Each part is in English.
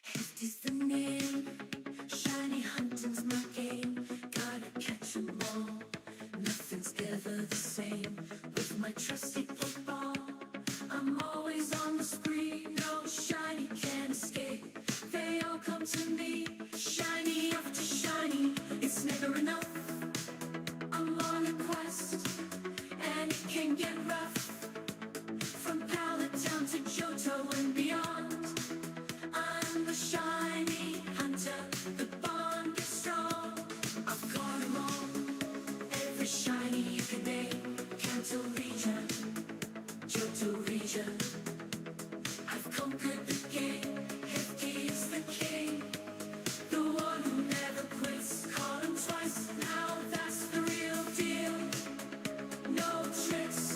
Hefty's the name, shiny hunting's my game. Gotta catch 'em all, nothing's ever the same. With my trusty football, I'm always on the spree. No shiny can escape, they all come to me. Shiny after shiny, it's never enough. I'm on a quest, and it can get rough. From Pallet down to Johto and beyond, I'm the shiny hunter, the bond is strong. I've got 'em all, every shiny you can name. Kanto region, Johto region. I've conquered the game, Hefty is the king. The one who never quits, caught him twice, now that's the real deal. No tricks.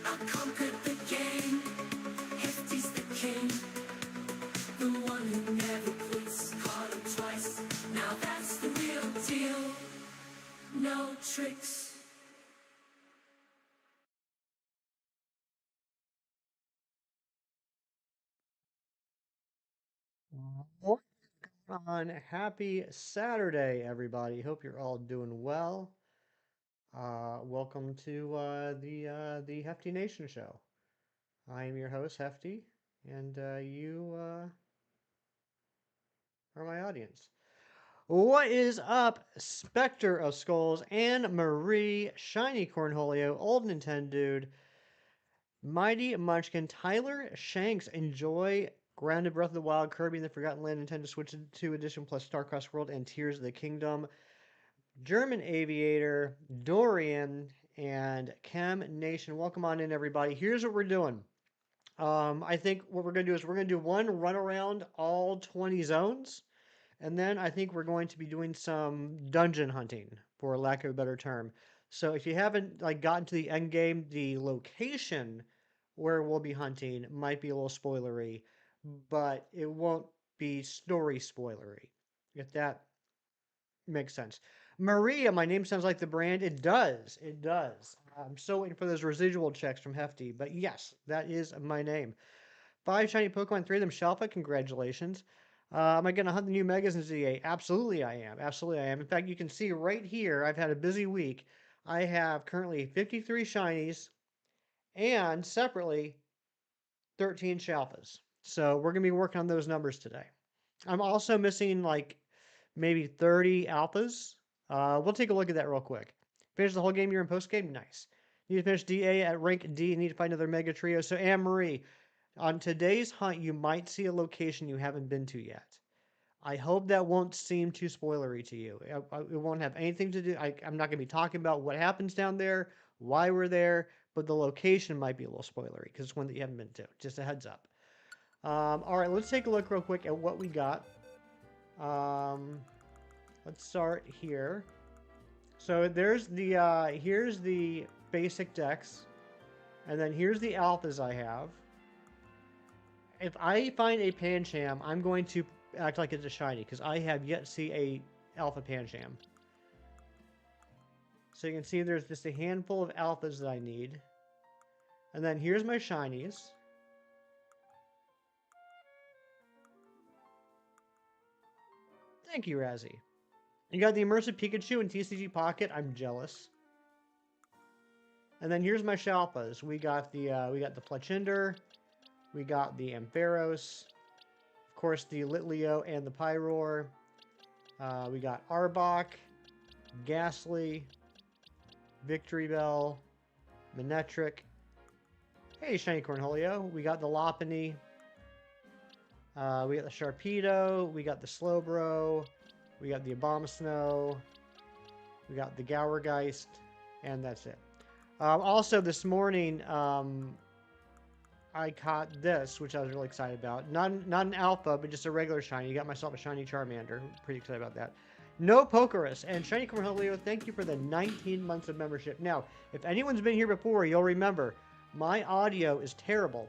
I conquered the game, Hefty's the king. The one who never quits, caught him twice, now that's the real deal. No tricks. What's going on? Happy Saturday, everybody. Hope you're all doing well. Welcome to the Hefty Nation show. I am your host, Hefty, and you are my audience. What is up, Spectre of Skulls and Marie, Shiny Cornholio, Old Nintendo Dude, Mighty Munchkin, Tyler Shanks, enjoy Grounded Breath of the Wild, Kirby and the Forgotten Land, Nintendo Switch 2 Edition plus StarCross World and Tears of the Kingdom, German Aviator, Dorian, and Chem Nation. Welcome on in, everybody. Here's what we're doing. I think what we're going to do is we're going to do one run around all 20 zones, and then I think we're going to be doing some dungeon hunting, for lack of a better term. So if you haven't gotten to the end game, the location where we'll be hunting might be a little spoilery, but it won't be story spoilery, if that makes sense. Maria, my name sounds like the brand. It does. It does. I'm still waiting for those residual checks from Hefty, but yes, that is my name. 5 shiny Pokemon, 3 of them Shalpa. Congratulations. Am I going to hunt the new Megas in ZA? Absolutely, I am. Absolutely, I am. In fact, you can see right here, I've had a busy week. I have currently 53 shinies and separately 13 Shalpas. So we're going to be working on those numbers today. I'm also missing maybe 30 alphas. We'll take a look at that real quick. Finish the whole game you're in post game? Nice. Need to finish DA at rank D. Need to find another Mega Trio. So, Anne Marie, on today's hunt, you might see a location you haven't been to yet. I hope that won't seem too spoilery to you. It won't have anything to do. I'm not going to be talking about what happens down there, why we're there, but the location might be a little spoilery because it's one that you haven't been to. Just a heads up. All right, let's take a look real quick at what we got. Let's start here. So there's the here's the basic decks, and then here's the alphas I have. If I find a Pancham, I'm going to act like it's a shiny because I have yet to see a alpha Pancham. So you can see there's just a handful of alphas that I need. And then here's my shinies. Thank you, Razzie. You got the Immersive Pikachu and TCG Pocket. I'm jealous. And then here's my Shalpas. We got the Fletchinder. We got the Ampharos. Of course, the Litleo and the Pyroar. We got Arbok, Ghastly, Victory Bell, Manectric. Hey, Shiny Cornholio. We got the Lopunny. We got the Sharpedo. We got the Slowbro. We got the Abomasnow. We got the Gourgeist. And that's it. Also, this morning, I caught this, which I was really excited about. Not an alpha, but just a regular shiny. You got myself a shiny Charmander. Pretty excited about that. No Pokerus. And Shiny Cornholio, thank you for the 19 months of membership. Now, if anyone's been here before, you'll remember, my audio is terrible.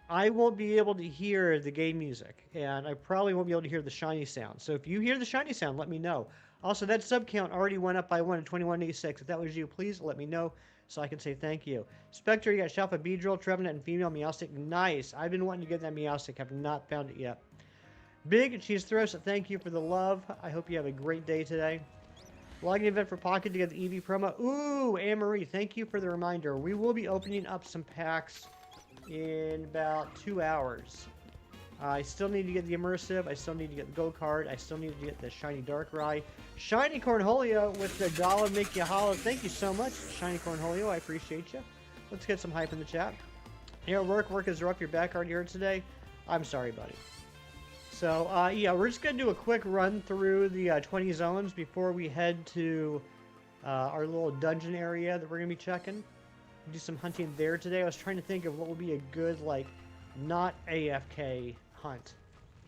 I won't be able to hear the game music, and I probably won't be able to hear the shiny sound. So if you hear the shiny sound, let me know. Also, that sub count already went up by 1 to 2186. If that was you, please let me know so I can say thank you. Spectre, you got Shalfa Beedrill, Trevenant, and female Meowstic. Nice. I've been wanting to get that Meowstic. Have not found it yet. Big Cheese Throws, thank you for the love. I hope you have a great day today. Login event for Pocket to get the EV promo. Ooh, Anne-Marie, thank you for the reminder. We will be opening up some packs in about 2 hours. I still need to get the Immersive. I still need to get the Gold Card. I still need to get the Shiny Darkrai. Shiny Cornholio with the Dollar Make You Hollow. Thank you so much, Shiny Cornholio. I appreciate you. Let's get some hype in the chat. Yeah, work is rough. Your back already hurt today. I'm sorry, buddy. So, yeah, we're just going to do a quick run through the 20 zones before we head to our little dungeon area that we're going to be checking. Do some hunting there today. I was trying to think of what would be a good, like, not AFK hunt.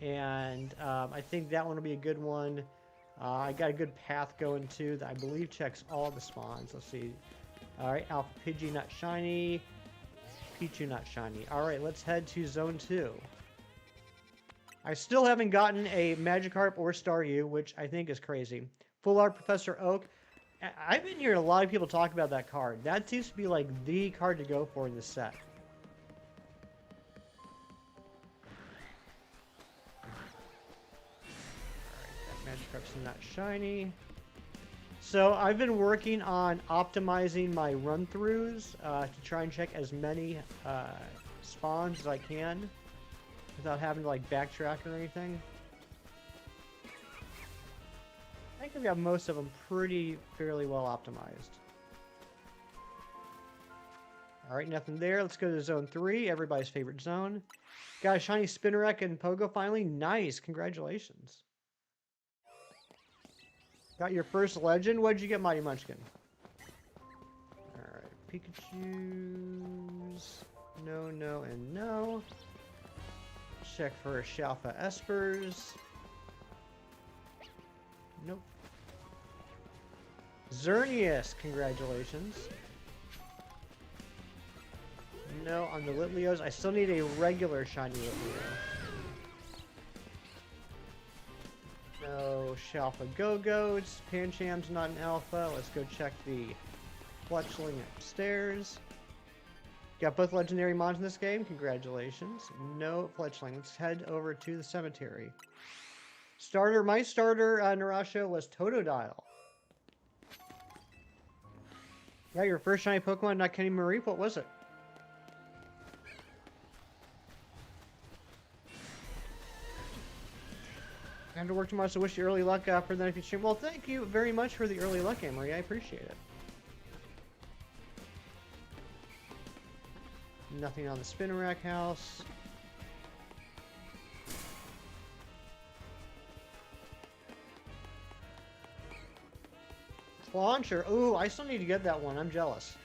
And I think that one will be a good one. I got a good path going, too, that I believe checks all the spawns. Let's see. All right, Alpha Pidgey, not shiny. Pichu, not shiny. All right, let's head to Zone 2. I still haven't gotten a Magikarp or Staryu, which I think is crazy. Full Art Professor Oak. I've been hearing a lot of people talk about that card. That seems to be like the card to go for in this set. Alright, that Magikarp's not shiny. So I've been working on optimizing my run-throughs to try and check as many spawns as I can without having to like backtrack or anything. I think we got most of them fairly well optimized. Alright, nothing there. Let's go to Zone 3, everybody's favorite zone. Got a shiny Spinarak and Pogo finally. Nice, congratulations. Got your first legend. What'd you get, Mighty Munchkin? Alright, Pikachu's. No, no, and no. Check for Shalfa Espers. Nope. Xerneas, congratulations. No, on the Litleos. I still need a regular shiny Litleo. No, Shalfa Go-Goats. Pancham's not an alpha. Let's go check the Fletchling upstairs. Got both legendary mons in this game. Congratulations. No Fletchling. Let's head over to the cemetery. My starter, Narasha, was Totodile. Yeah, your first shiny Pokemon, not Kenny Marie. What was it? I have to work too much to wish you early luck for the next stream. Well, thank you very much for the early luck, Anne-Marie. I appreciate it. Nothing on the Spinarak house. Launcher. Ooh, I still need to get that one. I'm jealous.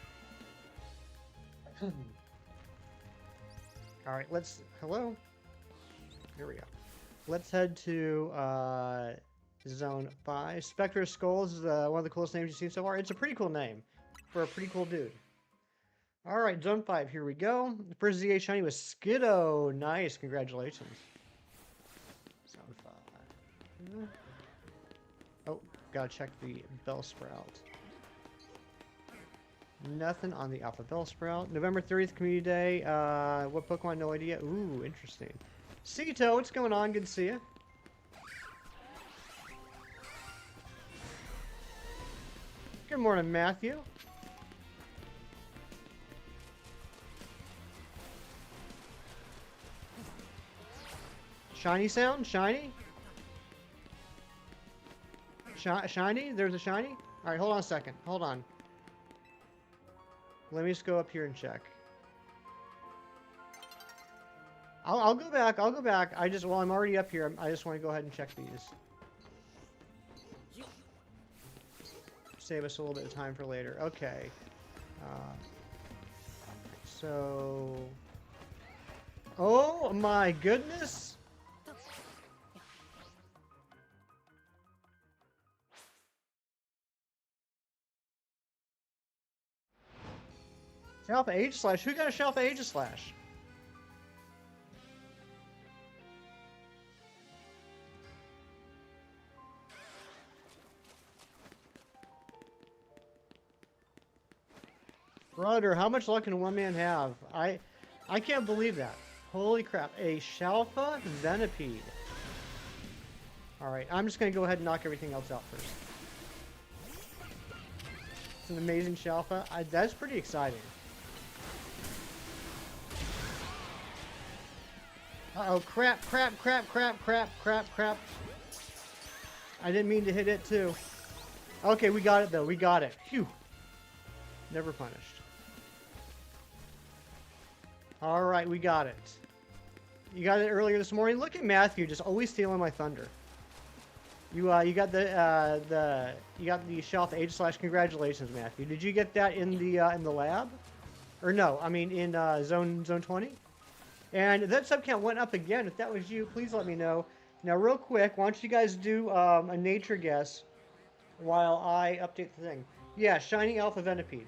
Alright, let's... Hello? Here we go. Let's head to Zone 5. Spectre of Skulls is one of the coolest names you've seen so far. It's a pretty cool name for a pretty cool dude. Alright, Zone 5, here we go. The first ZA shiny was Skiddo. Nice, congratulations. Zone 5. Oh, gotta check the Bellsprout. Nothing on the Alpha Bellsprout. November 30th, Community Day. What Pokemon? No idea. Ooh, interesting. Sito, what's going on? Good to see you. Good morning, Matthew. Shiny sound? Shiny? Shiny? There's a shiny? Alright, hold on a second. Hold on. Let me just go up here and check. I'll go back. I'll go back. While I'm already up here, I just want to go ahead and check these. Save us a little bit of time for later. Okay. So... Oh my goodness! Shalfa Aegislash? Who got a Shalfa Aegislash? Brother, how much luck can one man have? I can't believe that. Holy crap. A Shalfa Venipede. Alright, I'm just going to go ahead and knock everything else out first. It's an amazing Shalfa. That's pretty exciting. Uh-oh, crap. I didn't mean to hit it, too. Okay, we got it, though. We got it. Phew. Never punished. Alright, we got it. You got it earlier this morning. Look at Matthew, just always stealing my thunder. You got the Shalfa Aegislash. Congratulations, Matthew. Did you get that in the lab? Or no, I mean in zone 20? And that sub count went up again. If that was you, please let me know. Now, real quick, why don't you guys do a nature guess while I update the thing? Yeah, Shiny Alpha Venipede.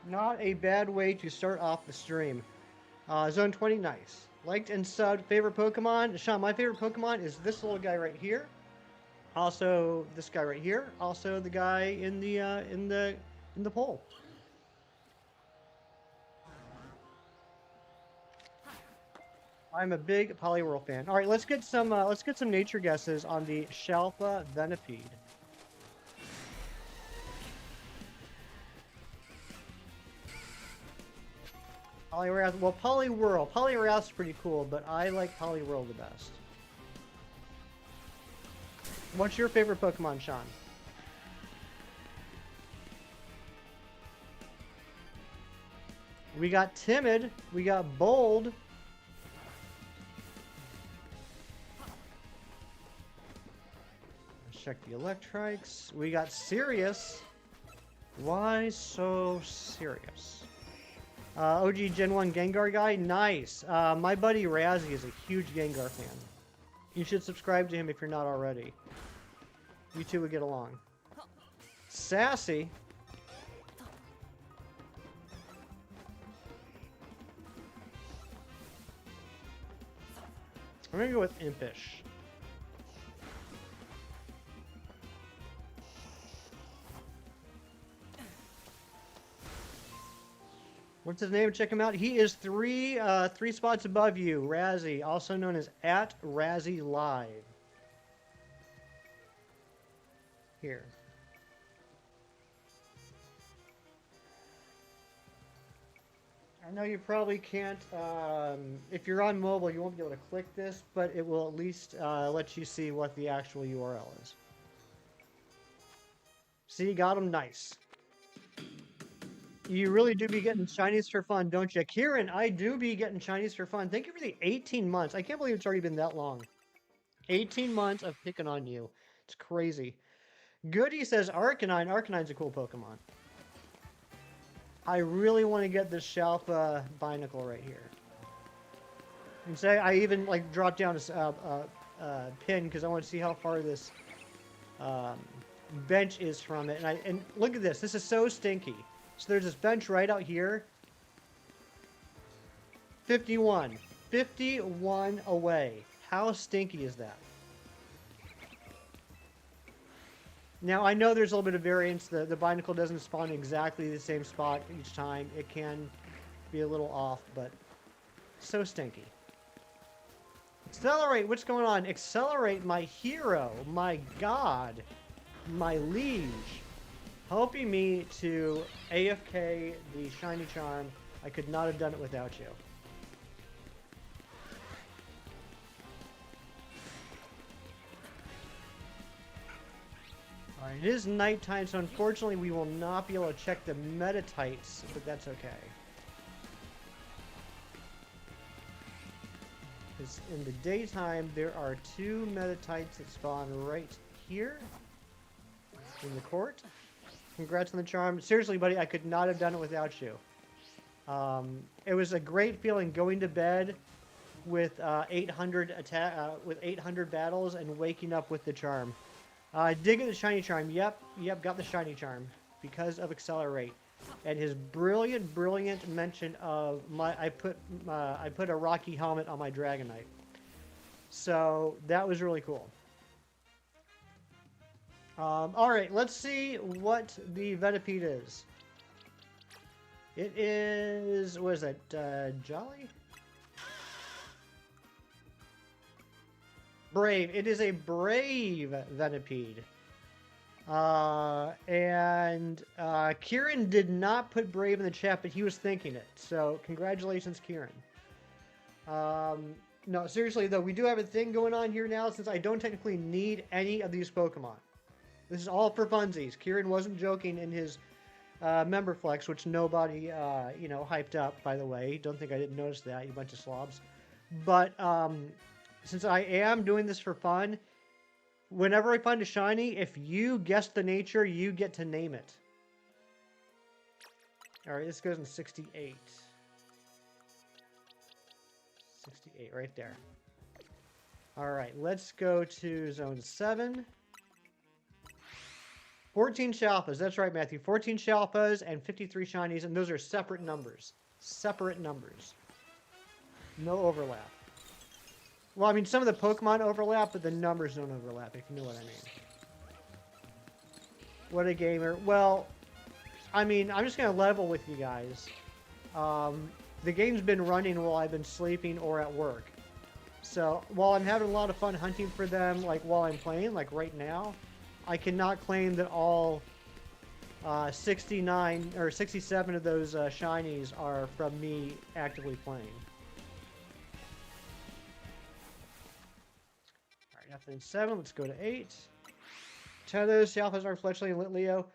Not a bad way to start off the stream. Zone 20, nice. Liked and subbed. Favorite Pokemon? Sean, my favorite Pokemon is this little guy right here. Also, this guy right here. Also, the guy in the poll. I'm a big Poliwhirl fan. All right, let's get some nature guesses on the Shalfa Venipede. Poliwrath, well, Poliwhirl. Poliwrath's pretty cool, but I like Poliwhirl the best. What's your favorite Pokemon, Sean? We got Timid. We got Bold. Let's check the Electrikes. We got Sirius. Why so serious? OG Gen 1 Gengar guy? Nice. My buddy Razzie is a huge Gengar fan. You should subscribe to him if you're not already. You two would get along. Sassy. I'm gonna go with Impish. What's his name? Check him out. He is three spots above you, Razzie, also known as @Razzie Live. Here. I know you probably can't, if you're on mobile, you won't be able to click this, but it will at least let you see what the actual URL is. See, got him, nice. You really do be getting shinies for fun, don't you? Kieran, I do be getting shinies for fun. Thank you for the 18 months. I can't believe it's already been that long. 18 months of picking on you. It's crazy. Goody says Arcanine. Arcanine's a cool Pokemon. I really want to get this Shalfa Binacle right here. And say I even like dropped down a pin because I want to see how far this bench is from it. And look at this. This is so stinky. So there's this bench right out here. 51. 51 away. How stinky is that? Now, I know there's a little bit of variance. The Binacle doesn't spawn exactly the same spot each time. It can be a little off, but so stinky. Accelerate, what's going on? Accelerate, my hero, my god, my liege. Helping me to AFK the Shiny Charm. I could not have done it without you. Alright, it is nighttime, so unfortunately we will not be able to check the metatites, but that's okay. Because in the daytime, there are 2 metatites that spawn right here in the court. Congrats on the charm. Seriously, buddy, I could not have done it without you. It was a great feeling going to bed with 800 battles and waking up with the charm. I did get the shiny charm. Yep, got the shiny charm because of Accelerate and his brilliant mention of I put a Rocky helmet on my Dragonite. So that was really cool. All right, let's see what the Venipede is. It is, what is that, Jolly? Brave. It is a Brave Venipede. Kieran did not put Brave in the chat, but he was thinking it. So, congratulations, Kieran. No, seriously, though, we do have a thing going on here now since I don't technically need any of these Pokemon. This is all for funsies. Kieran wasn't joking in his member flex, which nobody, hyped up, by the way. Don't think I didn't notice that, you bunch of slobs. But since I am doing this for fun, whenever I find a shiny, if you guess the nature, you get to name it. Alright, this goes in 68. 68, right there. Alright, let's go to Zone 7. 14 Shalpas, that's right, Matthew. 14 Shalpas and 53 shinies, and those are separate numbers. Separate numbers. No overlap. Well, I mean, some of the Pokemon overlap, but the numbers don't overlap, if you know what I mean. What a gamer. Well, I mean, I'm just going to level with you guys. The game's been running while I've been sleeping or at work. So, while I'm having a lot of fun hunting for them, like, while I'm playing, like right now, I cannot claim that all 69 or 67 of those shinies are from me actively playing. Alright, nothing 7. Let's go to 8. 10 of those Shalpas are Fletchling and Litleo.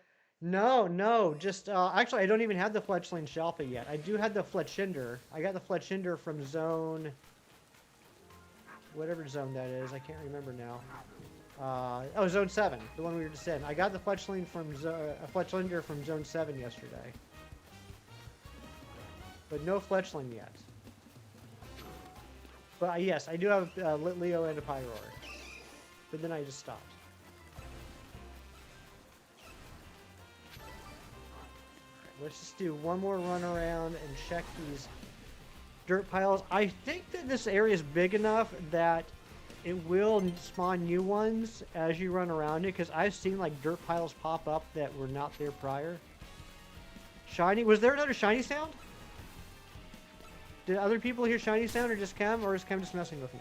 No, just, actually, I don't even have the Fletchling Shalpa yet. I do have the Fletchinder. I got the Fletchinder from zone, whatever zone that is. I can't remember now. Zone 7, the one we were just in. I got the Fletchling from Fletchinder from Zone 7 yesterday. But no Fletchling yet. But yes, I do have Litleo and a Pyroar. But then I just stopped. Let's just do one more run around and check these dirt piles. I think that this area is big enough that it will spawn new ones as you run around it, because I've seen like dirt piles pop up that were not there prior. Shiny? Was there another shiny sound? Did other people hear shiny sound or just Chem, or is Chem just messing with me?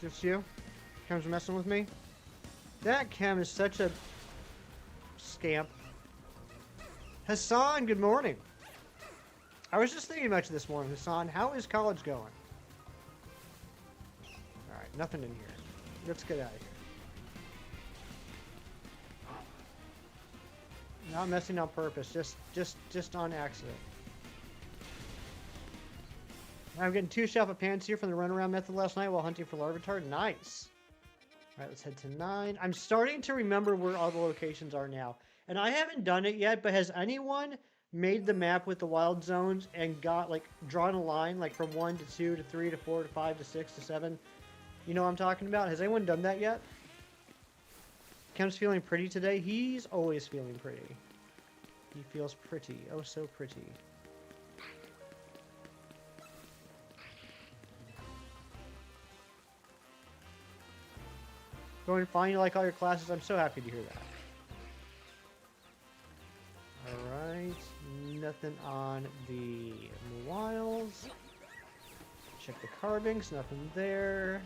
Just you? Chem's messing with me? That Chem is such a scamp. Hassan, good morning. I was just thinking about you this morning, Hassan. How is college going? Alright, nothing in here. Let's get out of here. Not messing on purpose, just on accident. I'm getting 2 Shalpa pants here from the runaround method last night while hunting for Larvitar. Nice. Alright, let's head to 9. I'm starting to remember where all the locations are now. And I haven't done it yet, but has anyone made the map with the wild zones and got, like, drawn a line, like, from 1 to 2 to 3 to 4 to 5 to 6 to 7? You know what I'm talking about? Has anyone done that yet? Kem's feeling pretty today. He's always feeling pretty. He feels pretty. Oh, so pretty. Going fine, you like all your classes? I'm so happy to hear that. Alright, nothing on the Wiles. Check the carvings, nothing there.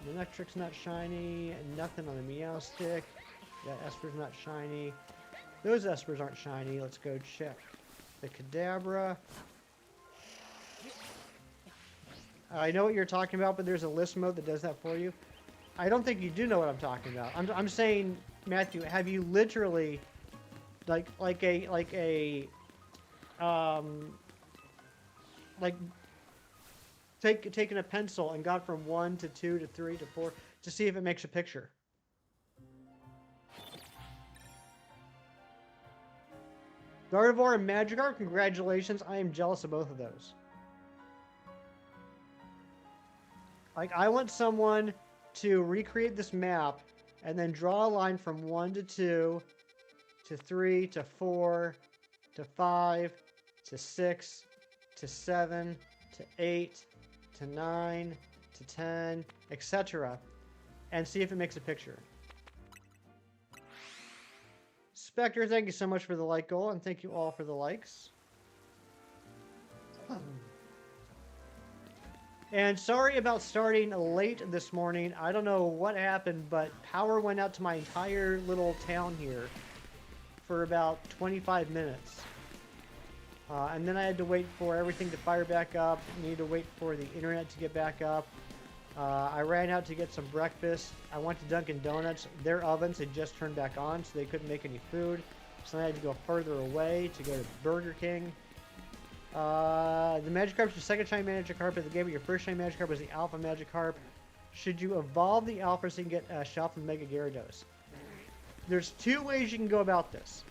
The Electric's not shiny, nothing on the Meowstic. That Esper's not shiny. Those espers aren't shiny. Let's go check the Kadabra. I know what you're talking about, but there's a list mode that does that for you. I don't think you do know what I'm talking about. I'm saying, Matthew, have you literally, like taken a pencil and got from 1 to 2 to 3 to 4 to see if it makes a picture? Gardevoir and Magikarp, congratulations. I am jealous of both of those. Like, I want someone to recreate this map and then draw a line from 1 to 2 to 3 to 4 to 5 to 6 to 7 to 8 to 9 to 10, etc. and see if it makes a picture. Spectre, thank you so much for the like goal, and thank you all for the likes. And sorry about starting late this morning. I don't know what happened, but power went out to my entire little town here for about 25 minutes. And then I had to wait for everything to fire back up. Needed to wait for the internet to get back up. I ran out to get some breakfast. I went to Dunkin' Donuts. Their ovens had just turned back on, so they couldn't make any food. So I had to go further away to go to Burger King. The Magikarp is your second shiny Magikarp of the game, but your first shiny Magikarp was the Alpha Magikarp. Should you evolve the Alpha so you can get Shelf and Mega Gyarados? There's two ways you can go about this.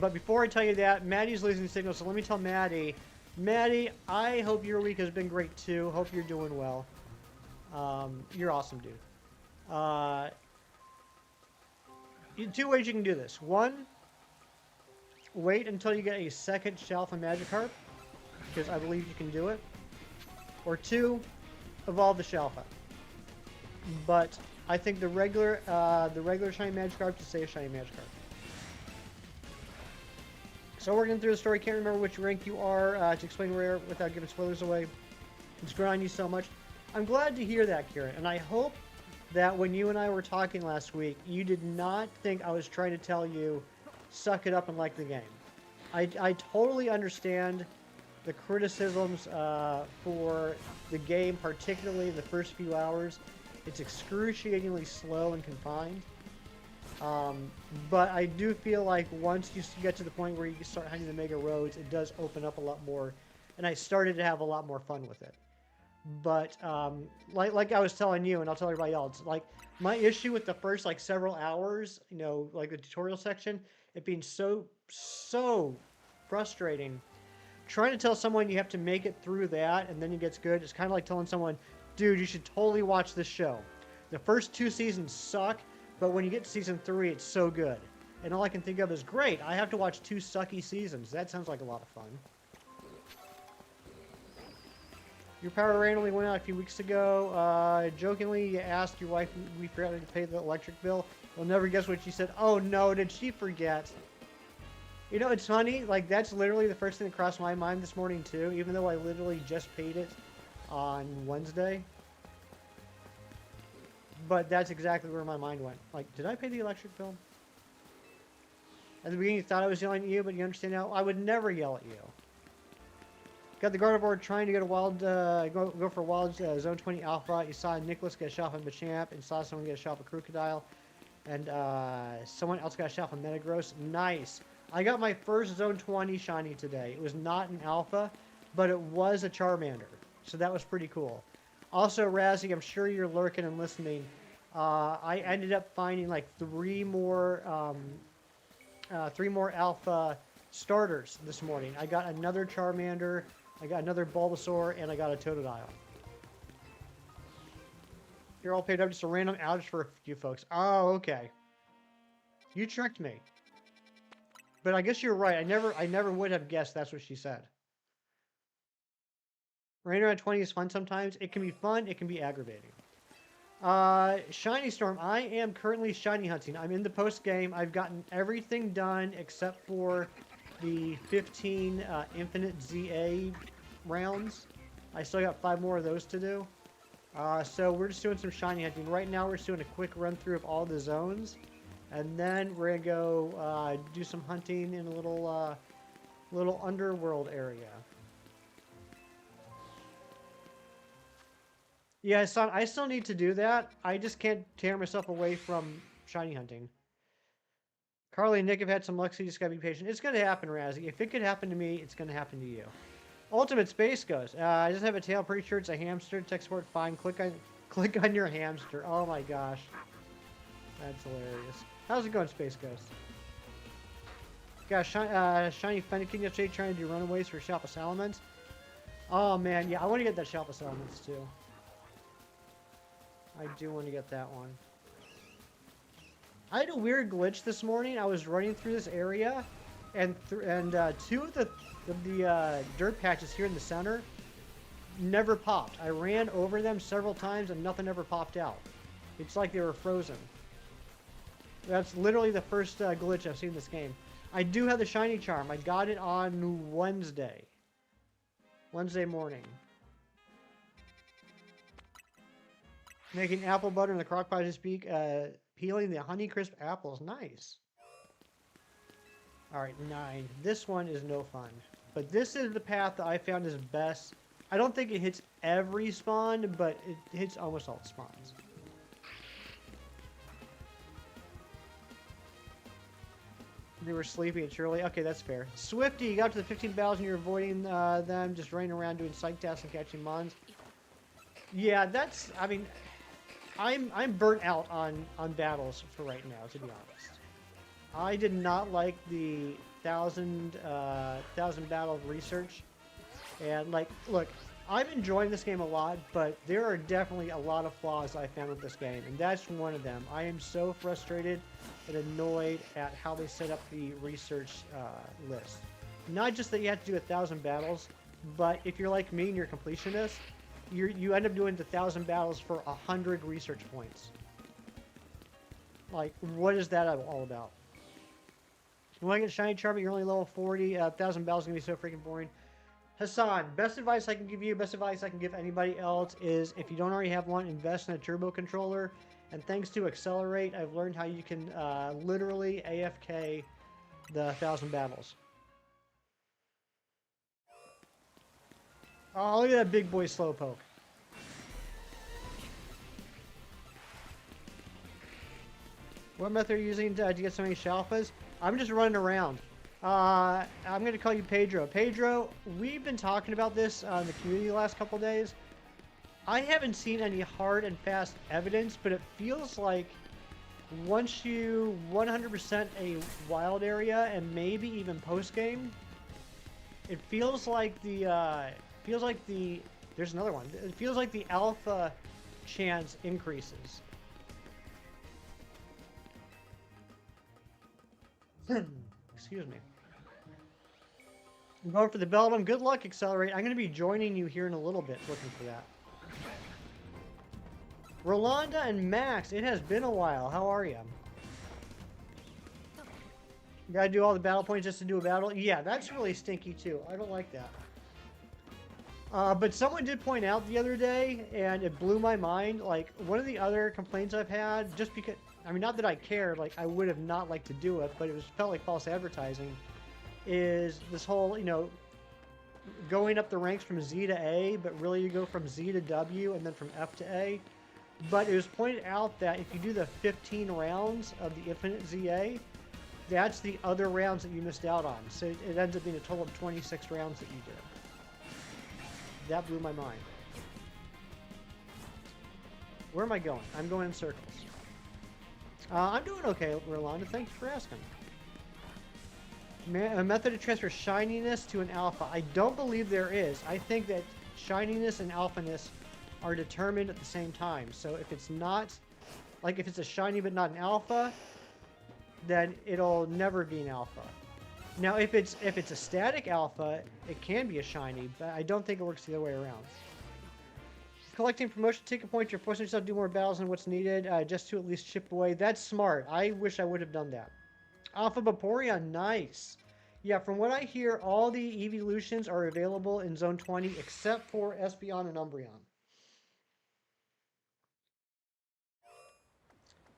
But before I tell you that, Maddie's losing signal, so let me tell Maddie. Maddie, I hope your week has been great too. Hope you're doing well. You're awesome, dude. Two ways you can do this. One, wait until you get a second Shelf and Magikarp, because I believe you can do it. Or two, evolve the Shelfa. But I think the regular shiny Magikarp should stay a shiny Magikarp. So working through the story, can't remember which rank you are to explain rare without giving spoilers away. It's grinding you so much. I'm glad to hear that, Kieran, and I hope that when you and I were talking last week, you did not think I was trying to tell you, suck it up and like the game. I totally understand the criticisms for the game, particularly the first few hours. It's excruciatingly slow and confined. But I do feel like once you get to the point where you start hunting the Mega Roads, it does open up a lot more, and I started to have a lot more fun with it. But like I was telling you, and I'll tell everybody else, like my issue with the first like several hours, you know, like the tutorial section, it being so frustrating. Trying to tell someone you have to make it through that and then it gets good. It's kind of like telling someone, dude, you should totally watch this show. The first 2 seasons suck, but when you get to season 3, it's so good. And all I can think of is, great, I have to watch 2 sucky seasons. That sounds like a lot of fun. Your power randomly went out a few weeks ago. Jokingly, you asked your wife if we forgot to pay the electric bill. You'll never guess what she said. Oh no, did she forget? You know, it's funny, like that's literally the first thing that crossed my mind this morning too, even though I literally just paid it on Wednesday. But that's exactly where my mind went. Like, did I pay the electric bill? At the beginning you thought I was yelling at you, but you understand now, I would never yell at you. Got the Gardevoir trying to go to Wild, go for Wild Zone 20 Alpha. You saw Nicholas get a shot from Machamp, and saw someone get a shot from Crocodile. And someone else got a shot from Metagross. Nice. I got my first Zone 20 shiny today. It was not an Alpha, but it was a Charmander. So that was pretty cool. Also, Razzie, I'm sure you're lurking and listening. I ended up finding like 3 more Alpha starters this morning. I got another Charmander, I got another Bulbasaur, and I got a Totodile. You're all paid up, just a random outage for a few folks. Oh, okay. You tricked me. But I guess you're right. I never would have guessed that's what she said. Rain around 20 is fun sometimes. It can be fun, it can be aggravating. Shiny Storm, I am currently shiny hunting. I'm in the post game. I've gotten everything done except for the 15 Infinite ZA rounds. I still got 5 more of those to do. So we're just doing some shiny hunting. Right now we're just doing a quick run through of all the zones. And then we're gonna go do some hunting in a little underworld area. Yeah, son, I still need to do that. I just can't tear myself away from shiny hunting. Carly and Nick have had some luck, so you just gotta be patient. It's gonna happen, Razzie. If it could happen to me, it's gonna happen to you. Ultimate Space Ghost. I just have a tail. Pretty sure it's a hamster. Tech support fine. Click on your hamster. Oh my gosh, that's hilarious. How's it going, Space Ghost? Got shiny Fennekin yesterday trying to do runaways for Shelf of Salamence. Oh man, yeah, I want to get that Shelf of Salamence too. I do want to get that one. I had a weird glitch this morning. I was running through this area, and two of the dirt patches here in the center never popped. I ran over them several times and nothing ever popped out. It's like they were frozen. That's literally the first glitch I've seen in this game. I do have the shiny charm. I got it on Wednesday morning. Making apple butter in the crock pot to speak. Peeling the Honeycrisp apples. Nice. Alright, 9. This one is no fun. But this is the path that I found is best. I don't think it hits every spawn, but it hits almost all the spawns. They were sleepy, it's early. Okay, that's fair. Swifty, you got to the 15 battles and you're avoiding them, just running around doing psych tasks and catching mons. Yeah, that's, I mean, I'm burnt out on battles for right now, to be honest. I did not like the thousand battle research, and like, look, I'm enjoying this game a lot, but there are definitely a lot of flaws I found with this game, and that's one of them. I am so frustrated and annoyed at how they set up the research list. Not just that you have to do 1,000 battles, but if you're like me and you're a completionist, you end up doing the 1,000 battles for 100 research points. Like, what is that all about? You want to get shiny charm, but you're only level 40. 1,000 battles is gonna be so freaking boring. Hassan, best advice I can give you, best advice I can give anybody else is if you don't already have one, invest in a turbo controller. And thanks to Accelerate, I've learned how you can literally AFK the 1,000 battles. Oh, look at that big boy Slowpoke. What method are you using to get so many Shalfas? I'm just running around. I'm going to call you Pedro. Pedro, we've been talking about this in the community the last couple days. I haven't seen any hard and fast evidence, but it feels like once you 100% a wild area and maybe even post-game, it feels like there's another one. It feels like the alpha chance increases. Excuse me. I'm going for the Beldum. Good luck, Accelerate. I'm going to be joining you here in a little bit, looking for that. Rolanda and Max, it has been a while. How are you? You gotta do all the battle points just to do a battle? Yeah, that's really stinky too. I don't like that. But someone did point out the other day, and it blew my mind, like, one of the other complaints I've had, just because, I mean, not that I cared, like, I would have not liked to do it, but it felt like false advertising, is this whole, you know, going up the ranks from Z to A, but really you go from Z to W and then from F to A. But it was pointed out that if you do the 15 rounds of the Infinite ZA, that's the other rounds that you missed out on. So it ends up being a total of 26 rounds that you did. That blew my mind. Where am I going? I'm going in circles. I'm doing okay, Rolanda. Thank you for asking. A method to transfer shininess to an alpha. I don't believe there is. I think that shininess and alphaness are determined at the same time. So if it's not, like if it's a shiny but not an alpha, then it'll never be an alpha. Now if it's a static alpha, it can be a shiny, but I don't think it works the other way around. Collecting promotion ticket points, you're forcing yourself to do more battles than what's needed, just to at least chip away. That's smart. I wish I would have done that. Alpha Vaporeon, nice. Yeah, from what I hear, all the evolutions are available in Zone 20 except for Espeon and Umbreon.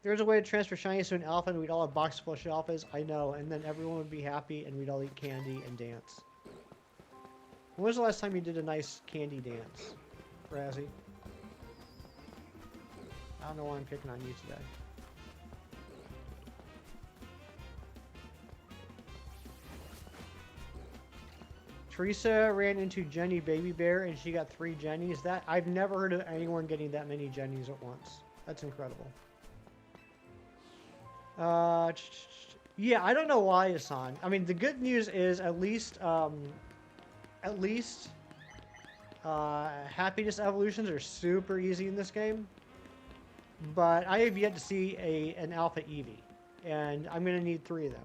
There's a way to transfer shinies to an alpha and we'd all have box full of alphas. I know, and then everyone would be happy and we'd all eat candy and dance. When was the last time you did a nice candy dance, Razzie? I don't know why I'm picking on you today. Teresa ran into Jenny Baby Bear and she got 3 Jennies. That I've never heard of anyone getting that many Jennies at once. That's incredible. Yeah, I don't know why, Hassan. I mean, the good news is at least happiness evolutions are super easy in this game. But I have yet to see an Alpha Eevee, and I'm gonna need 3 of them.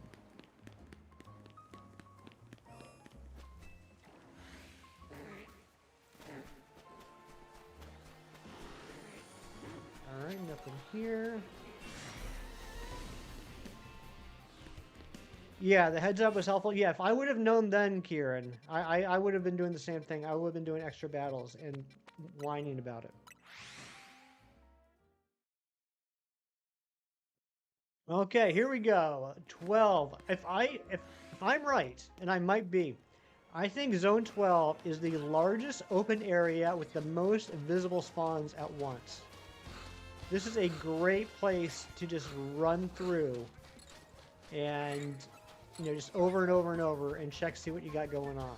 Alright, nothing here. Yeah, the heads up was helpful. Yeah, if I would have known then, Kieran, I would have been doing the same thing. I would have been doing extra battles and whining about it. Okay, here we go. 12. If I'm right, and I might be, I think Zone 12 is the largest open area with the most visible spawns at once. This is a great place to just run through and, you know, just over and over and over and check, see what you got going on.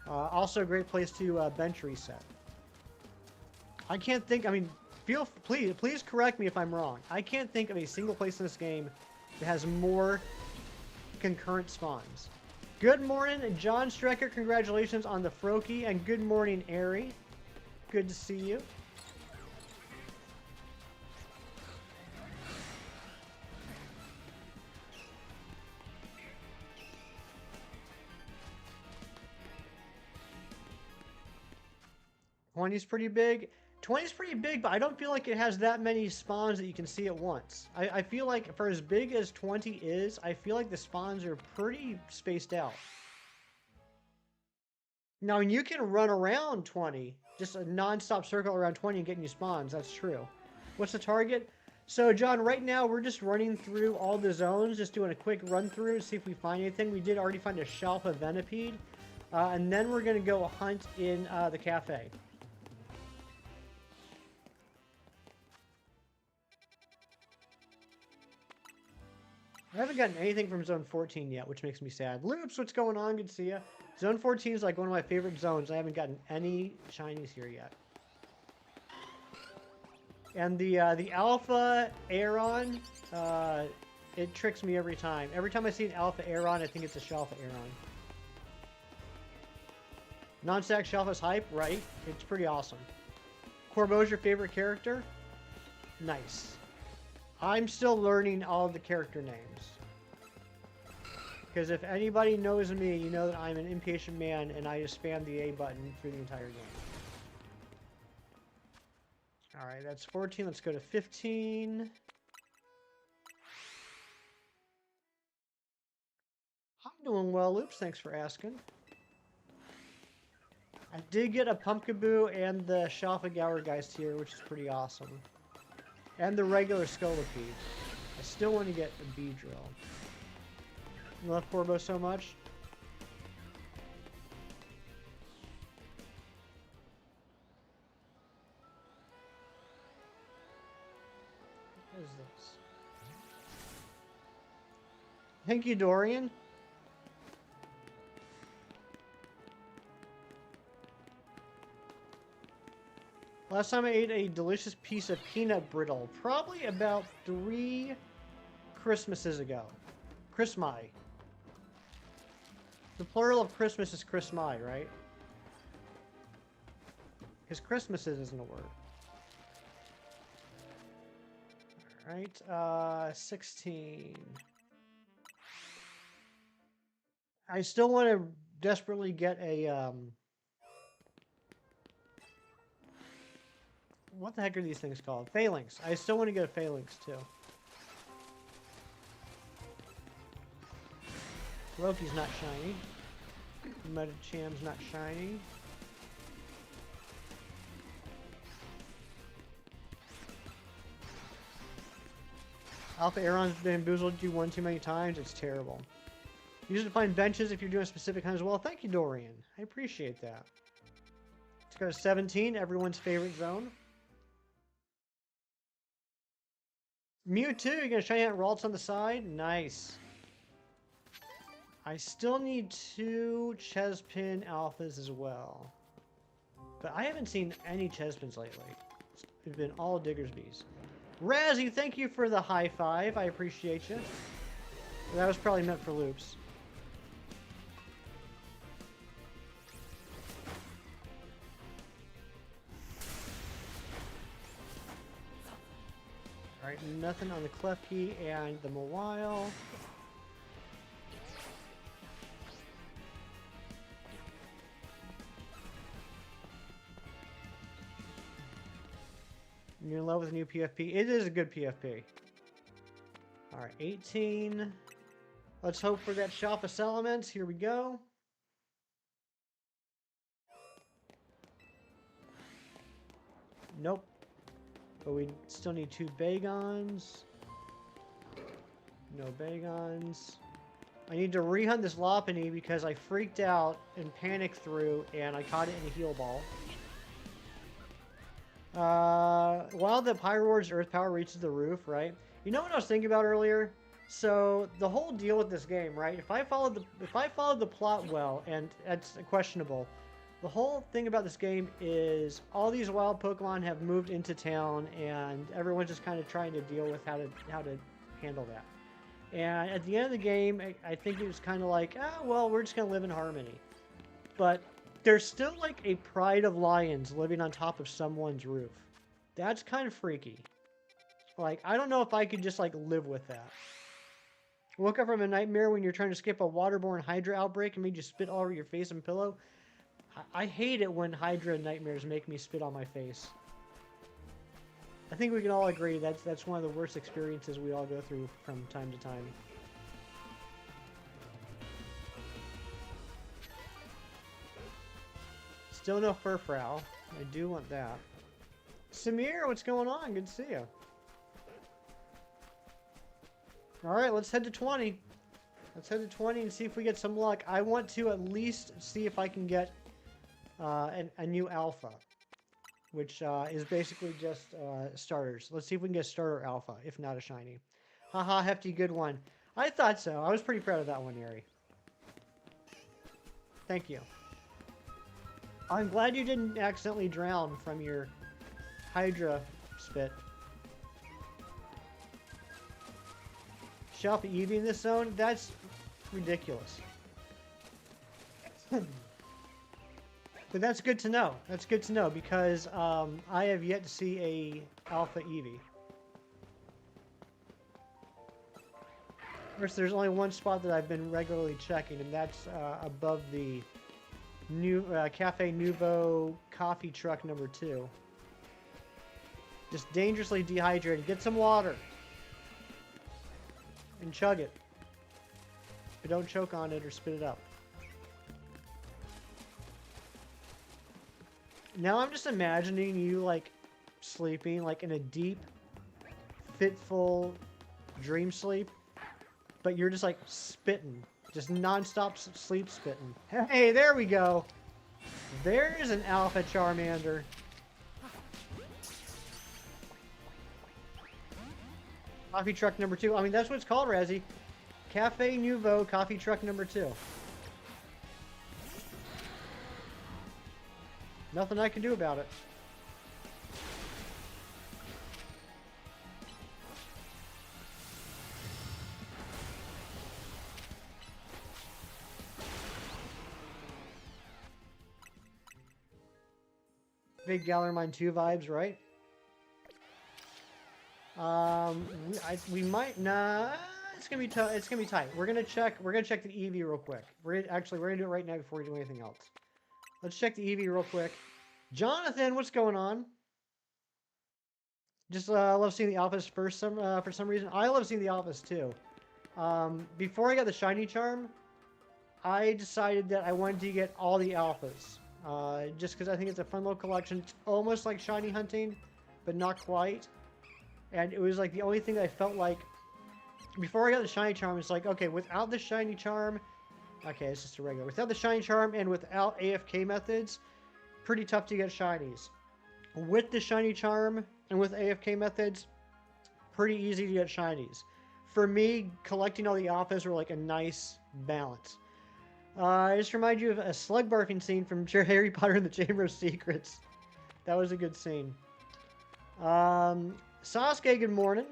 Also a great place to bench reset. I can't think, I mean, please correct me if I'm wrong. I can't think of a single place in this game that has more concurrent spawns. Good morning, John Strecker. Congratulations on the Froakie. And good morning, Airy. Good to see you. $20's pretty big. 20's pretty big, but I don't feel like it has that many spawns that you can see at once. I feel like for as big as 20 is, I feel like the spawns are pretty spaced out. Now, you can run around 20, just a non-stop circle around 20 and get new spawns. That's true. What's the target? So, John, right now we're just running through all the zones, just doing a quick run through, see if we find anything. We did already find a Shalfa Venipede, and then we're going to go hunt in the cafe. I haven't gotten anything from Zone 14 yet, which makes me sad. Loops, what's going on? Good to see you. Zone 14 is like one of my favorite zones. I haven't gotten any shinies here yet. And the Alpha Aeron, it tricks me every time. Every time I see an Alpha Aeron, I think it's a Shalfa Aeron. Non-stack Shalfa's hype, right? It's pretty awesome. Corbo's your favorite character? Nice. I'm still learning all of the character names. Because if anybody knows me, you know that I'm an impatient man and I just spam the A button through the entire game. Alright, that's 14. Let's go to 15. I'm doing well, Loops. Thanks for asking. I did get a Pumpkaboo and the Shalfa Gourgeist here, which is pretty awesome. And the regular Scolipede. I still want to get the Beedrill. You love Corbo so much? What is this? Thank you, Dorian. Last time I ate a delicious piece of peanut brittle, probably about 3 Christmases ago. Christmas. The plural of Christmas is Christmas, right? Because Christmases isn't a word. Alright, 16. I still want to desperately get a, what the heck are these things called? Phalanx. I still want to get a Phalanx, too. Loki's not shiny. Metacham's not shiny. Alpha Aeron's bamboozled you one too many times. It's terrible. Use it to find benches if you're doing specific kinds as well. Thank you, Dorian. I appreciate that. Let's go to 17, everyone's favorite zone. Mewtwo, you're going to shiny out Ralts on the side? Nice. I still need 2 Chespin Alphas as well. But I haven't seen any Chespins lately. It's been all Diggersbys. Razzie, thank you for the high five. I appreciate you. That was probably meant for loops. Alright, nothing on the Klefki and the Mawile. You're in love with a new PFP. It is a good PFP. Alright, 18. Let's hope for that Shalfus Elements. Here we go. Nope. But we still need 2 Bagons. No Bagons. I need to rehunt this Lopunny because I freaked out and panicked through and I caught it in a heal ball. While the Pyroar's Earth Power reaches the roof, right? You know what I was thinking about earlier? So the whole deal with this game, right? If I followed the plot well, and that's questionable, the whole thing about this game is all these wild Pokemon have moved into town, and everyone's just kind of trying to deal with how to handle that. And at the end of the game, I think it was kind of like, well, we're just gonna live in harmony. But there's still like a pride of lions living on top of someone's roof. That's kind of freaky. Like, I don't know if I could just like live with that. Woke up from a nightmare when you're trying to skip a waterborne Hydra outbreak and made you spit all over your face and pillow. I hate it when Hydra nightmares make me spit on my face. I think we can all agree that's one of the worst experiences we all go through from time to time. Still no Furfrou. I do want that. Samir, what's going on? Good to see you. Alright, let's head to 20. Let's head to 20 and see if we get some luck. I want to at least see if I can get a new alpha, which is basically just starters. Let's see if we can get starter alpha, if not a shiny. Haha, hefty, good one. I thought so. I was pretty proud of that one, Ari. Thank you. I'm glad you didn't accidentally drown from your Hydra spit. Shelf Eevee in this zone? That's ridiculous. But that's good to know. That's good to know because I have yet to see a Alpha Eevee. Of course, there's only one spot that I've been regularly checking, and that's above the new Cafe Nouveau coffee truck number 2. Just dangerously dehydrated. Get some water. And chug it. But don't choke on it or spit it up. Now I'm just imagining you like sleeping like in a deep, fitful dream sleep. But you're just like spitting. Just non-stop sleep spitting. Hey, there we go. There's an Alpha Charmander. Coffee truck number 2. I mean, that's what it's called, Razzie. Cafe Nouveau coffee truck number 2. Nothing I can do about it. Big Gallermine 2 vibes, right? We might nah. It's gonna be tough. It's gonna be tight. We're gonna check the Eevee real quick. We're gonna do it right now before we do anything else. Let's check the Eevee real quick. Jonathan, what's going on? Just love seeing the alphas first. For some reason, I love seeing the alphas too. Before I got the shiny charm, I decided that I wanted to get all the alphas. Just because I think it's a fun little collection. It's almost like shiny hunting, but not quite. And it was like the only thing I felt like before I got the shiny charm, it's like, okay, without the shiny charm, okay, it's just a regular. Without the shiny charm and without AFK methods, pretty tough to get shinies. With the shiny charm and with AFK methods, pretty easy to get shinies. For me, collecting all the alphas were like a nice balance. I just remind you of a slug barking scene from Harry Potter and the Chamber of Secrets. That was a good scene. Sasuke, good morning.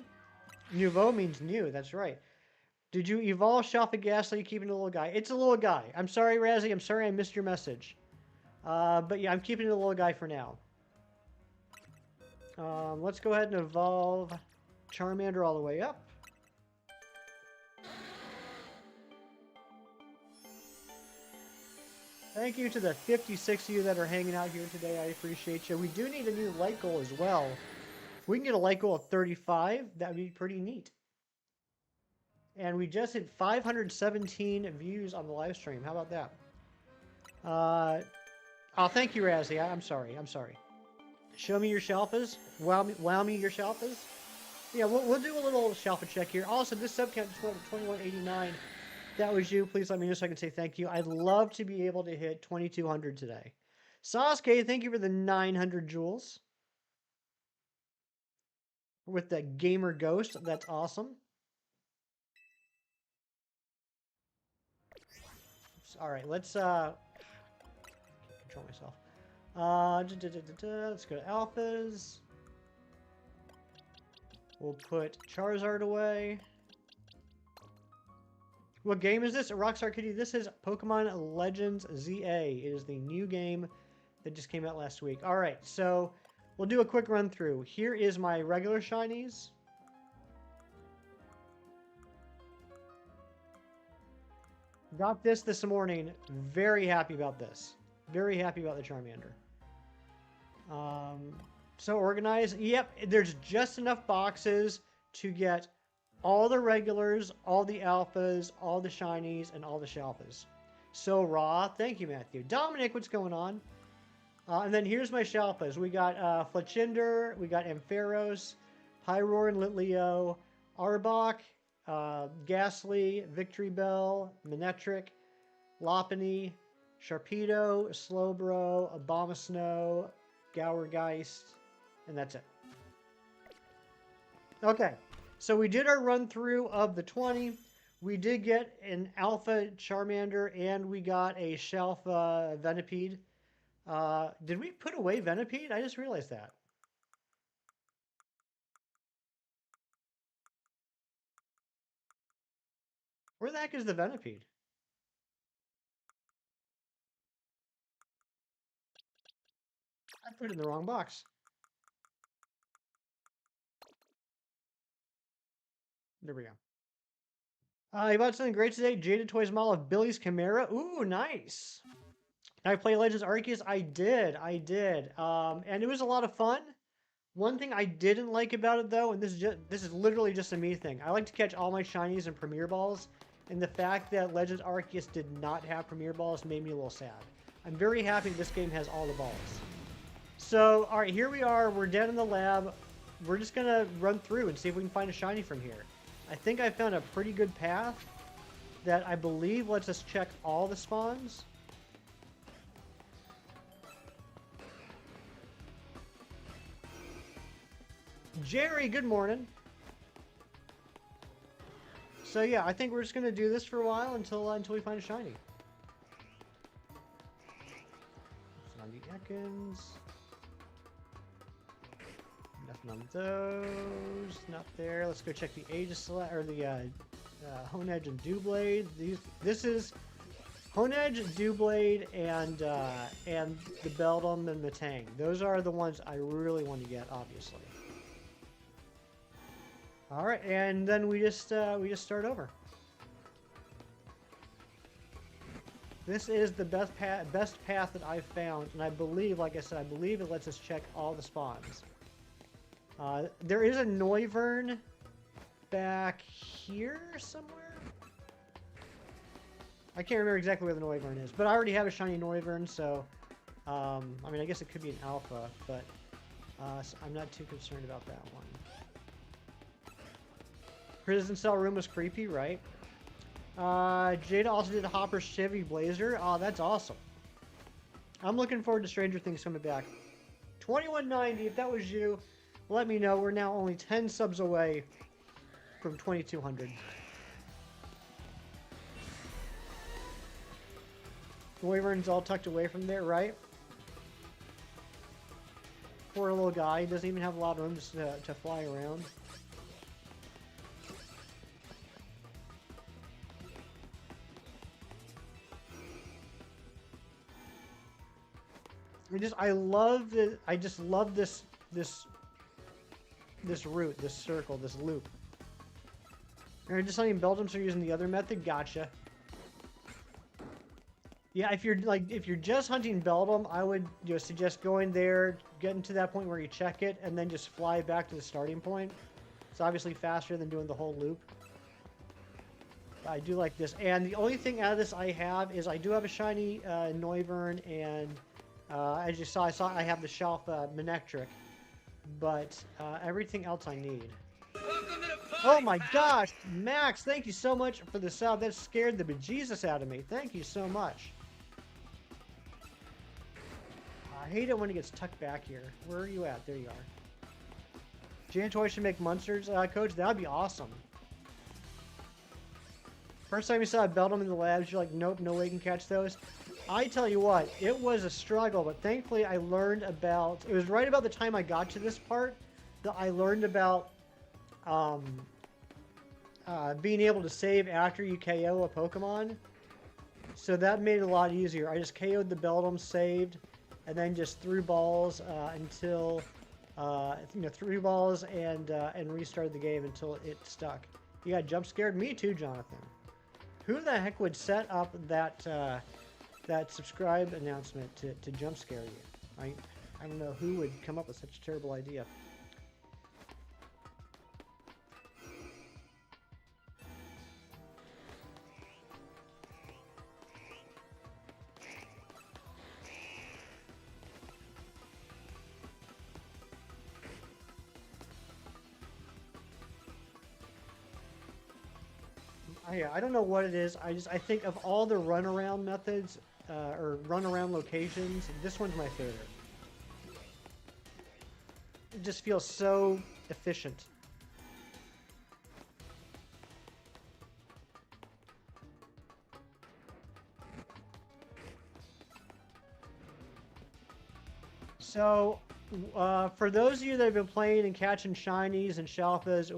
Nouveau means new, that's right. Did you evolve Shalfa Ghastly keeping the little guy? It's a little guy. I'm sorry, Razzie. I'm sorry I missed your message. But yeah, I'm keeping the little guy for now. Let's go ahead and evolve Charmander all the way up. Thank you to the 56 of you that are hanging out here today. I appreciate you. We do need a new like goal as well. If we can get a like goal of 35, that would be pretty neat. And we just hit 517 views on the live stream. How about that? Oh, thank you, Razzie. I'm sorry. I'm sorry. Show me your Shalfas. Wow me your Shalfas. Yeah, we'll do a little Shalfa check here. Also, this subcount just went to 2189. That was you. Please let me know so I can say thank you. I'd love to be able to hit 2200 today. Sasuke, thank you for the 900 jewels. With the Gamer Ghost. That's awesome. All right, let's control myself. Let's go to alphas. We'll put Charizard away. What game is this? Rockstar Kitty. This is Pokemon Legends ZA. It is the new game that just came out last week. All right, so we'll do a quick run through. Here is my regular shinies. Got this morning. Very happy about this. Very happy about the Charmander. So organized. Yep, there's just enough boxes to get all the regulars, all the alphas, all the shinies, and all the Shalfas. So raw. Thank you, Matthew. Dominic, what's going on? And then here's my Shalfas. We got Fletchinder, we got Ampharos, Pyroar and Litleo, Arbok, Ghastly, Victory Bell, Manectric, Lopunny, Sharpedo, Slowbro, Abomasnow, Gourgeist, and that's it. Okay, so we did our run through of the 20. We did get an Alpha Charmander, and we got a Shalfa Venipede. Did we put away Venipede? I just realized that. Where the heck is the Venipede? I put it in the wrong box. There we go. You bought something great today? Jaded Toys model of Billy's Chimera. Ooh, nice. Did I play Legends Arceus? I did. And it was a lot of fun. One thing I didn't like about it, though, and this is literally just a me thing. I like to catch all my shinies and Premier Balls, and the fact that Legends Arceus did not have Premier Balls made me a little sad. I'm very happy this game has all the balls. So, all right, here we are. We're down in the lab. We're just going to run through and see if we can find a shiny from here. I think I found a pretty good path that I believe lets us check all the spawns. Jerry, good morning. So yeah, I think we're just going to do this for a while until we find a shiny. On the Ekans. Nothing on those. Not there. Let's go check the Aegislash or the Honedge and Doublade. This is Honedge, Doublade, and the Beldum and the Tang. Those are the ones I really want to get, obviously. All right, and then we just start over. This is the best path that I've found, and I believe, like I said, I believe it lets us check all the spawns. There is a Noivern back here somewhere. I can't remember exactly where the Noivern is, but I already have a shiny Noivern, so I mean, I guess it could be an alpha, but so I'm not too concerned about that one. Prison cell room was creepy, right? Jada also did Hopper's Chevy Blazer. Oh, that's awesome. I'm looking forward to Stranger Things coming back. 2190, if that was you, let me know. We're now only 10 subs away from 2200. Wyvern's all tucked away from there, right? Poor little guy. He doesn't even have a lot of room to fly around. I just love this route, this circle, this loop. You're just letting Belgium are using the other method. Gotcha. Yeah, if you're just hunting Beldum, I would suggest going there, getting to that point where you check it, and then just fly back to the starting point. It's obviously faster than doing the whole loop. I do like this, and the only thing out of this I have is I do have a shiny Noivern, and as you saw, I have the Shelf Manectric, but everything else I need. Oh my gosh, Max! Thank you so much for the sub. That scared the bejesus out of me. Thank you so much. I hate it when it gets tucked back here. Where are you at? There you are. Jantoy should make monsters, Coach. That would be awesome. First time you saw Beldum in the labs, you're like, nope, no way you can catch those. I tell you what, it was a struggle, but thankfully I learned about... It was right about the time I got to this part that I learned about being able to save after you KO a Pokemon. So that made it a lot easier. I just KO'd the Beldum, saved, and then just threw balls until... threw balls and restarted the game until it stuck. You got jump scared? Me too, Jonathan. Who the heck would set up that subscribe announcement to jump scare you? I don't know who would come up with such a terrible idea. I don't know what it is. I think of all the runaround methods or runaround locations, this one's my favorite. It just feels so efficient. So, for those of you that have been playing and catching shinies and shalfas,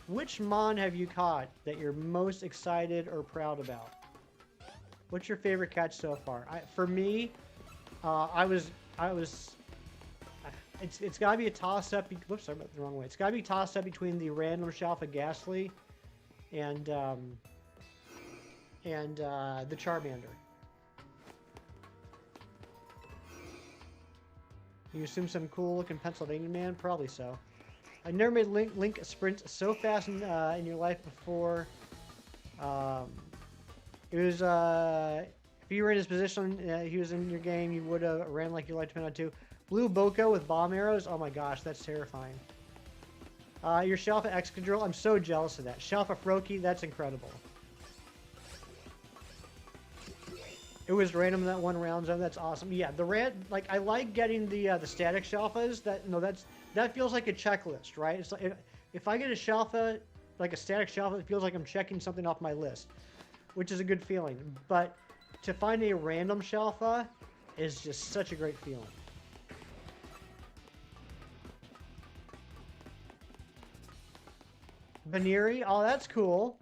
which mon have you caught that you're most excited or proud about? What's your favorite catch so far? For me, it's got to be a toss-up. Whoops, I went the wrong way. It's got to be tossed-up between the random Shalfa Ghastly and the Charmander. You assume some cool-looking Pennsylvania man? Probably so. I never made Link sprint so fast in your life before. It was if you were in his position, he was in your game, you would have ran like you liked to win on too. Blue Boko with bomb arrows. Oh my gosh, that's terrifying. Your Shalfa Excadrill. I'm so jealous of that. Shalfa Froakie. That's incredible. It was random in that one round zone. That's awesome. Yeah, I like getting the static Shalfas. That feels like a checklist, right? It's like if I get a Shalfa, like a static Shalfa, it feels like I'm checking something off my list, which is a good feeling. But to find a random Shalfa is just such a great feeling. Baneri, oh, that's cool.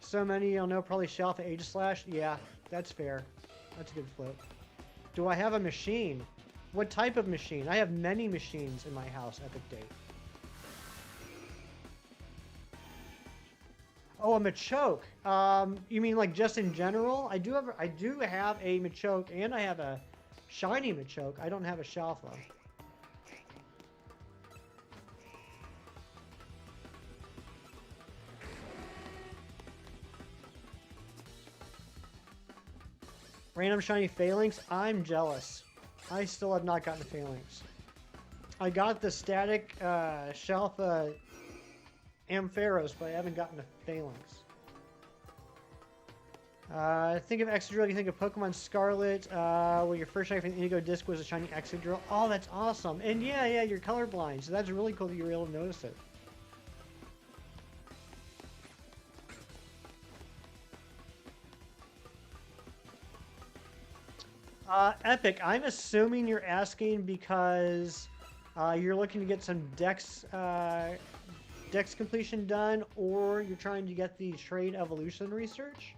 So many you'll know probably Shalfa Aegislash. Yeah, that's fair. That's a good flip. Do I have a machine? What type of machine? I have many machines in my house, Epic Date. Oh, a Machoke. You mean like just in general? I do have a Machoke, and I have a shiny Machoke. I don't have a Shalfa. Random shiny Phalanx. I'm jealous. I still have not gotten the Phalanx. I got the static Shalfa Ampharos, but I haven't gotten the Phalanx. Think of Excadrill, you think of Pokemon Scarlet, where your first shiny from the Indigo Disc was a shiny Excadrill. Oh, that's awesome. And yeah, you're colorblind, so that's really cool that you were able to notice it. Epic, I'm assuming you're asking because you're looking to get some Dex completion done, or you're trying to get the trade evolution research.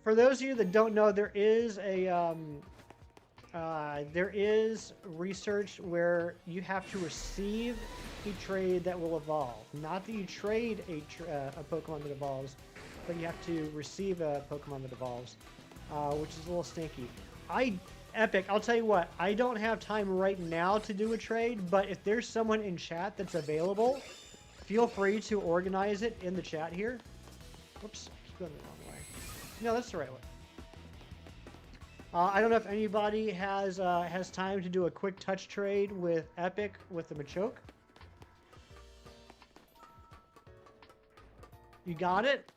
For those of you that don't know, there is research where you have to receive a trade that will evolve. Not that you trade a Pokemon that evolves, but you have to receive a Pokemon that evolves, which is a little stinky. Epic, I'll tell you what, I don't have time right now to do a trade, but if there's someone in chat that's available, feel free to organize it in the chat here. Whoops, I keep going the wrong way. No, that's the right way. I don't know if anybody has time to do a quick touch trade with Epic with the Machoke. You got it?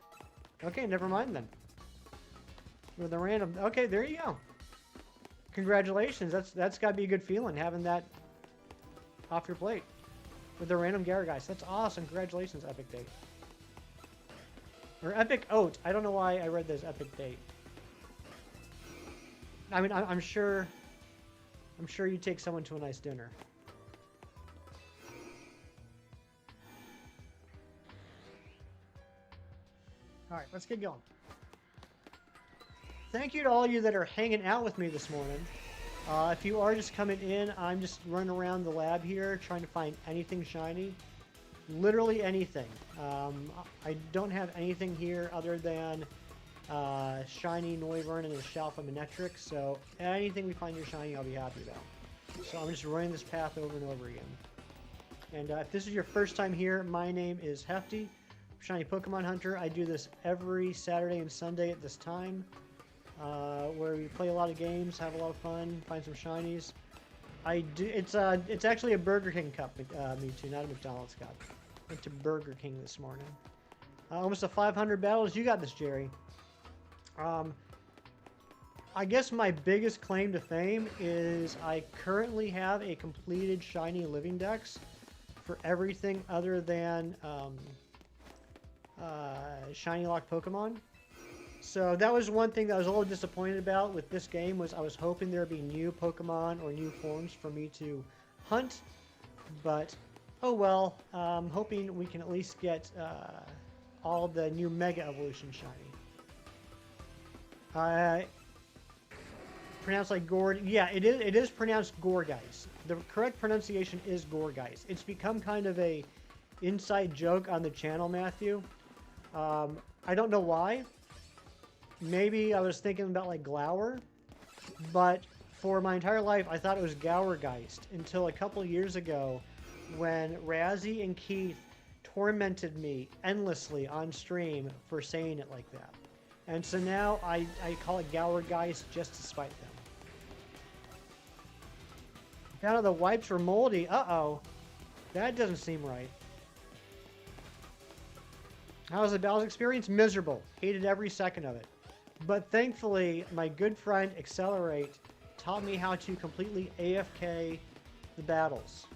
Okay, never mind then. With the random, okay, there you go. Congratulations, that's got to be a good feeling having that off your plate with the random Gyarageist. That's awesome. Congratulations, Epic Date. Or Epic Oat. I don't know why I read this Epic Date. I mean, I'm sure you take someone to a nice dinner. All right, let's get going. Thank you to all of you that are hanging out with me this morning. If you are just coming in, I'm just running around the lab here trying to find anything shiny. Literally anything. I don't have anything here other than shiny Noivern and a Shalfa Manectric, so anything we find here shiny, I'll be happy about. So I'm just running this path over and over again. And if this is your first time here, my name is Hefty, Shiny Pokemon Hunter. I do this every Saturday and Sunday at this time, where we play a lot of games, have a lot of fun, find some shinies. It's actually a Burger King cup, Mewtwo, not a McDonald's cup. Went to Burger King this morning. Almost a 500 battles. You got this, Jerry. I guess my biggest claim to fame is I currently have a completed shiny living dex for everything other than shiny locked Pokemon. So that was one thing that I was a little disappointed about with this game, was I was hoping there would be new Pokemon or new forms for me to hunt, but oh well. Hoping we can at least get all the new Mega Evolution shiny. Pronounced like Gord. Yeah, it is pronounced Gourgeist. The correct pronunciation is Gourgeist. It's become kind of a inside joke on the channel, Matthew. I don't know why. Maybe I was thinking about like Glower, but for my entire life I thought it was Gourgeist until a couple years ago when Razzie and Keith tormented me endlessly on stream for saying it like that. And so now I call it Gourgeist just to spite them. Found out the wipes were moldy. Uh-oh. That doesn't seem right. How was the battles experience? Miserable. Hated every second of it. But thankfully, my good friend Accelerate taught me how to completely AFK the battles.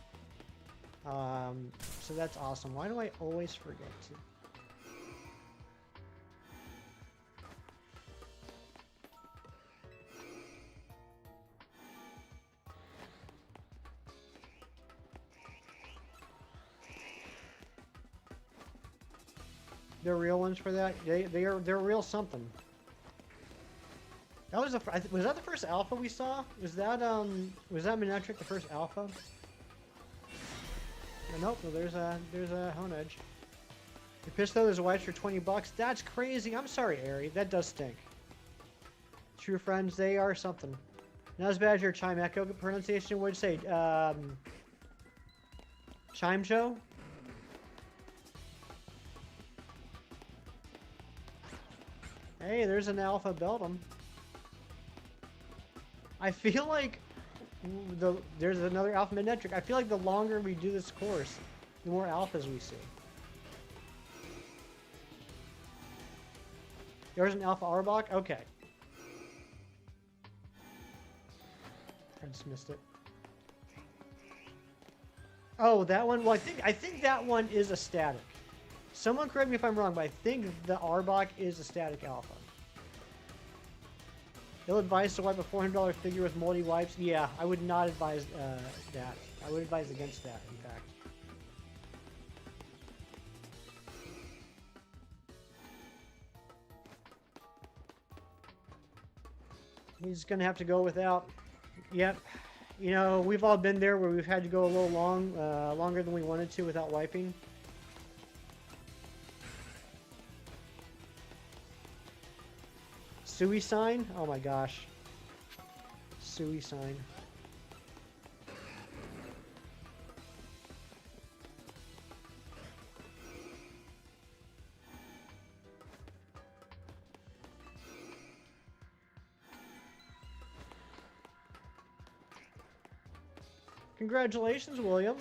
So that's awesome. Why do I always forget to? They're real ones for that. They're real something. That was was that the first alpha we saw? Was that Manectric the first alpha? Nope. No, there's a Honedge. You're pissed though. There's a wipes for $20. That's crazy. I'm sorry, Ari. That does stink. True friends, they are something. Not as bad as your Chime Echo pronunciation would say. Chime Show. Hey, there's an Alpha Beldum. I feel like there's another alpha Manectric. I feel like the longer we do this course, the more alphas we see. There's an alpha Arbok? Okay. I just missed it. Oh, that one? Well, I think that one is a static. Someone correct me if I'm wrong, but I think the Arbok is a static alpha. Ill advised to wipe a $400 figure with moldy wipes? Yeah, I would not advise that. I would advise against that, in fact. He's going to have to go without. Yep. You know, we've all been there where we've had to go a little longer than we wanted to without wiping. Sui sign? Oh my gosh. Sui sign. Congratulations, William.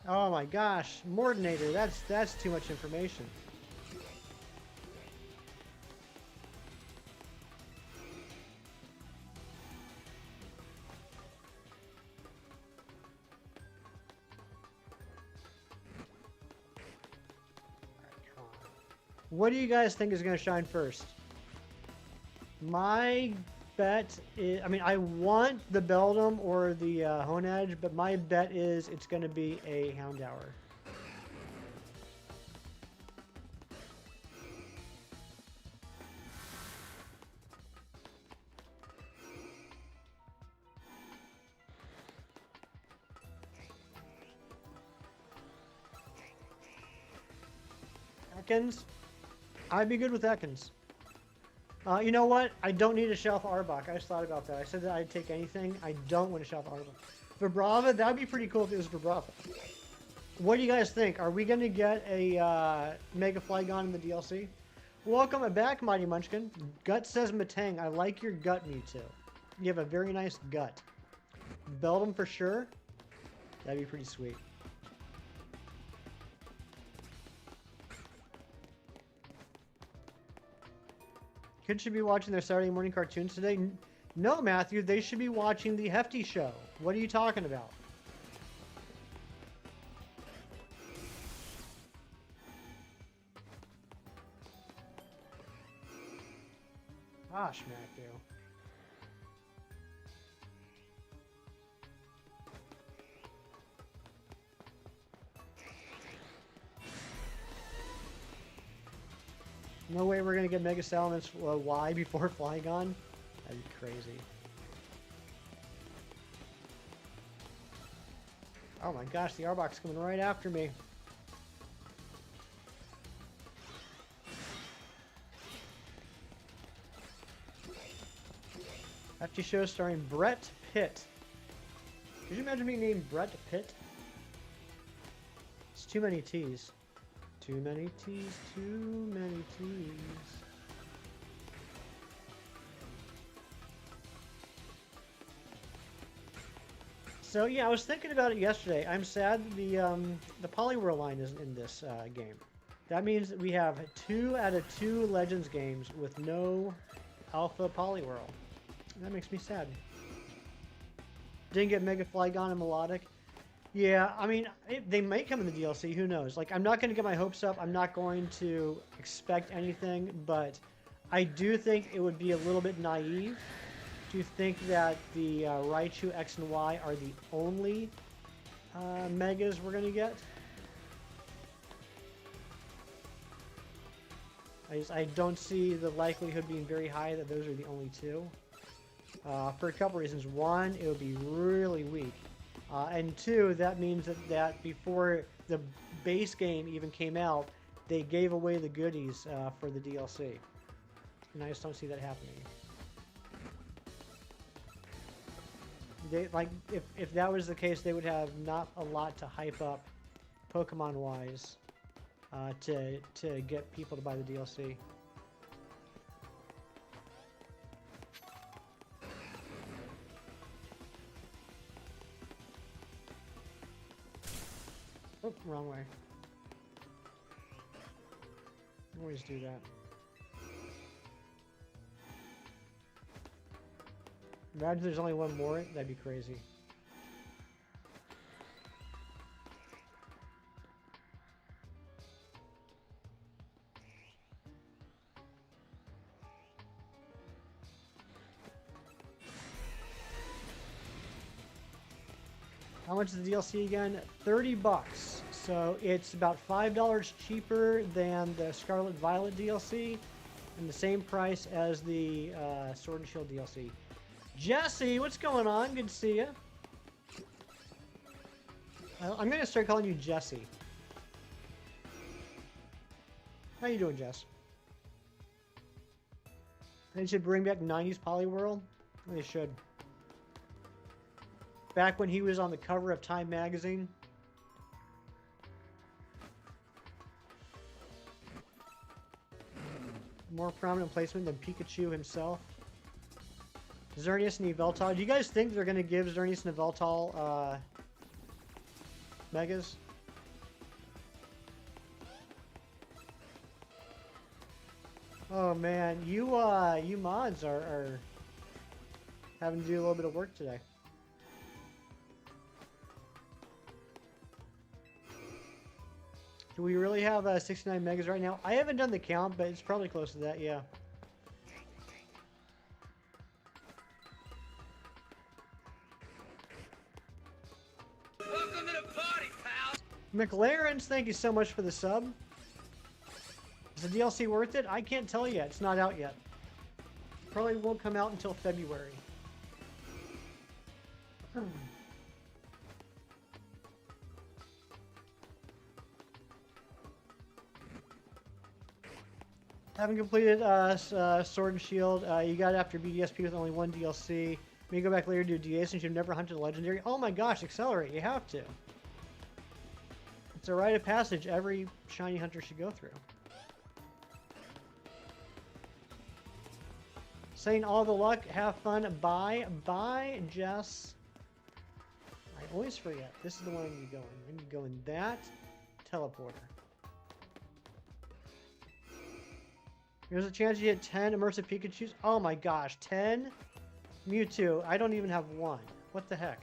Oh my gosh, Mordinator, that's too much information. What do you guys think is going to shine first? My bet is, I mean, I want the Beldum or the Honedge, but my bet is it's going to be a Houndour. Ekans? I'd be good with Ekans. You know what? I don't need a Shelf Arbok. I just thought about that. I said that I'd take anything. I don't want a Shelf Arbok. Vibrava, that'd be pretty cool if it was Vibrava. What do you guys think? Are we going to get a Mega Flygon in the DLC? Welcome back, Mighty Munchkin. Gut says Matang. I like your gut, Mewtwo. You have a very nice gut. Beldum for sure. That'd be pretty sweet. Kids should be watching their Saturday morning cartoons today. No, Matthew, they should be watching the Hefty Show. What are you talking about? Gosh, Matthew. No way we're gonna get Mega Salamence Y before Flygon? That'd be crazy. Oh my gosh, the Arbok's coming right after me. Hefty Show starring Brett Pitt. Could you imagine being named Brett Pitt? It's too many T's. Too many T's, too many T's. So yeah, I was thinking about it yesterday. I'm sad the Poliwhirl line isn't in this game. That means that we have 2 out of 2 Legends games with no Alpha Poliwhirl. That makes me sad. Didn't get Mega Flygon and Melodic. Yeah, I mean, they might come in the DLC, who knows? Like, I'm not going to get my hopes up, I'm not going to expect anything, but I do think it would be a little bit naive to think that the Raichu X and Y are the only Megas we're going to get. I don't see the likelihood being very high that those are the only 2. For a couple reasons. One, it would be really weak. And 2, that means that before the base game even came out, they gave away the goodies for the DLC. And I just don't see that happening. They like if that was the case, they would have not a lot to hype up, Pokemon wise, to get people to buy the DLC. Oh, wrong way. Always do that. Imagine there's only one more. That'd be crazy. How much is the DLC again? 30 bucks. So it's about $5 cheaper than the Scarlet Violet DLC and the same price as the Sword and Shield DLC. Jesse, what's going on? Good to see you. I'm going to start calling you Jesse. How you doing, Jess? They should bring back 90s Poliwhirl. They should. Back when he was on the cover of Time magazine. More prominent placement than Pikachu himself. Xerneas and Yveltal. Do you guys think they're going to give Xerneas and Yveltal Megas? Oh man, you mods are having to do a little bit of work today. Do we really have 69 megas right now? I haven't done the count, but it's probably close to that, yeah. Welcome to the party, pal! McLaren's, thank you so much for the sub. Is the DLC worth it? I can't tell yet. It's not out yet. Probably won't come out until February. Haven't completed Sword and Shield. You got it after BDSP with only one DLC. When you go back later to do DA since you've never hunted a legendary. Oh my gosh, accelerate. You have to. It's a rite of passage every shiny hunter should go through. Saying all the luck, have fun. Bye. Bye, Jess. I always forget. This is the one I need to go in. I need to go in that teleporter. There's a chance you hit 10 immersive Pikachus. Oh my gosh, 10? Mewtwo. I don't even have one. What the heck?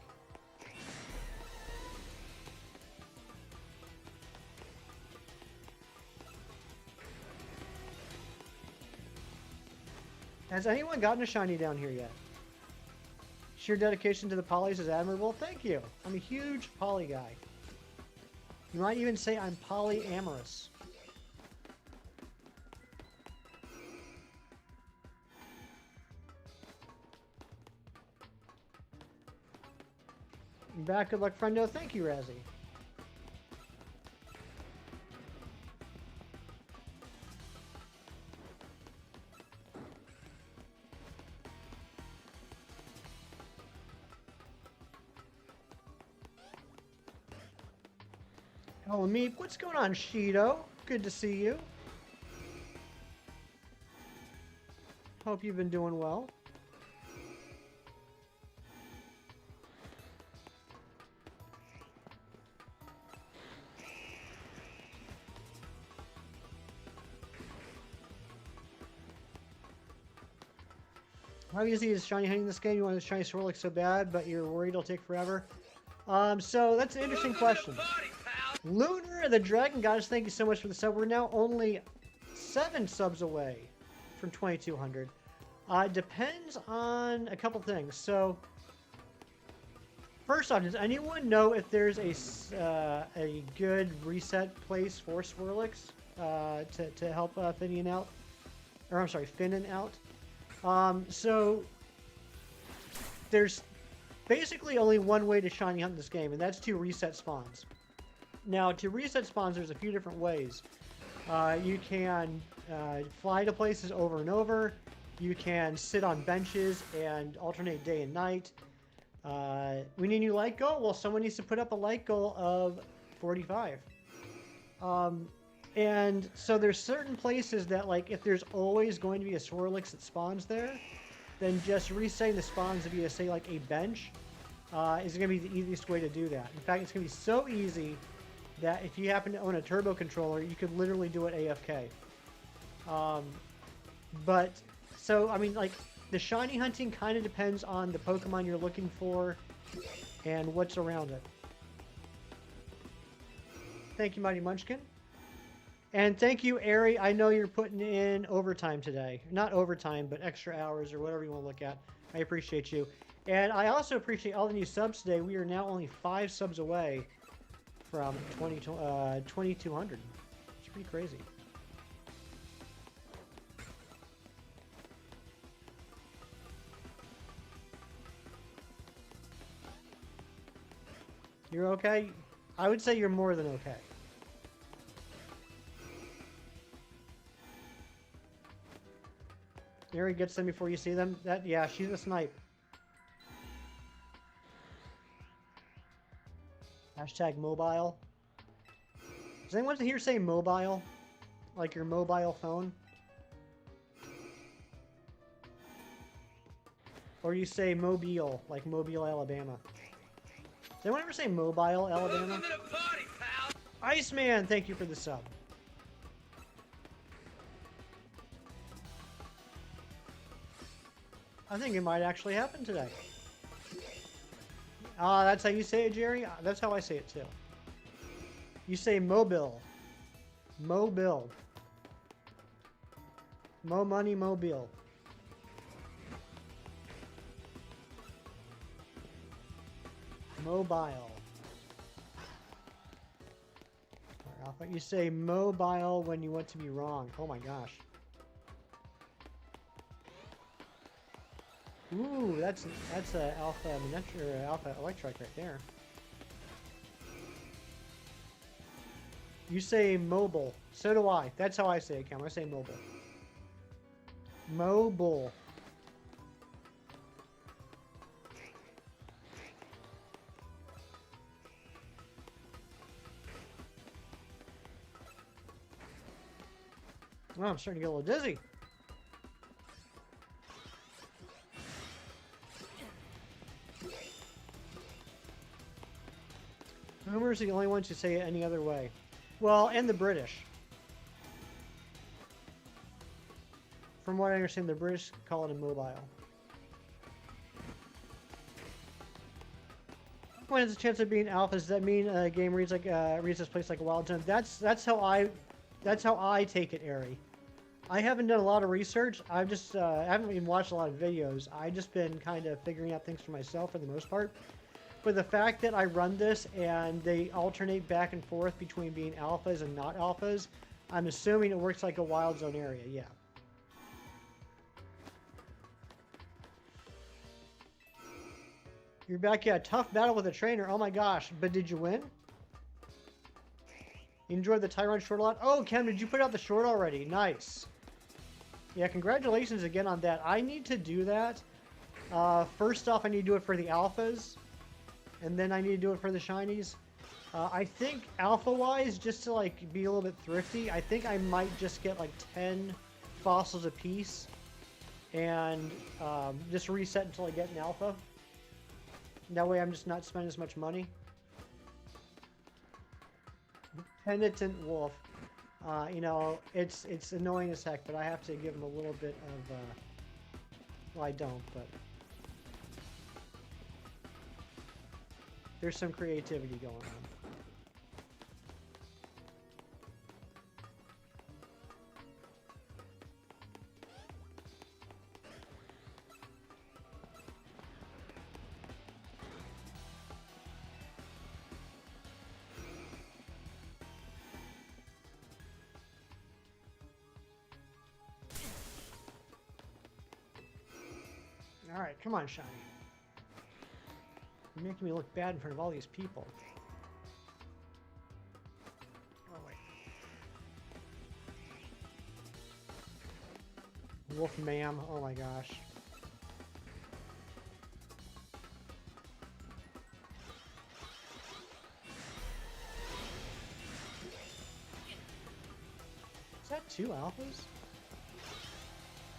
Has anyone gotten a shiny down here yet? Sheer dedication to the polys is admirable. Thank you. I'm a huge poly guy. You might even say I'm polyamorous. Back, good luck, friendo. Thank you, Razzie. Hello, Meep. What's going on, Shido? Good to see you. Hope you've been doing well. How easy is shiny hunting this game? You want to shiny Swirlix so bad, but you're worried it'll take forever? So that's an interesting question. Lunar the Dragon Goddess, thank you so much for the sub. We're now only 7 subs away from 2,200. Depends on a couple things. So, first off, does anyone know if there's a good reset place for Swirlix to help Finnean out? Or I'm sorry, Finnan out. So there's basically only one way to shiny hunt this game, and that's to reset spawns. Now, to reset spawns, there's a few different ways. You can fly to places over and over. You can sit on benches and alternate day and night. We need a new light goal. Well, someone needs to put up a light goal of 45. And so there's certain places that, like, if there's always going to be a Swirlix that spawns there, then just resetting the spawns via, say, like a bench is going to be the easiest way to do that. In fact, it's going to be so easy that if you happen to own a turbo controller, you could literally do it AFK. But, so, I mean, like, the shiny hunting kind of depends on the Pokemon you're looking for and what's around it. Thank you, Mighty Munchkin. And thank you, Ari. I know you're putting in overtime today. Not overtime, but extra hours or whatever you want to look at. I appreciate you. And I also appreciate all the new subs today. We are now only 5 subs away from 2,200. It's pretty crazy. You're okay? I would say you're more than okay. Mary gets them before you see them. That, yeah, she's a snipe. Hashtag mobile. Does anyone here say mobile? Like your mobile phone? Or you say mobile, like Mobile, Alabama? Does anyone ever say mobile, Alabama? Welcome to the party, pal. Iceman, thank you for the sub. I think it might actually happen today. Ah, that's how you say it, Jerry? That's how I say it, too. You say mobile. Mobile. Mo money, mobile. Mobile. Alpha, you say mobile when you want to be wrong. Oh my gosh. Ooh, that's a alpha miniature alpha electric right there. You say mobile. So do I. That's how I say it, Cam. I say mobile. Mobile. Oh, I'm starting to get a little dizzy. Boomers are the only ones who say it any other way. Well, and the British. From what I understand, the British call it a mobile. When has a chance of being alpha? Does that mean a game reads this place like a wild zone? That's how I take it, Ari. I haven't done a lot of research. I haven't even watched a lot of videos. I've just been kind of figuring out things for myself for the most part. But the fact that I run this and they alternate back and forth between being alphas and not alphas, I'm assuming it works like a wild zone area, yeah. You're back, yeah, tough battle with a trainer. Oh my gosh, but did you win? You enjoyed the Tyron short a lot? Oh, Ken, did you put out the short already? Nice. Yeah, congratulations again on that. I need to do that. First off, I need to do it for the alphas. And then I need to do it for the shinies. I think alpha-wise, just to like be a little bit thrifty, I think I might just get like 10 fossils apiece. And just reset until I get an alpha. That way I'm just not spending as much money. Penitent Wolf. You know, it's annoying as heck, but I have to give him a little bit of, well, I don't, but there's some creativity going on. Alright, come on, Shiny. You're making me look bad in front of all these people. Oh, wait. Wolf ma'am, oh my gosh. that 2 alphas?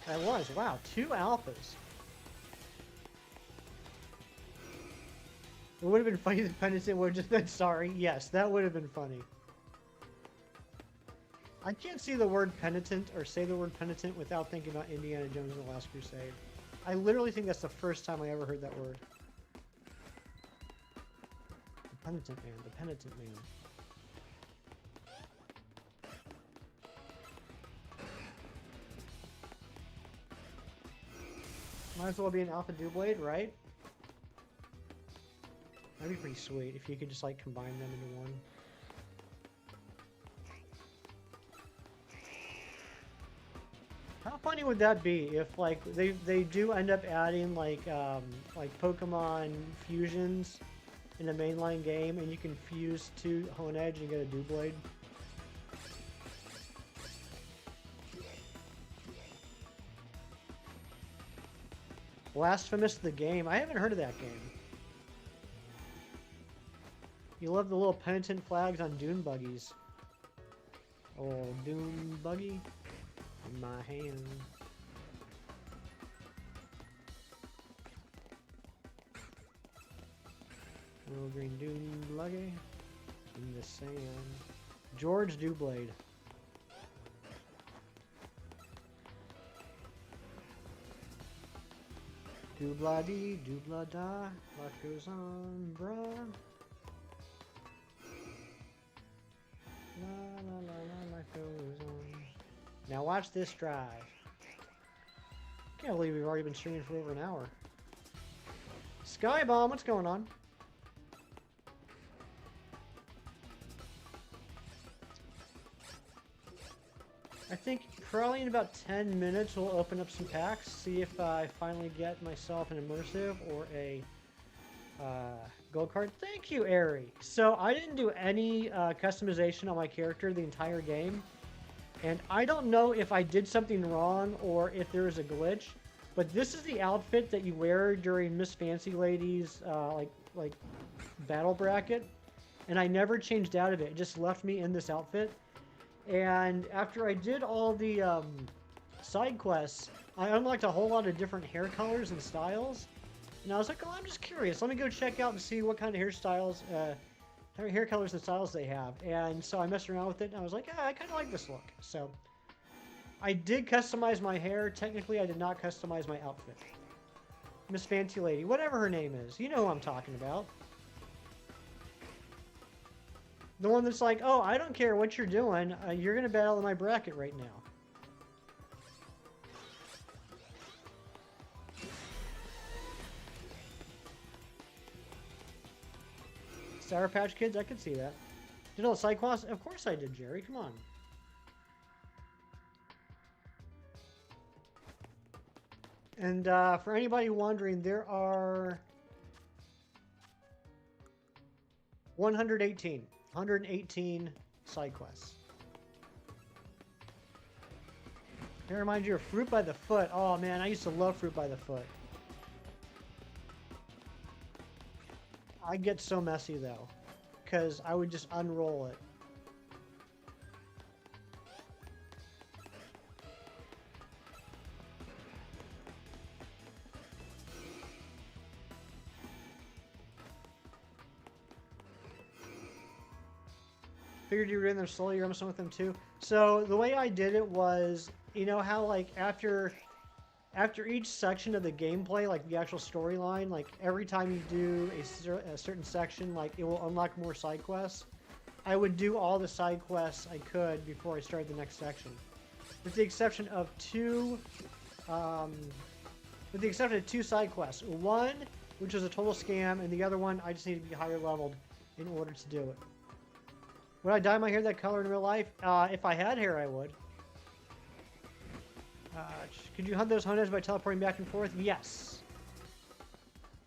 That was, wow, 2 alphas. It would have been funny if the Penitent would have just been sorry. Yes, that would have been funny. I can't see the word penitent or say the word penitent without thinking about Indiana Jones and the Last Crusade. I literally think that's the first time I ever heard that word. The Penitent Man, the Penitent Man. Might as well be an Alpha Doublade, right? That'd be pretty sweet if you could just like combine them into one. How funny would that be if like they do end up adding like Pokemon fusions in a mainline game and you can fuse 2 Honedge and get a Doublade? Blasphemous the game. I haven't heard of that game. You love the little penitent flags on dune buggies. Oh, dune buggy in my hand. Little green dune buggy in the sand. George Doublade. Doobla-dee, doobla-da, life goes on, bruh. La la la la, life goes on. Now watch this drive. Can't believe we've already been streaming for over an hour. Skybomb, what's going on? I think probably in about 10 minutes we'll open up some packs, see if I finally get myself an immersive or a gold card. Thank you, Ari. So I didn't do any customization on my character the entire game, and I don't know if I did something wrong or if there was a glitch, but this is the outfit that you wear during Miss Fancy Lady's like battle bracket, and I never changed out of it. It just left me in this outfit. And after I did all the side quests, I unlocked a whole lot of different hair colors and styles. And I was like, oh, I'm just curious. Let me go check out and see what kind of hairstyles, hair colors and styles they have. And so I messed around with it, and I was like, yeah, I kind of like this look. So I did customize my hair. Technically, I did not customize my outfit. Miss Fancy Lady, whatever her name is. You know who I'm talking about. The one that's like, oh, I don't care what you're doing. You're going to battle in my bracket right now. Sour Patch Kids, I could see that. Did all the side quests? Of course I did, Jerry. Come on. And for anybody wondering, there are 118 side quests. That reminds you of Fruit by the Foot. Oh man, I used to love Fruit by the Foot. I get so messy though, because I would just unroll it. Figured you were doing them slowly, you're messing with them too. So the way I did it was, you know how like after each section of the gameplay, like the actual storyline, like every time you do a certain section, like it will unlock more side quests. I would do all the side quests I could before I started the next section, with the exception of two side quests. One, which was a total scam, and the other one I just need to be higher leveled in order to do it. Would I dye my hair that color in real life? If I had hair, I would. Could you hunt those hunters by teleporting back and forth? Yes.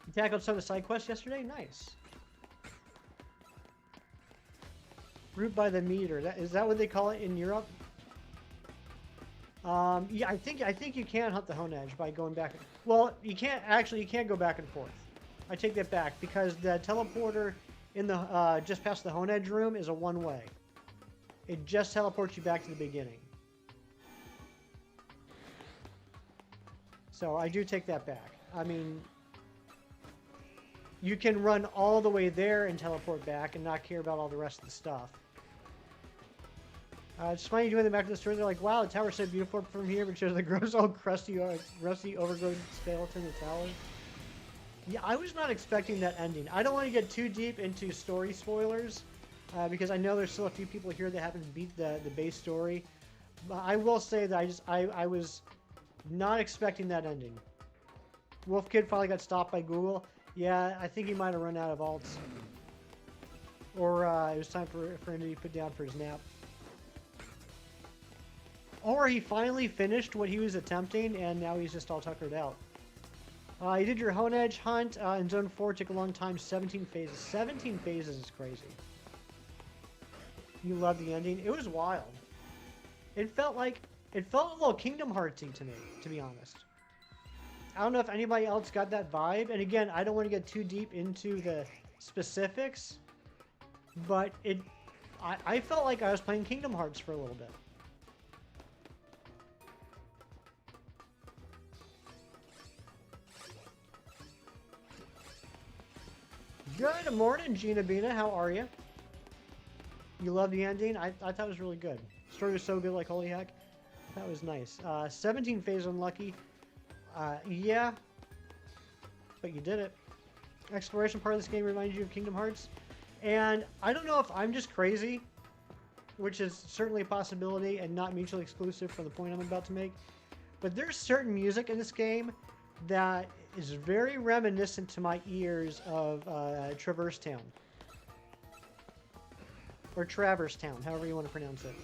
You tackled some of the side quests yesterday? Nice. Route by the meter. Is that what they call it in Europe? Yeah, I think you can hunt the Honedge by going back. Well, you can't go back and forth. I take that back because the teleporter in the just past the Honedge room is a one-way. It just teleports you back to the beginning. So I do take that back. I mean, you can run all the way there and teleport back and not care about all the rest of the stuff. It's funny doing the back to the story. They're like, wow, the tower's so beautiful from here, but shows the gross old crusty, rusty, overgrown skeleton in the tower. Yeah, I was not expecting that ending. I don't want to get too deep into story spoilers, because I know there's still a few people here that haven't beat the base story. But I will say that I was not expecting that ending. Wolf Kid finally got stopped by Google. Yeah, I think he might have run out of alts. Or it was time for him to be put down for his nap. Or he finally finished what he was attempting, and now he's just all tuckered out. You did your Hone Edge hunt in Zone 4. Took a long time. 17 phases. 17 phases is crazy. You love the ending. It was wild. It felt a little Kingdom Heartsy to me, to be honest. I don't know if anybody else got that vibe. And again, I don't want to get too deep into the specifics, but I felt like I was playing Kingdom Hearts for a little bit. Good morning, Gina Bina. How are you? You love the ending? I thought it was really good. Story was so good, like holy heck. That was nice. 17 phase unlucky. Yeah. But you did it. Exploration part of this game reminds you of Kingdom Hearts. And I don't know if I'm just crazy, which is certainly a possibility and not mutually exclusive from the point I'm about to make. But there's certain music in this game that is very reminiscent to my ears of Traverse Town. Or Traverse Town, however you want to pronounce it.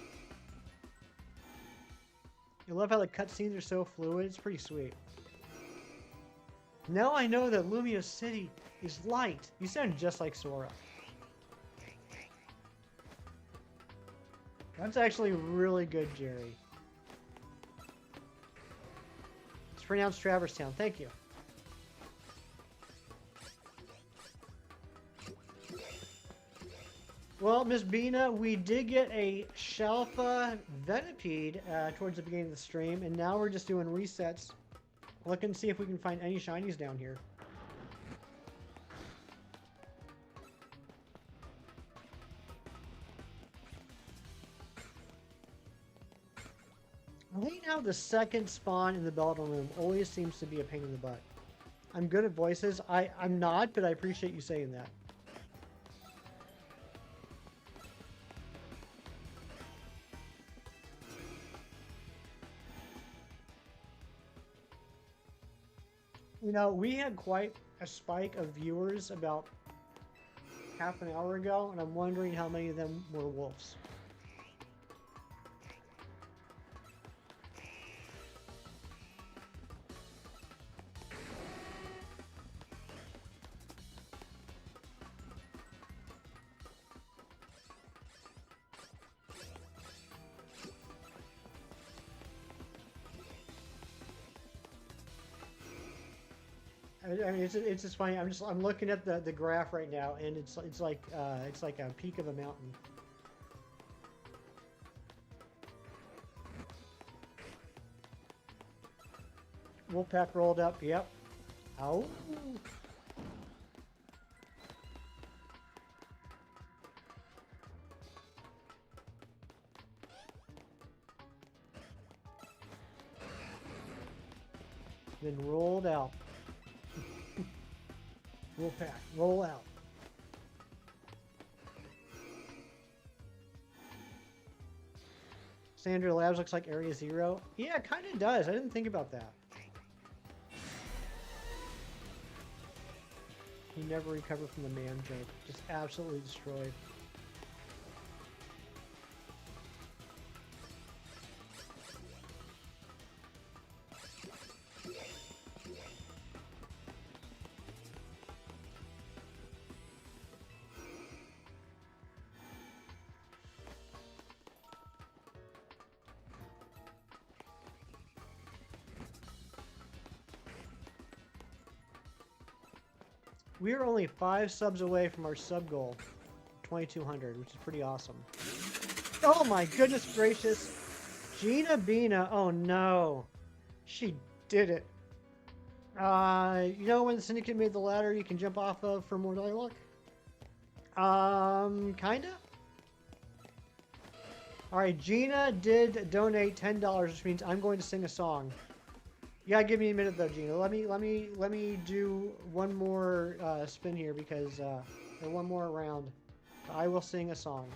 I love how the cutscenes are so fluid. It's pretty sweet. Now I know that Lumia City is light. You sound just like Sora. That's actually really good, Jerry. It's pronounced Traverse Town. Thank you. Well, Miss Bina, we did get a Shalfa Venipede towards the beginning of the stream, and now we're just doing resets. Looking to see if we can find any shinies down here. I think how the second spawn in the Belton room always seems to be a pain in the butt. I'm good at voices. I'm not, but I appreciate you saying that. You know, we had quite a spike of viewers about half an hour ago, and I'm wondering how many of them were wolves. I mean, it's just funny. I'm looking at the graph right now, and it's like a peak of a mountain. Wolfpack rolled up. Yep. Ow. Then rolled out. Wolfpack, roll out. Sandra Labs looks like Area Zero. Yeah, it kind of does. I didn't think about that. He never recovered from the man joke. Just absolutely destroyed. We are only 5 subs away from our sub goal, 2,200, which is pretty awesome. Oh my goodness gracious. Gina Bina, oh no. She did it. You know when the Syndicate made the ladder you can jump off of for more dialogue? Kinda. Alright, Gina did donate $10, which means I'm going to sing a song. You gotta give me a minute though, Gina. Let me do one more spin here because or one more round. I will sing a song.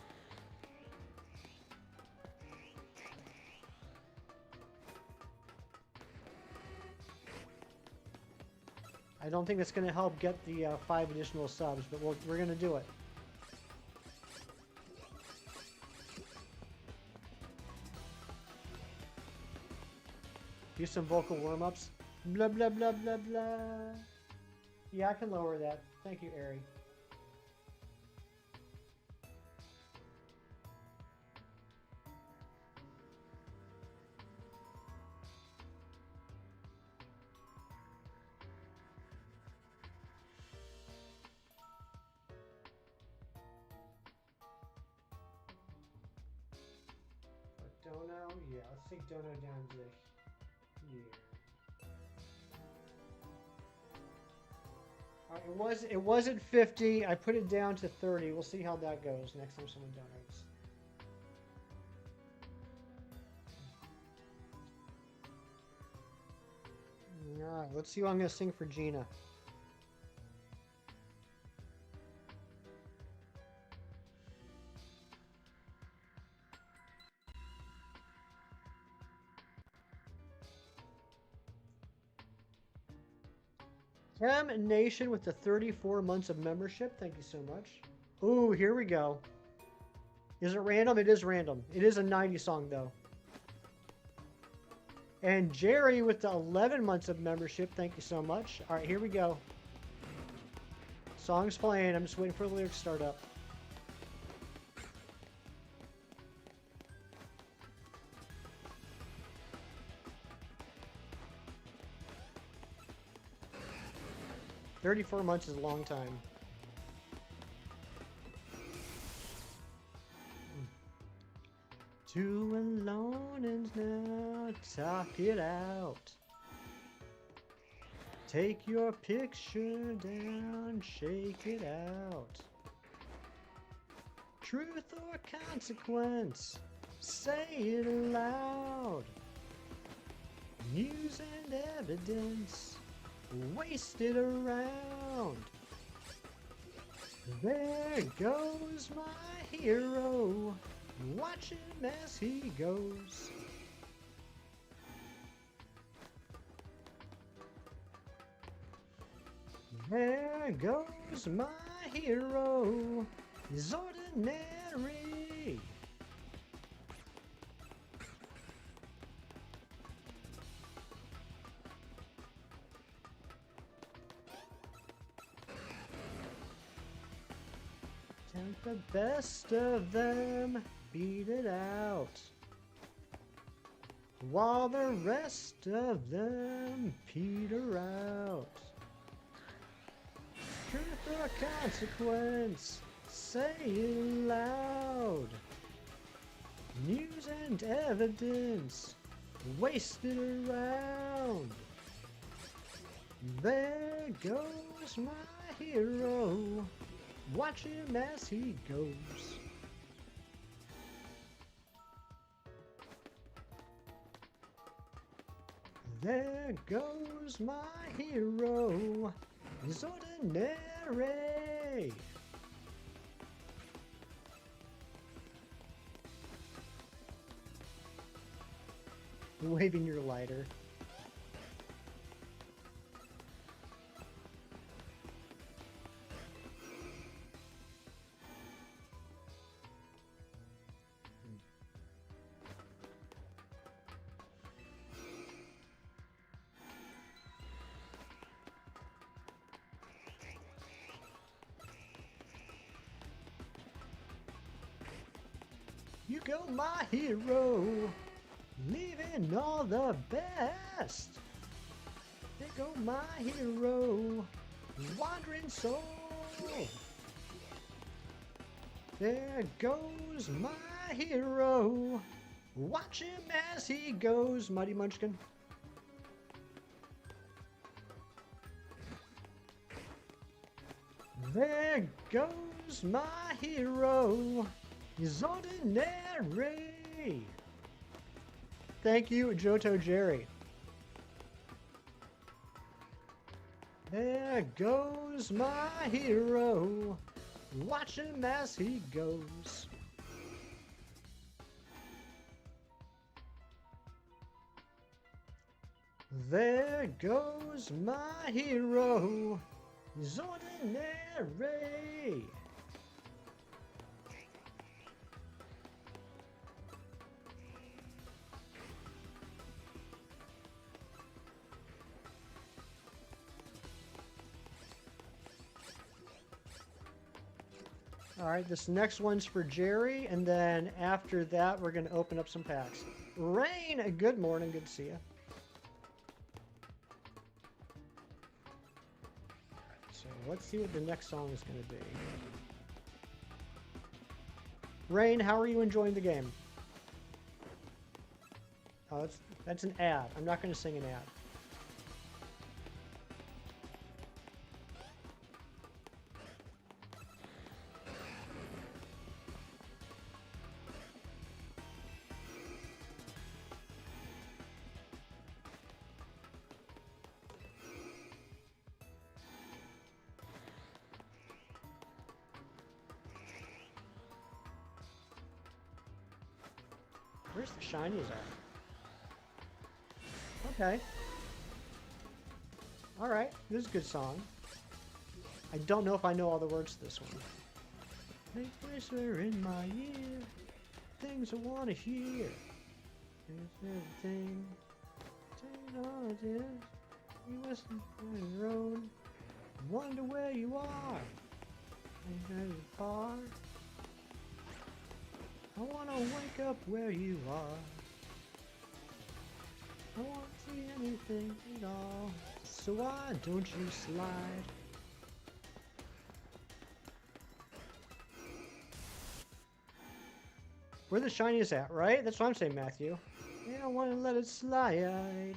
I don't think it's gonna help get the 5 additional subs, but we're gonna do it. Do some vocal warm-ups. Blah, blah, blah, blah, blah. Yeah, I can lower that. Thank you, Ari. Dono? Yeah, let's take Dono down to here. Alright, it was at 50. I put it down to 30. We'll see how that goes next time someone donates. Alright, let's see what I'm gonna sing for Gina. Cam Nation with the 34 months of membership. Thank you so much. Ooh, here we go. Is it random? It is random. It is a 90s song, though. And Jerry with the 11 months of membership. Thank you so much. All right, here we go. Song's playing. I'm just waiting for the lyrics to start up. "34 months is a long time." Two alone and now talk it out. Take your picture down, shake it out. Truth or consequence, say it aloud. News and evidence, wasted around. There goes my hero, watch him as he goes. There goes my hero, he's ordinary. Take the best of them, beat it out, while the rest of them peter out. Truth or consequence, say it loud. News and evidence, wasted around. There goes my hero, watch him as he goes. There goes my hero, he's ordinary. Waving your lighter. You go, my hero, leaving all the best. There go my hero, wandering soul. There goes my hero, watch him as he goes. Mighty Munchkin. There goes my hero. He's ordinary. Thank you, Johto Jerry. There goes my hero. Watch him as he goes. There goes my hero. He's ordinary. All right, this next one's for Jerry, and then after that, we're going to open up some packs. Rain, good morning. Good to see you. So let's see what the next song is going to be. Rain, how are you enjoying the game? Oh, that's an ad. I'm not going to sing an ad. Where's the shinies at? Okay. Alright, this is a good song. I don't know if I know all the words to this one. They whisper in my ear, things I want to hear. There's everything, turn on it is. You listen on your own, wonder where you are. Ain't very far. I wanna wake up where you are. I won't see anything at all. So why don't you slide? Where the shiniest at, right? That's what I'm saying, Matthew. You don't want to let it slide.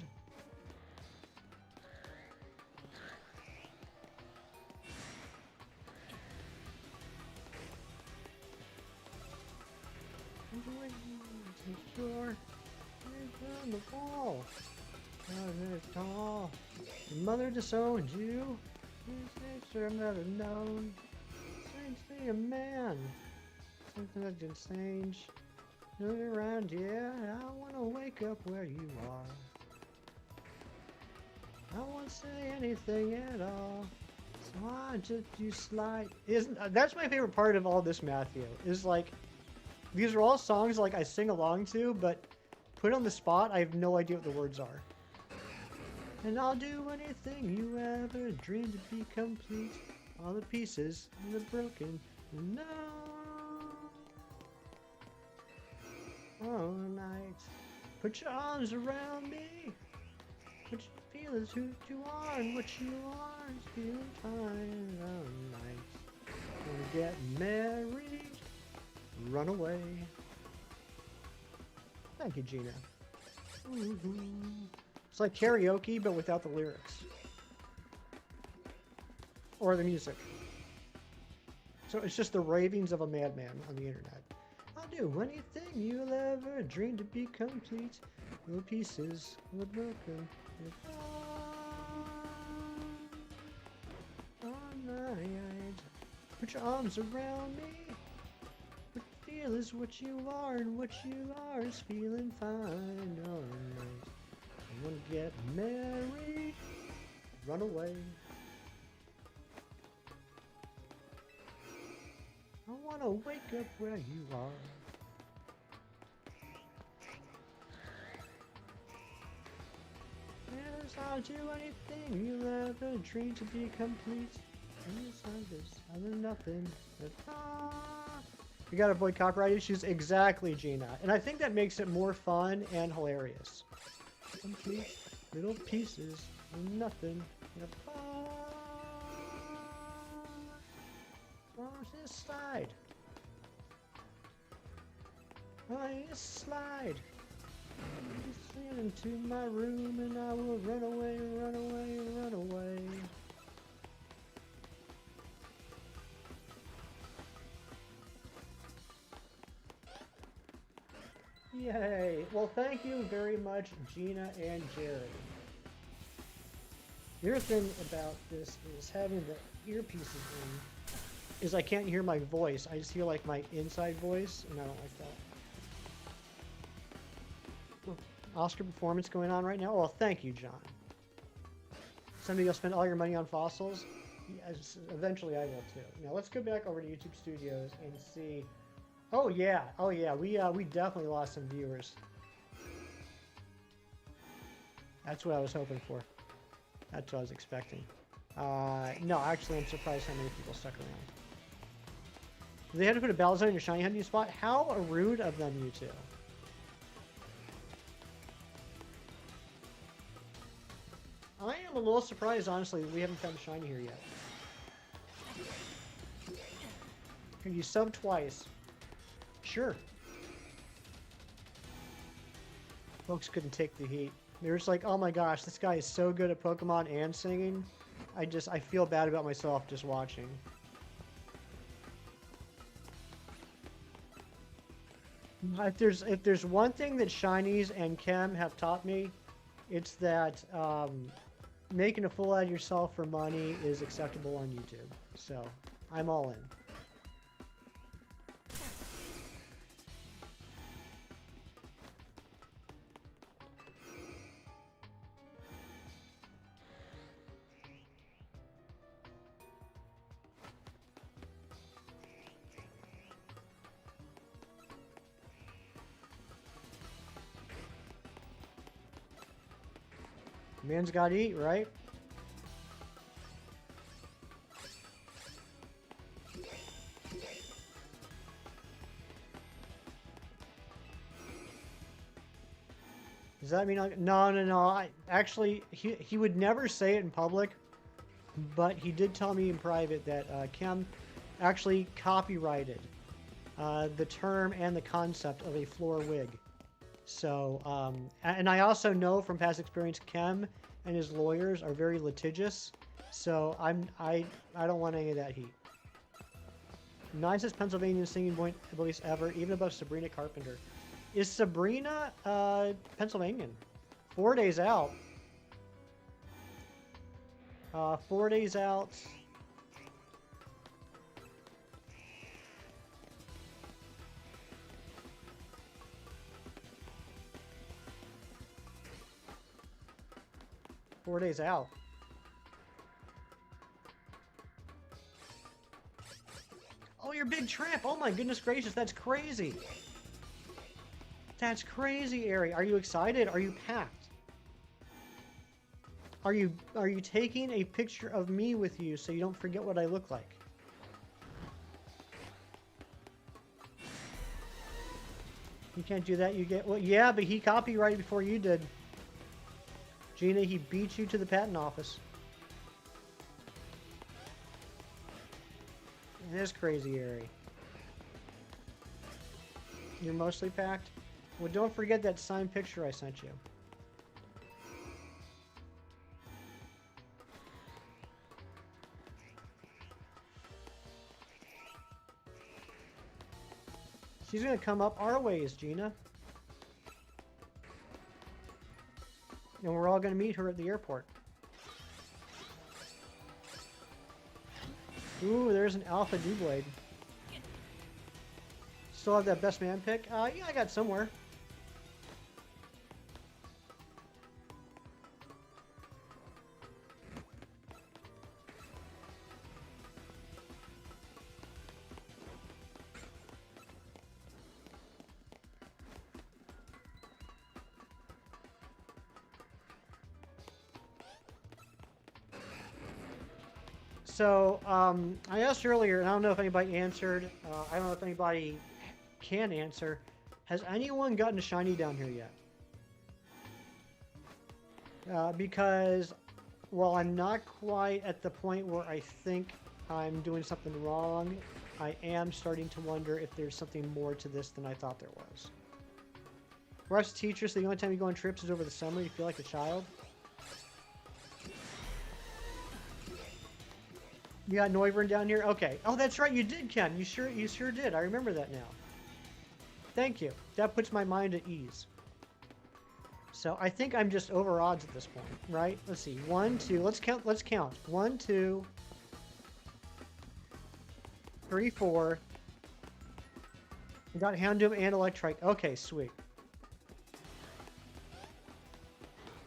Sure. On the wall. Very tall. Your mother disowned you. Sure, I'm not known. Strange thing, a man. Something that can change. Moving around, yeah. I wanna wake up where you are. I won't say anything at all. So why just you slide? That's my favorite part of all this, Matthew. Is like, these are all songs like I sing along to, but put on the spot, I have no idea what the words are. And I'll do anything you ever dreamed to be complete. All the pieces and the broken. No. All night. Put your arms around me. What you feel is who you are, and what you are is feeling fine. All night. Wanna get married. Run away. Thank you, Gina. It's like karaoke, but without the lyrics. Or the music. So it's just the ravings of a madman on the internet. I'll do anything you'll ever dream to be complete. Little pieces, little broken. All night. Put your arms around me. Feel is what you are, and what you are is feeling fine. All right. I want to get married, run away. I want to wake up where you are. Yes, I'll do anything you'll ever dream to be complete. Other nothing at all. We gotta avoid copyright issues. Exactly, Gina. And I think that makes it more fun and hilarious. Complete little pieces of nothing. On this slide. On this slide. Just into my room and I will run away, run away, run away. Yay! Well, thank you very much, Gina and Jared. The other thing about this is having the earpieces in is I can't hear my voice. I just hear like my inside voice, and I don't like that. Oscar performance going on right now? Well, thank you, John. Someday you'll spend all your money on fossils? Yes, eventually I will too. Now let's go back over to YouTube Studios and see. Oh yeah, we definitely lost some viewers. That's what I was hoping for. That's what I was expecting. No, actually I'm surprised how many people stuck around. They had to put a battle zone in your shiny hunting spot? How rude of them, you two. I am a little surprised, honestly, we haven't found a shiny here yet. Can you sub twice? Sure. Folks couldn't take the heat. They're just like, oh my gosh, this guy is so good at Pokemon and singing. I feel bad about myself just watching. If there's one thing that Shinies and Chem have taught me, it's that making a fool out of yourself for money is acceptable on YouTube. So, I'm all in. Man's gotta eat, right? Does that mean no. Actually, he would never say it in public, but he did tell me in private that Chem actually copyrighted the term and the concept of a floor wig. So, and I also know from past experience, Chem and his lawyers are very litigious. So I don't want any of that heat. Nicest Pennsylvania singing voice ever, even above Sabrina Carpenter. Is Sabrina Pennsylvanian? 4 days out. 4 days out. Four days out. Oh, you're Big Tramp. Oh my goodness gracious, that's crazy. That's crazy, Ari. Are you excited? Are you packed? Are you taking a picture of me with you so you don't forget what I look like? You can't do that. You get well, yeah, but he copyrighted before you did. Gina, he beat you to the patent office. It is crazy, Ari. You're mostly packed? Well, don't forget that signed picture I sent you. She's gonna come up our ways, Gina. And we're all gonna meet her at the airport. Ooh, there's an Alpha Doublade. Still have that best man pick? Yeah, I got somewhere. So, I asked earlier, and I don't know if anybody answered. I don't know if anybody can answer. Has anyone gotten a shiny down here yet? Because, while I'm not quite at the point where I think I'm doing something wrong, I am starting to wonder if there's something more to this than I thought there was. Russ teacher, so the only time you go on trips is over the summer. You feel like a child. You got Noivern down here? Okay. Oh, that's right, you did, Ken. You sure did. I remember that now. Thank you. That puts my mind at ease. So I think I'm just over odds at this point, right? Let's see. 1, 2. Let's count. Let's count. 1, 2, 3, 4. We got Houndoom and Electrike. Okay, sweet.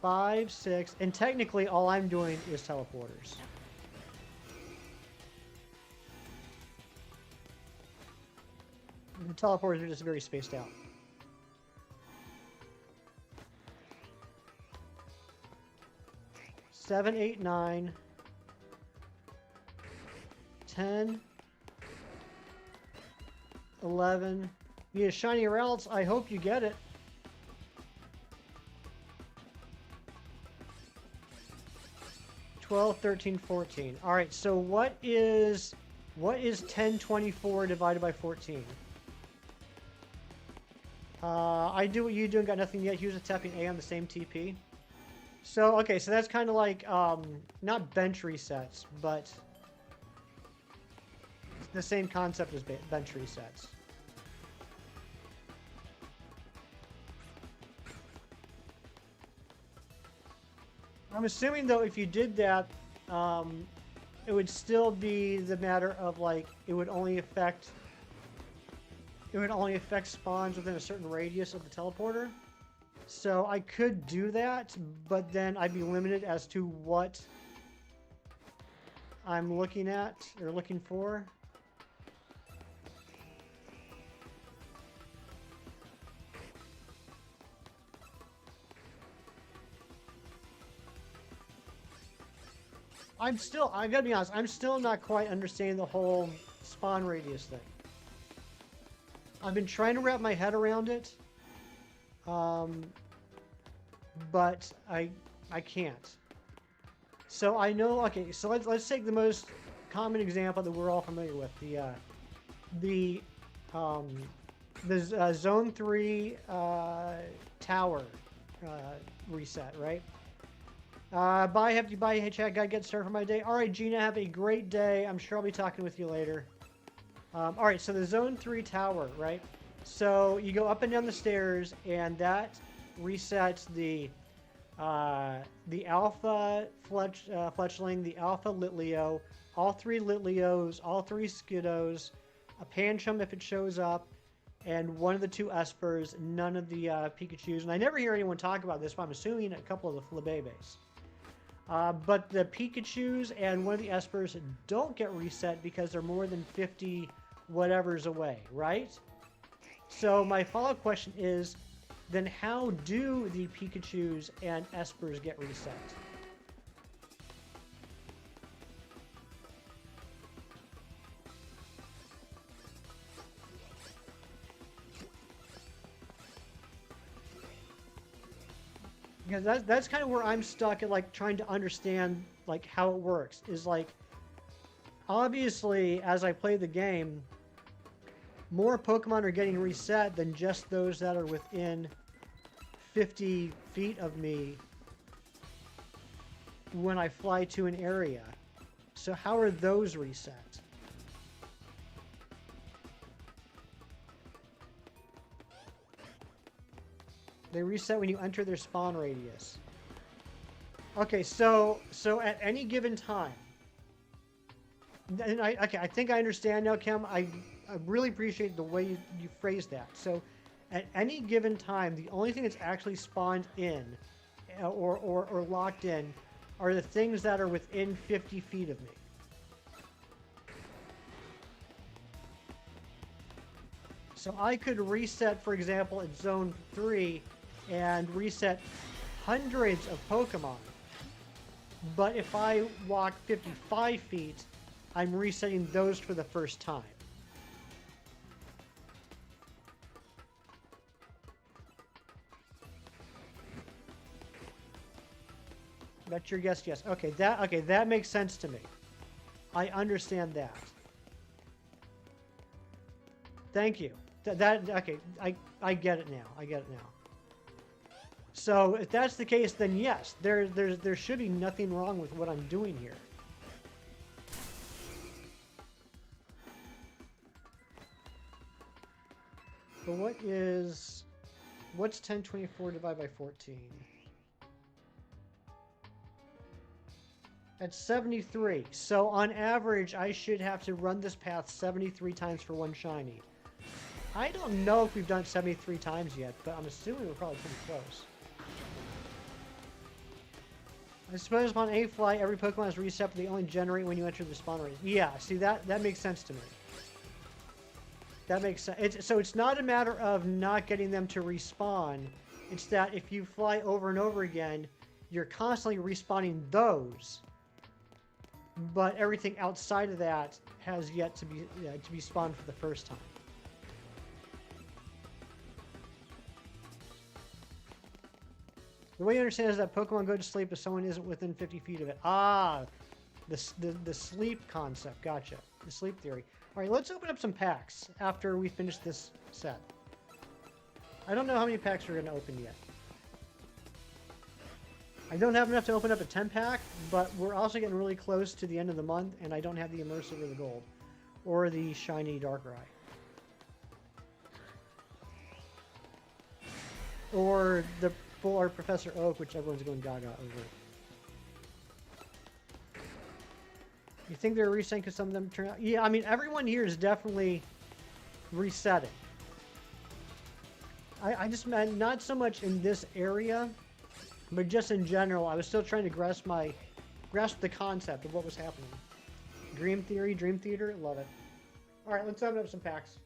5, 6, and technically all I'm doing is teleporters. The teleporters are just very spaced out. Seven, 8, 9, 10, 11. You need a shiny Ralts. I hope you get it. 12, 13, 14. All right. So what is 1024 divided by 14? I do what you do and got nothing yet. He was tapping A on the same TP. So, okay, so that's kind of like, not bench resets, but the same concept as bench resets. I'm assuming, though, if you did that, it would still be the matter of, like, it would only affect spawns within a certain radius of the teleporter. So I could do that, but then I'd be limited as to what I'm looking at or looking for. I gotta be honest, I'm still not quite understanding the whole spawn radius thing. I've been trying to wrap my head around it. But I can't. So I know. Okay, so let's take the most common example that we're all familiar with, the Zone 3 tower reset, right? Bye, Hefty. Bye, hey chat. Gotta get started for my day. All right, Gina, have a great day. I'm sure I'll be talking with you later. All right, so the Zone 3 tower, right? So you go up and down the stairs, and that resets the Alpha Fletchling, the Alpha Litleo, all 3 Litleos, all 3 Skiddos, a Pancham if it shows up, and one of the 2 Espers, none of the Pikachus. And I never hear anyone talk about this, but I'm assuming a couple of the Flabébés. But the Pikachus and one of the Espers don't get reset because they're more than 50 whatevers away, right? So my follow-up question is, then how do the Pikachus and Espers get reset? Because that's kind of where I'm stuck at, like, trying to understand, like, how it works. Is, like, obviously, as I play the game, more Pokemon are getting reset than just those that are within 50 feet of me when I fly to an area. So how are those reset? They reset when you enter their spawn radius. Okay, so at any given time, and I think I understand now, Kim. I really appreciate the way you phrased that. So, at any given time, the only thing that's actually spawned in, or locked in, are the things that are within 50 feet of me. So I could reset, for example, at Zone 3, and reset hundreds of Pokemon. But if I walk 55 feet, I'm resetting those for the first time. That's your guess, yes. Okay, that makes sense to me. I understand that. Thank you. Okay, I get it now. I get it now. So if that's the case, then yes, there should be nothing wrong with what I'm doing here. But what's 1024 divided by 14? That's 73. So on average, I should have to run this path 73 times for one shiny. I don't know if we've done it 73 times yet, but I'm assuming we're probably pretty close. I suppose upon a fly, every Pokemon is reset, but they only generate when you enter the spawn range. Yeah, see, that makes sense to me. That makes sense. So it's not a matter of not getting them to respawn. It's that if you fly over and over again, you're constantly respawning those. But everything outside of that has yet to be spawned for the first time. The way you understand is that Pokemon go to sleep if someone isn't within 50 feet of it. Ah, the sleep concept. Gotcha. The sleep theory. All right, let's open up some packs after we finish this set. I don't know how many packs we're going to open yet. I don't have enough to open up a 10-pack, but we're also getting really close to the end of the month, and I don't have the Immersive or the Gold. Or the Shiny Darkrai. Or the Full Art Professor Oak, which everyone's going gaga over. You think they're resetting because some of them turn out? Yeah, I mean, everyone here is definitely resetting. I just meant not so much in this area, but just in general. I was still trying to grasp the concept of what was happening. Dream Theory, Dream Theater, love it. All right, let's open up some packs.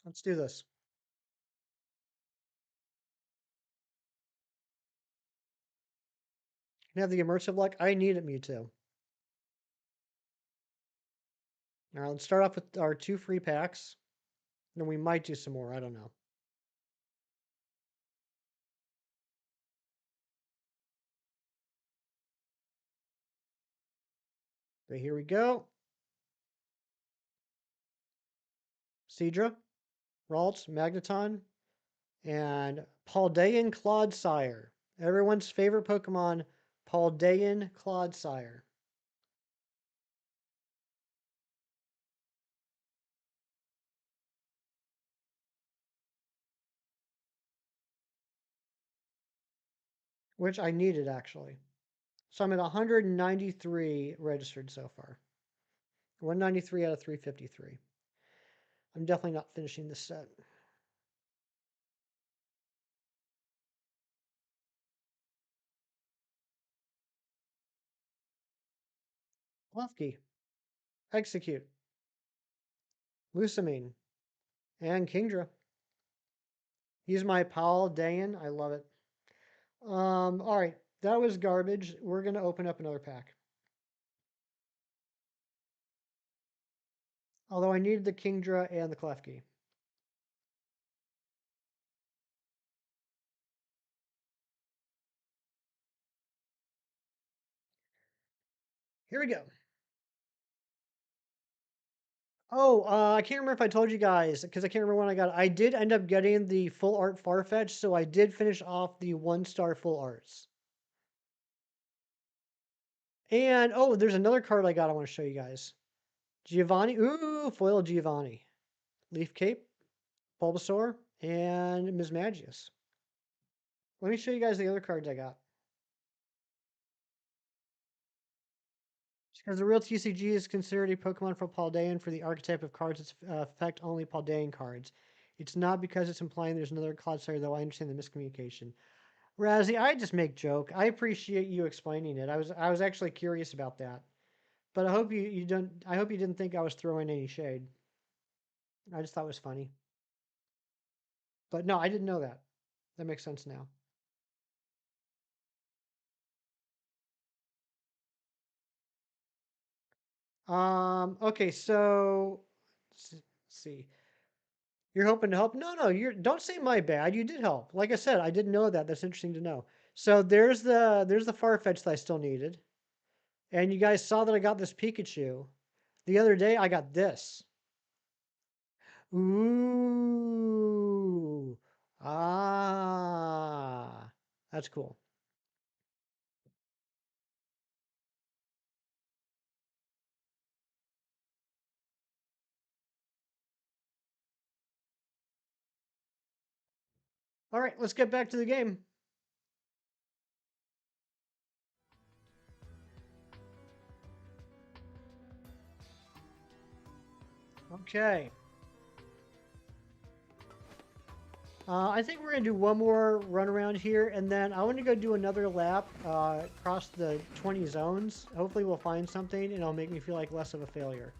Let's do this. Can I have the Immersive luck? I need it, Mewtwo. All right, let's start off with our 2 free packs. Then we might do some more. I don't know. Okay, here we go. Seadra, Ralts, Magneton, and Paldean Clodsire. Everyone's favorite Pokemon, Paldean Clodsire. Which I needed, actually. So I'm at 193 registered so far. 193 out of 353. I'm definitely not finishing this set. Klefki, Execute, Lusamine, and Kingdra. He's my Paldean. I love it. All right, that was garbage. We're gonna open up another pack. Although I needed the Kingdra and the Klefki. Here we go. Oh, I can't remember if I told you guys, because I can't remember when I got it. I did end up getting the full art Farfetch, so I did finish off the 1-star full arts. And, oh, there's another card I got I want to show you guys. Giovanni. Ooh, foil Giovanni. Leaf Cape, Bulbasaur, and Mismagius. Let me show you guys the other cards I got. Because the real TCG is considered a Pokemon for Paldean for the archetype of cards that affect only Paldean cards. It's not because it's implying there's another Clodsire, though I understand the miscommunication. Razzie, I just make joke. I appreciate you explaining it. I was actually curious about that. But I hope you didn't think I was throwing any shade. I just thought it was funny. But no, I didn't know that. That makes sense now. Okay, so let's see. You're hoping to help? No, don't say my bad. You did help. Like I said, I didn't know that. That's interesting to know. So there's the Farfetch that I still needed. And you guys saw that I got this Pikachu. The other day I got this. Ooh. Ooh. Ah. That's cool. All right, let's get back to the game. Okay. I think we're gonna do one more run around here, and then I want to go do another lap across the 20 zones. Hopefully we'll find something, and it'll make me feel like less of a failure.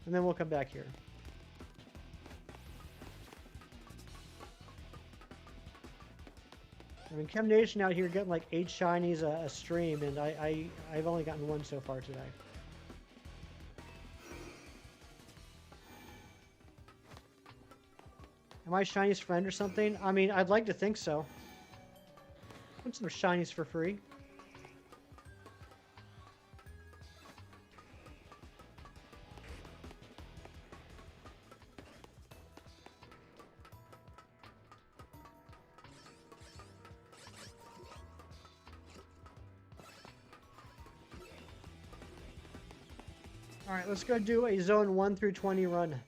And then we'll come back here. I mean, Chem Nation out here getting like 8 shinies a stream, and I've only gotten 1 so far today. Am I Shiny's friend or something? I mean, I'd like to think so. What's some shinies for free? All right, let's go do a zone 1 through 20 run.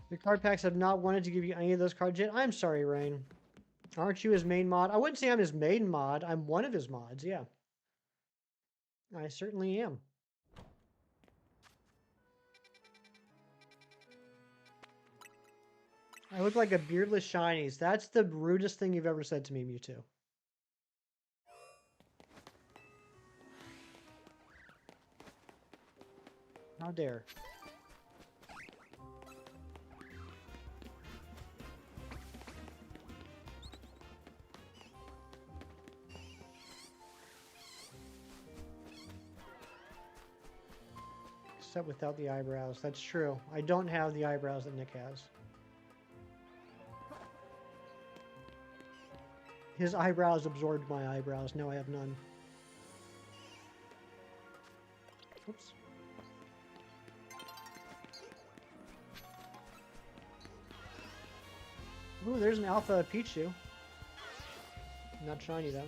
The card packs have not wanted to give you any of those cards yet. I'm sorry, Rain. Aren't you his main mod? I wouldn't say I'm his main mod. I'm one of his mods, yeah. I certainly am. I look like a beardless shinies. That's the rudest thing you've ever said to me, Mewtwo. How dare. Except without the eyebrows. That's true. I don't have the eyebrows that Nick has. His eyebrows absorbed my eyebrows. No, I have none. Oops. Ooh, there's an alpha Pichu. Not shiny though.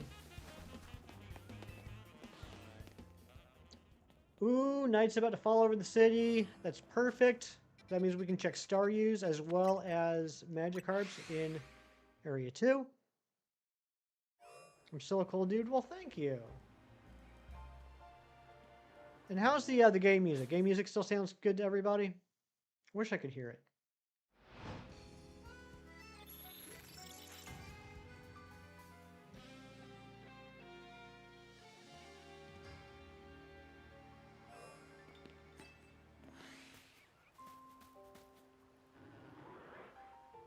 Ooh, Knight's about to fall over the city. That's perfect. That means we can check Staryus as well as Magikarps in Area 2. I'm still a cool dude. Well, thank you. And how's the game music? Game music still sounds good to everybody? Wish I could hear it.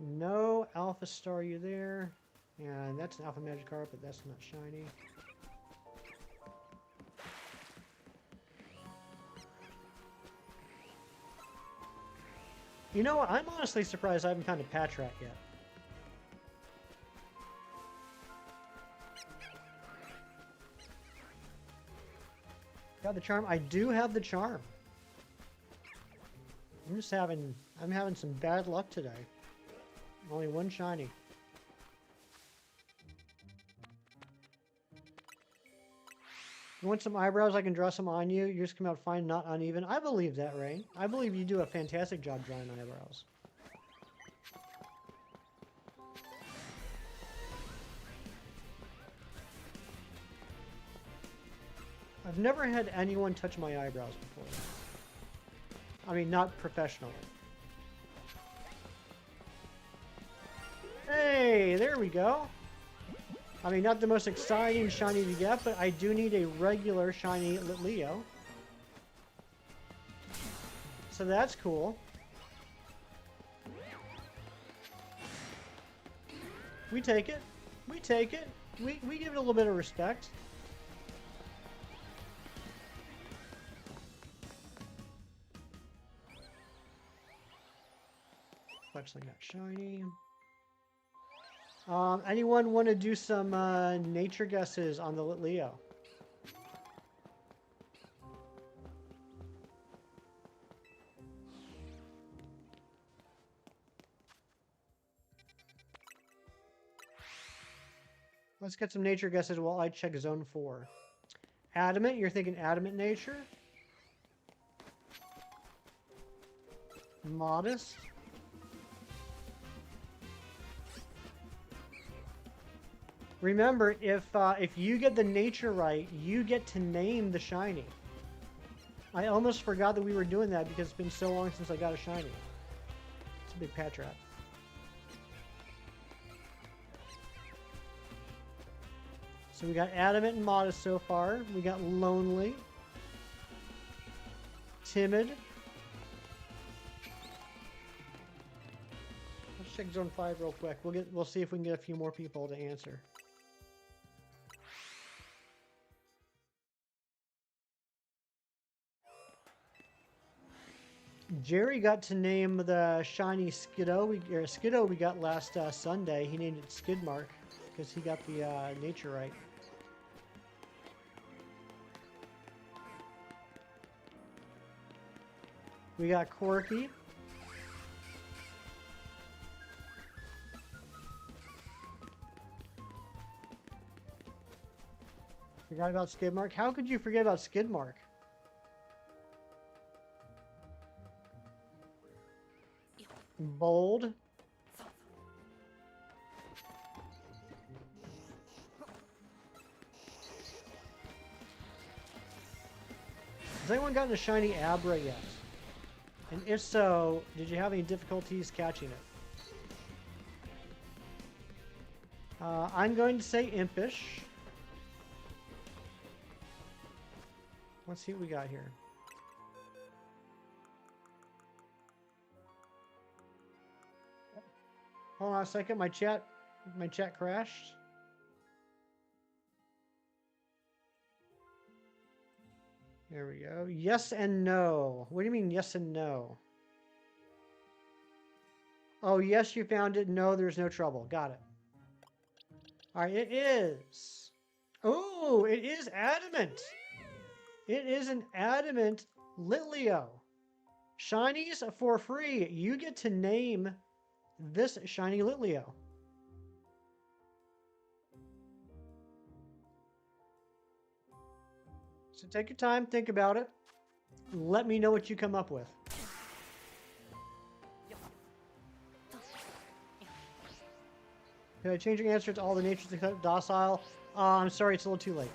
No Alpha Staryu there. And that's an Alpha Magikarp, but that's not shiny. You know what? I'm honestly surprised I haven't found a Patrat yet. Got the charm? I do have the charm. I'm having some bad luck today. Only 1 shiny. You want some eyebrows? I can draw some on you. You just come out fine, not uneven. I believe that, Rain. I believe you do a fantastic job drawing eyebrows. I've never had anyone touch my eyebrows before. I mean, not professionally. Hey, there we go. I mean, not the most exciting shiny to get, but I do need a regular shiny Litleo. So that's cool. We take it. We take it. We give it a little bit of respect. Fletchling got shiny. Anyone want to do some nature guesses on the Litleo? Let's get some nature guesses while I check zone 4. Adamant, you're thinking adamant nature? Modest? Remember, if you get the nature right, you get to name the shiny. I almost forgot that we were doing that because it's been so long since I got a shiny. It's a big pat trap. So we got adamant and modest so far. We got lonely, timid. Let's check zone 5 real quick. We'll see if we can get a few more people to answer. Jerry got to name the shiny Skiddo. Skiddo we got last Sunday. He named it Skidmark because he got the nature right. We got Corky. Forgot about Skidmark. How could you forget about Skidmark? Bold. Has anyone gotten a shiny Abra yet? And if so, did you have any difficulties catching it? I'm going to say impish. Let's see what we got here. Hold on a second, my chat crashed. There we go. Yes and no. What do you mean yes and no? Oh, yes, you found it. No, there's no trouble. Got it. All right, it is. Oh, it is adamant. It is an adamant Litleo. Shinies for free. You get to name this shiny Litleo. So take your time, think about it. Let me know what you come up with. Can I change your answer to all the natures to docile? I'm sorry, it's a little too late.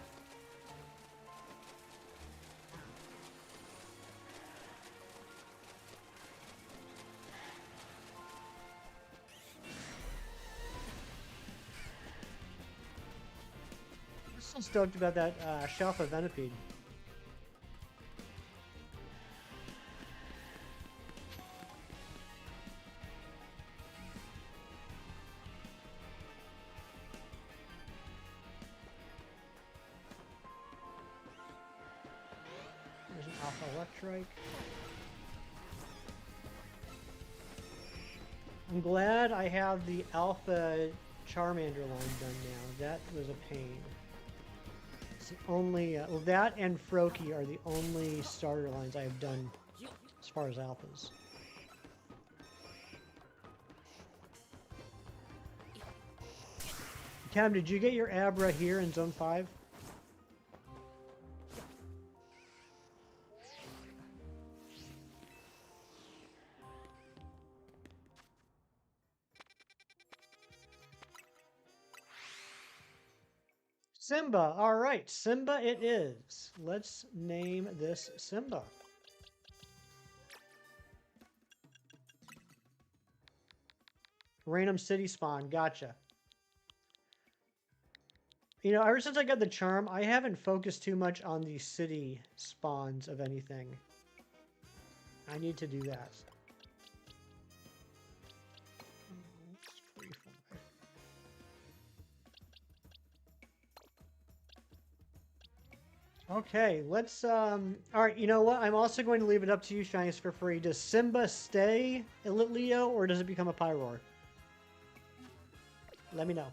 I'm still stoked about that Shalfa Venipede. There's an Alpha Electrike. I'm glad I have the Alpha Charmander line done now. That was a pain. It's the only, well, that and Froakie are the only starter lines I have done as far as alphas. Cam, did you get your Abra here in Zone 5? Simba. All right, Simba it is. Let's name this Simba. Random city spawn. Gotcha. You know, ever since I got the charm, I haven't focused too much on the city spawns of anything. I need to do that. Okay, let's, alright, you know what? I'm also going to leave it up to you, Shinies, for free. Does Simba stay Elite Leo, or does it become a Pyroar? Let me know.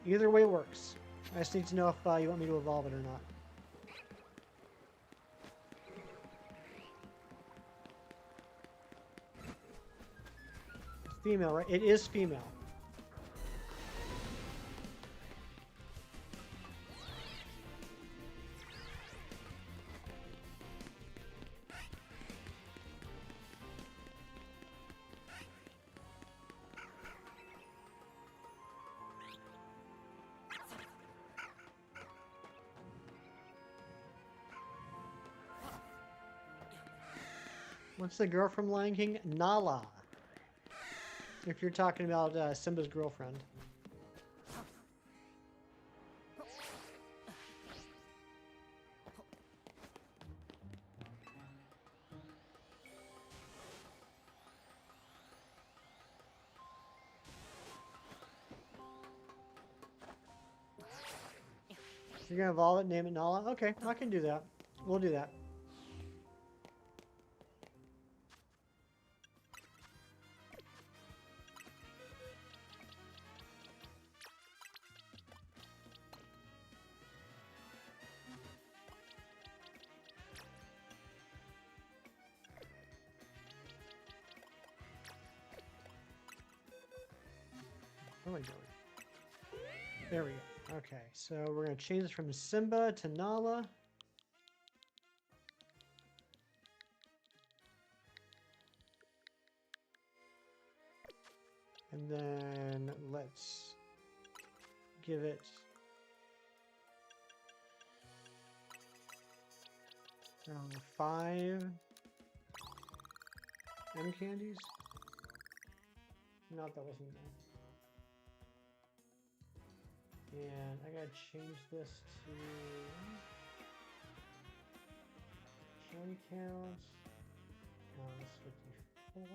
Either way works. I just need to know if you want me to evolve it or not. Female, right? It is female. What's the girl from Lion King? Nala. If you're talking about Simba's girlfriend. You're gonna evolve it, name it Nala? Okay, I can do that. We'll do that. Where am I going? There we go. Okay, so we're going to change this from Simba to Nala. And then let's give it around 5 M candies. No, that wasn't enough. And I gotta change this to candy count. That's 54.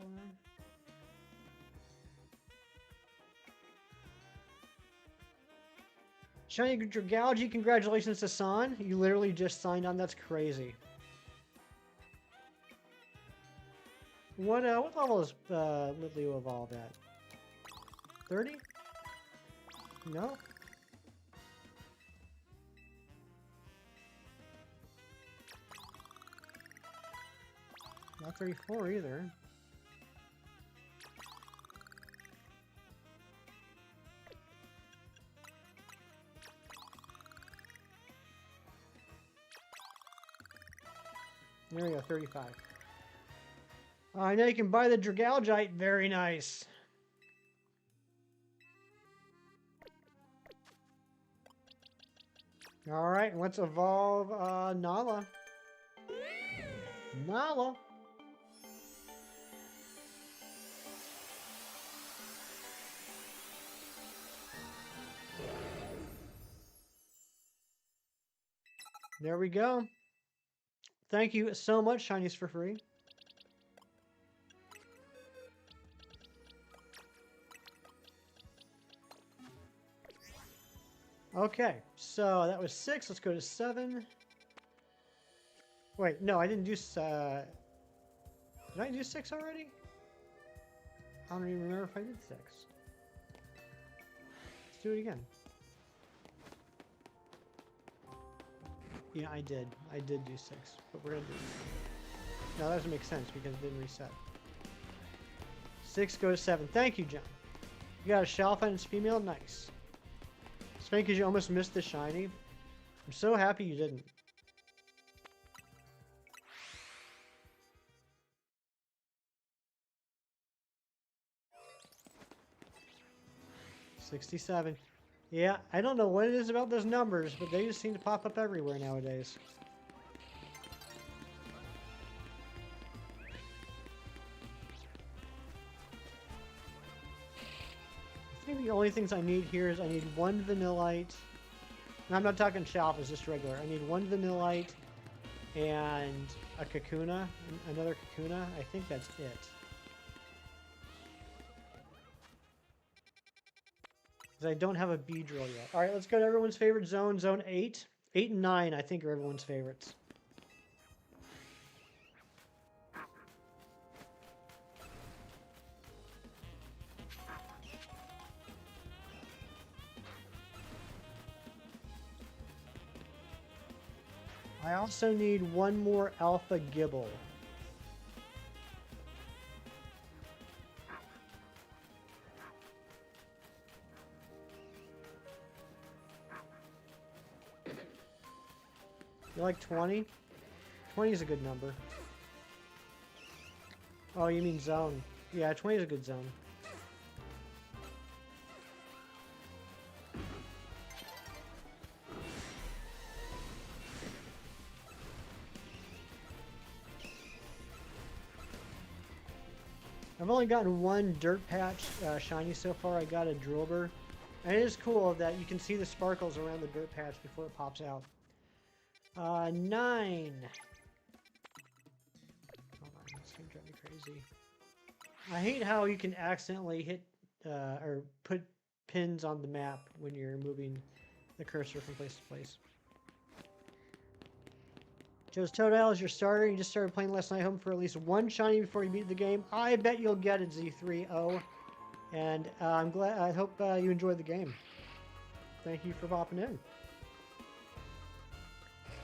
Shiny Dragalge, congratulations to San. You literally just signed on. That's crazy. What level is Litleo evolved at? 30? No. Not 34 either. There we go, 35. I know you can buy the Dragalgite. Very nice. All right, let's evolve Nala. Nala. There we go. Thank you so much, Shinies for free. Okay, so that was 6. Let's go to 7. Wait, no, I didn't do... did I do 6 already? I don't even remember if I did 6. Let's do it again. Yeah, I did. I did do 6, but we're gonna do it. No, that doesn't make sense because it didn't reset. 6 go to 7. Thank you, John. You got a Shalfa and it's female? Nice. It's funny because you almost missed the shiny. I'm so happy you didn't. $67. Yeah, I don't know what it is about those numbers, but they just seem to pop up everywhere nowadays. I think the only things I need here is I need 1 Vanillite. And I'm not talking Shalfas, just regular. I need 1 Vanillite and a Kakuna, another Kakuna. I think that's it. Because I don't have a Beedrill yet. Alright, let's go to everyone's favorite zone, Zone 8. 8 and 9, I think, are everyone's favorites. I also need 1 more Alpha Gibble. You like 20? 20 is a good number. Oh, you mean zone. Yeah, 20 is a good zone. I've only gotten one dirt patch shiny so far. I got a Drillbur. And it is cool that you can see the sparkles around the dirt patch before it pops out. 9. Hold on, this gonna drive me crazy. I hate how you can accidentally hit or put pins on the map when you're moving the cursor from place to place. Joe's Totale is your starter. You just started playing last night. Home for at least one shiny before you beat the game. I bet you'll get it, Z3O. And I'm glad. I hope you enjoyed the game. Thank you for popping in.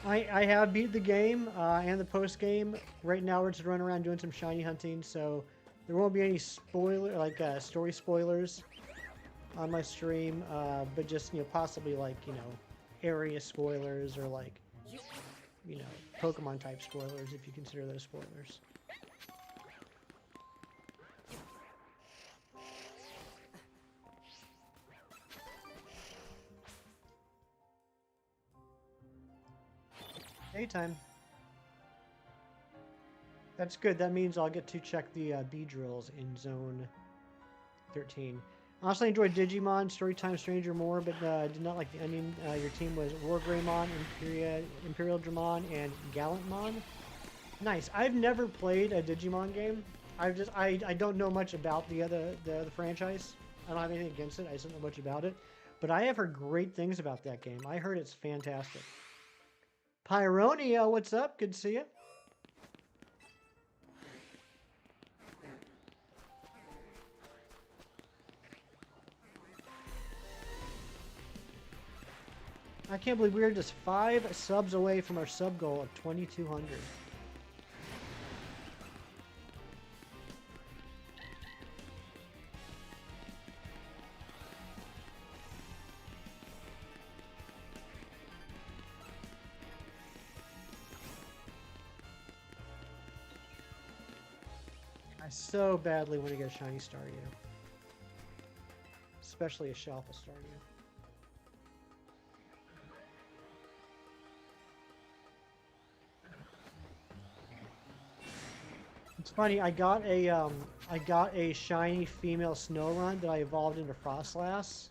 I have beat the game and the post game. Right now we're just running around doing some shiny hunting, so there won't be any story spoilers on my stream, but just possibly area spoilers or Pokemon type spoilers if you consider those spoilers. Daytime. That's good. That means I'll get to check the Beedrills in Zone 13. I also enjoyed Digimon, Storytime Stranger more, but did not like the ending. Your team was Wargreymon, Imperial Dramon, and Gallantmon. Nice. I've never played a Digimon game. I don't know much about the franchise. I don't have anything against it. I just don't know much about it. But I have heard great things about that game. I heard it's fantastic. Pyronia, what's up? Good to see you. I can't believe we're just 5 subs away from our sub goal of 2,200. I so badly want to get a shiny Staryu. Especially a Shalfa Staryu. It's funny, I got a shiny female Snorunt that I evolved into Frostlass.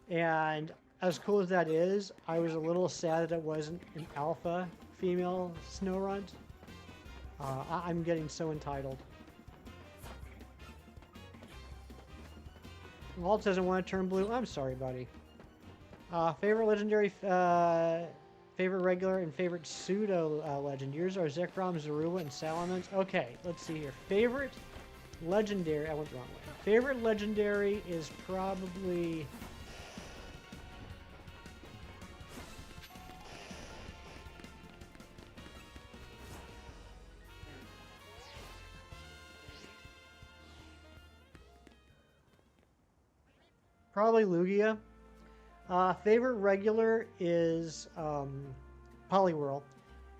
And as cool as that is, I was a little sad that it wasn't an alpha female Snorunt. I'm getting so entitled. Walt doesn't want to turn blue. I'm sorry, buddy. Favorite legendary, favorite regular, and favorite pseudo legend. Yours are Zekrom, Zorua, and Salamence. Okay, let's see here. Favorite legendary. I went the wrong way. Favorite legendary is probably. Probably Lugia. Favorite regular is Poliwhirl.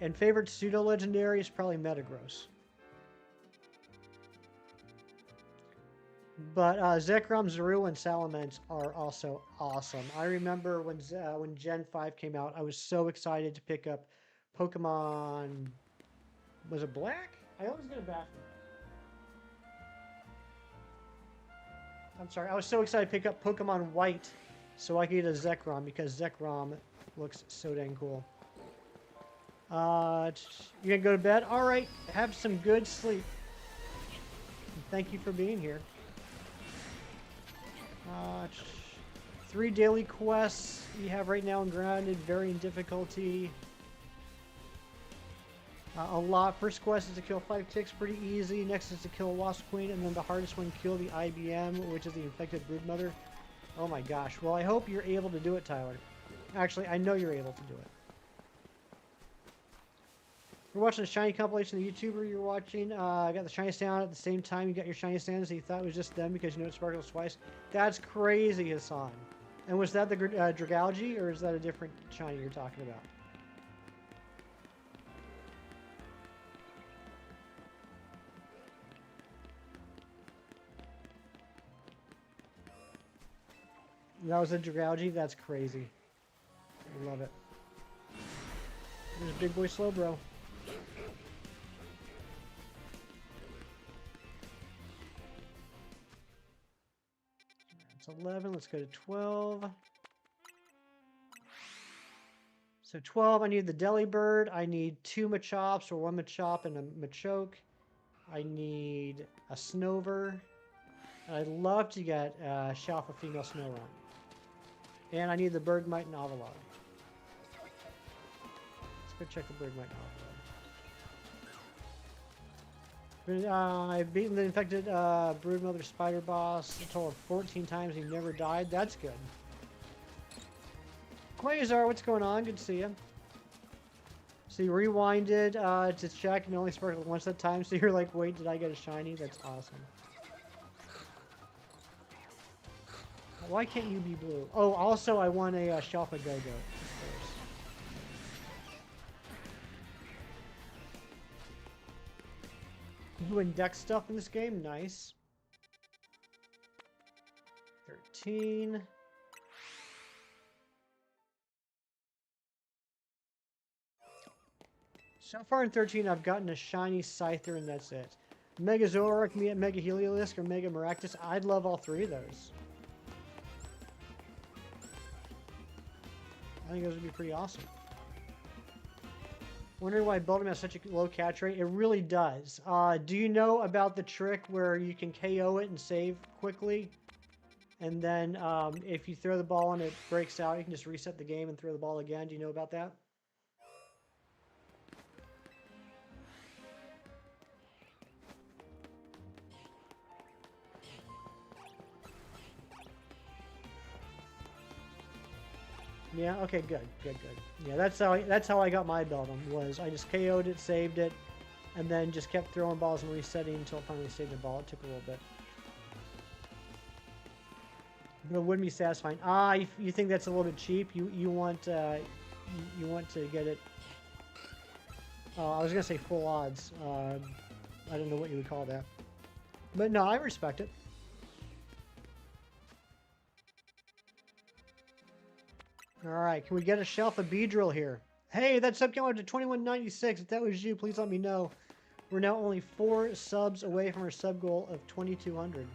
And favorite pseudo-legendary is probably Metagross. But Zekrom, Zorua, and Salamence are also awesome. I remember when Gen 5 came out, I was so excited to pick up Pokemon... Was it Black? I always get a bathroom. I'm sorry, I was so excited to pick up Pokemon White so I could get a Zekrom because Zekrom looks so dang cool. You gonna go to bed? Alright, have some good sleep. And thank you for being here. 3 daily quests you have right now in Grounded, varying difficulty. A lot. First quest is to kill 5 ticks, pretty easy. Next is to kill a Wasp Queen, and then the hardest one, kill the IBM, which is the infected broodmother. Oh my gosh. Well, I hope you're able to do it, Tyler. Actually, I know you're able to do it. You're watching a shiny compilation of the YouTuber you're watching. I got the shiny stand at the same time you got your shiny stand, so you thought it was just them because you know it sparkles twice. That's crazy, Hassan. And was that the Dragalge, or is that a different shiny you're talking about? That was a Dragougie? That's crazy. I love it. There's Big Boy Slowbro. It's 11. Let's go to 12. So 12, I need the Delibird. I need 2 Machops, or 1 Machop and a Machoke. I need a Snover. And I'd love to get Shalfa Female Snorunt. And I need the Bergmite and Avalon. Let's go check the Bergmite and Avalon. I've beaten the infected Broodmother Spider Boss a total of 14 times. He never died. That's good. Quasar, what's going on? Good to see you. So you rewinded to check and only sparkled once that time. So you're like, wait, did I get a shiny? That's awesome. Why can't you be blue? Oh, also I won a Shalfa Go-Go, of course. Doing deck stuff in this game, nice. 13. So far in 13, I've gotten a shiny Scyther, and that's it. Mega Zoroark, Mega Heliolisk, or Mega Maractus. I'd love all 3 of those. I think those would be pretty awesome. Wondering why Beldum has such a low catch rate? It really does. Do you know about the trick where you can KO it and save quickly? And then if you throw the ball and it breaks out, you can just reset the game and throw the ball again. Do you know about that? Yeah. Okay. Good. Good. Good. Yeah. That's how I got my Beldum. Was I just KO'd it, saved it, and then just kept throwing balls and resetting until it finally saved the ball. It took a little bit. But it wouldn't be satisfying. You think that's a little bit cheap? You want to get it? I was gonna say full odds. I don't know what you would call that. But no, I respect it. Alright, can we get a Shalfa Beedrill here? Hey, that sub came out to 2196. If that was you, please let me know. We're now only 4 subs away from our sub goal of 2200.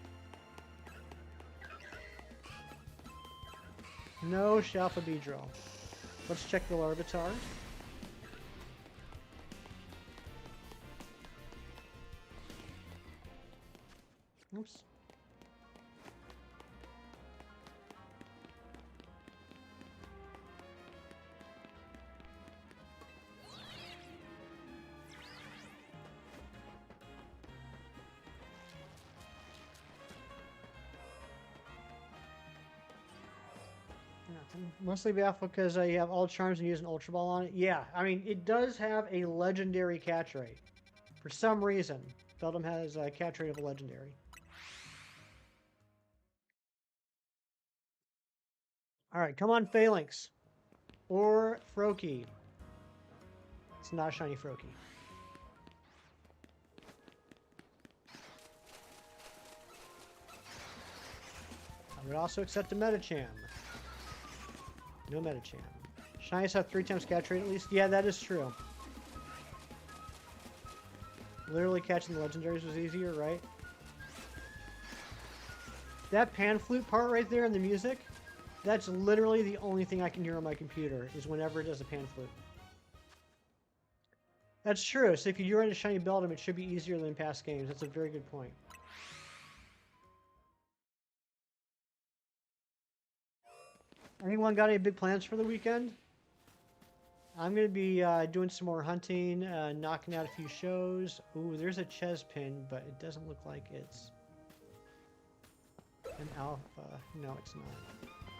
No Shalfa Beedrill. Let's check the Larvitar. Oops. Mostly baffled because you have all charms and use an Ultra Ball on it. Yeah, I mean, it does have a legendary catch rate. For some reason, Beldum has a catch rate of a legendary. Alright, come on, Phalanx. Or Froakie. It's not a shiny Froakie. I would also accept a Medicham. No Medicham. Shinies have 3 times catch rate at least? Yeah, that is true. Literally catching the legendaries was easier, right? That pan flute part right there in the music, that's literally the only thing I can hear on my computer, is whenever it does a pan flute. That's true. So if you run a shiny Beldum, it should be easier than past games. That's a very good point. Anyone got any big plans for the weekend? I'm going to be doing some more hunting, knocking out a few shows. Ooh, there's a Chespin, but it doesn't look like it's an alpha. No, it's not.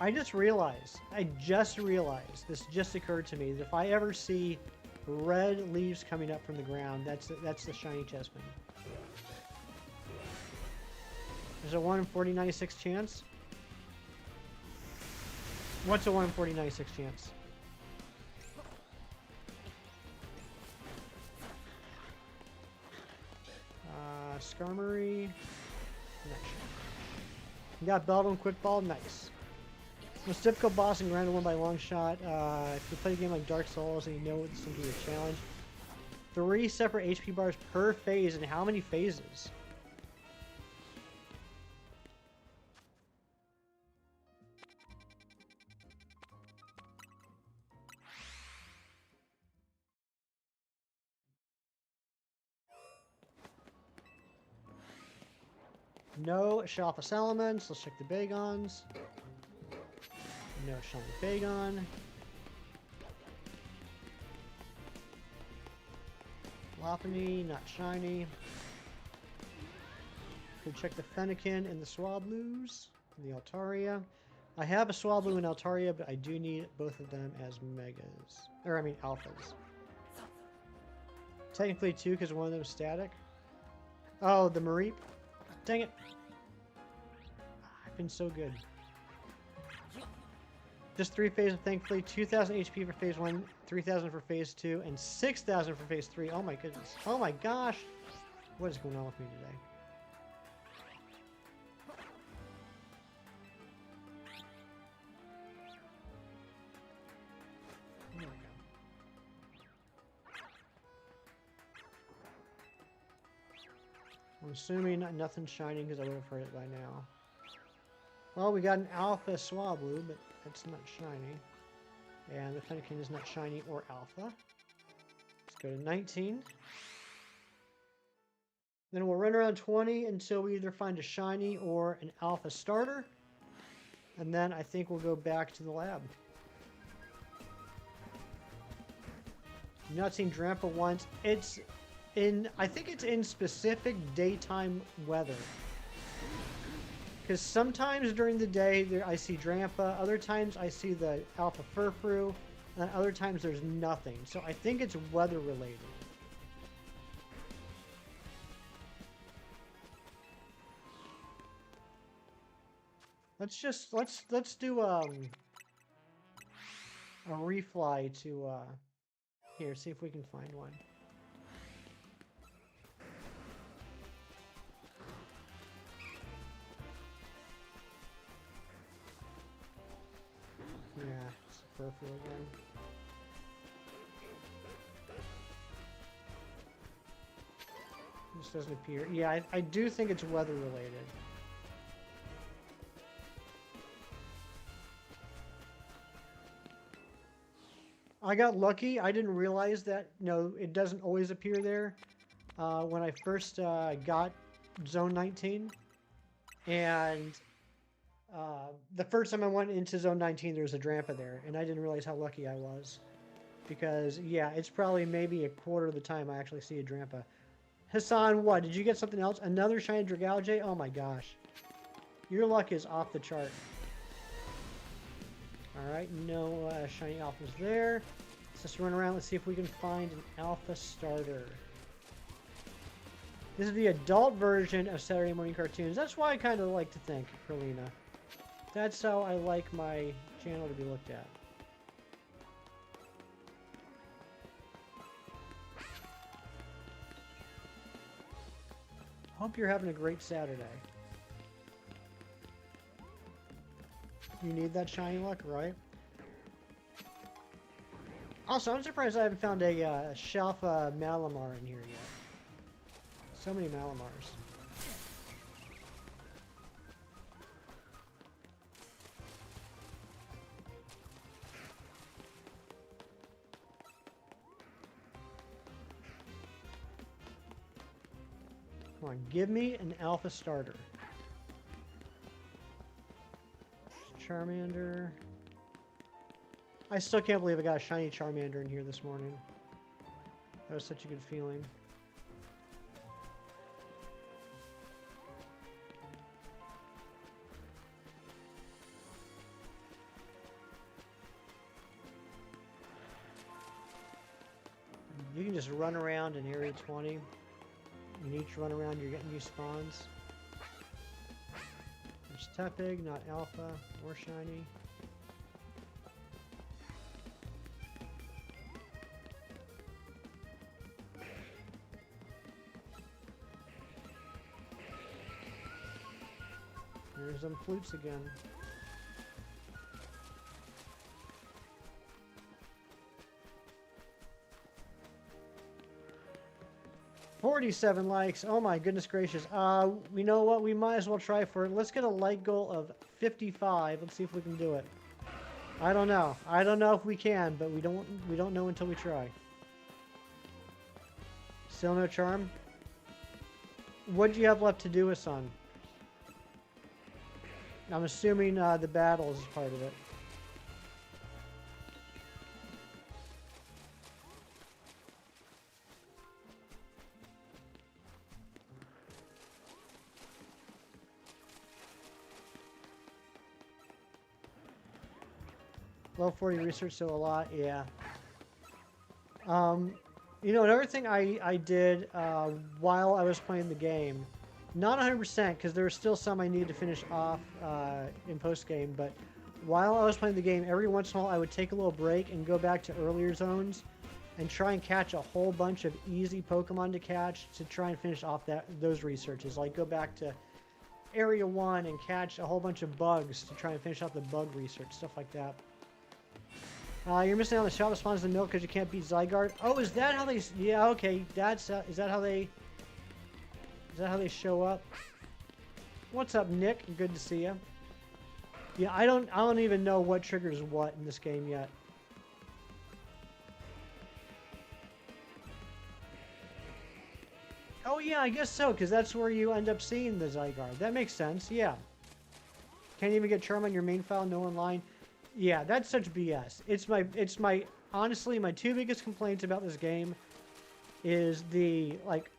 I just realized, this just occurred to me, that if I ever see red leaves coming up from the ground, that's the shiny Chespin. There's a 1 in 4096 chance. What's a 1 in 4096 chance? Skarmory. Nice. You got Beldum, Quick Ball, nice. Most difficult boss in Grind 1 by a long shot. If you play a game like Dark Souls and you know it's going to be a challenge. 3 separate HP bars per phase, and how many phases? No Shalfa Salamence. Let's check the Bagons. No Shiny Bagon. Lopunny, not shiny. Could check the Fennekin and the Swablues. And the Altaria. I have a Swablu and Altaria, but I do need both of them as Megas. Or, I mean, Alphas. Technically 2, because one of them is static. Oh, the Mareep. Dang it. I've been so good. Just 3 phases, thankfully. 2,000 HP for phase 1, 3,000 for phase 2, and 6,000 for phase 3. Oh my goodness. Oh my gosh. What is going on with me today? There we go. I'm assuming nothing shining because I would have heard it by now. Well, we got an Alpha Swablu, but that's not shiny. And the Fennekin is not shiny or Alpha. Let's go to 19. Then we'll run around 20 until we either find a shiny or an Alpha starter. And then I think we'll go back to the lab. I've not seen Drampa once. It's in, I think it's in specific daytime weather. Because sometimes during the day I see Drampa, other times I see the Alpha Furfrou, and other times there's nothing. So I think it's weather related. Let's do a refly to here, see if we can find one. Yeah, it's a Furfrou again. This doesn't appear. Yeah, I do think it's weather related. I got lucky. I didn't realize that, no, it doesn't always appear there when I first got Zone 19. And the first time I went into Zone 19, there was a Drampa there, and I didn't realize how lucky I was. Because, yeah, it's probably maybe a quarter of the time I actually see a Drampa. Hassan, what? Did you get something else? Another shiny Dragalge? Oh my gosh. Your luck is off the chart. Alright, no shiny alphas there. Let's just run around. Let's see if we can find an alpha starter. This is the adult version of Saturday morning cartoons. That's why I kind of like to think, Perlina. That's how I like my channel to be looked at. Hope you're having a great Saturday. You need that shiny luck, right? Also, I'm surprised I haven't found a Shalfa Malamar in here yet. So many Malamars. Come on, give me an alpha starter. Charmander. I still can't believe I got a shiny Charmander in here this morning. That was such a good feeling. You can just run around in Area 20. In each run around, you're getting new spawns. There's Tepig, not alpha or shiny. There's them flutes again. 47 likes. Oh my goodness gracious. You know what? We might as well try for it. Let's get a like goal of 55. Let's see if we can do it. I don't know. I don't know if we can, but we don't know until we try. Still no charm? What do you have left to do with Sun? I'm assuming the battles is part of it. Level 40 research, so a lot, yeah. You know, another thing I did while I was playing the game, not 100% because there were still some I needed to finish off in post-game, but while I was playing the game, every once in a while I would take a little break and go back to earlier zones and try and catch a whole bunch of easy Pokemon to catch to try and finish off those researches. Like go back to Area 1 and catch a whole bunch of bugs to try and finish off the bug research, stuff like that. You're missing out on the shop that spawns in the milk because you can't beat Zygarde. Oh, is that how they... Yeah, okay. Is that how they show up? What's up, Nick? Good to see you. Yeah, I don't even know what triggers what in this game yet. Oh yeah, I guess so, because that's where you end up seeing the Zygarde. That makes sense, yeah. Can't even get Charm on your main file, no online. Yeah, that's such BS. Honestly, my two biggest complaints about this game is the, like,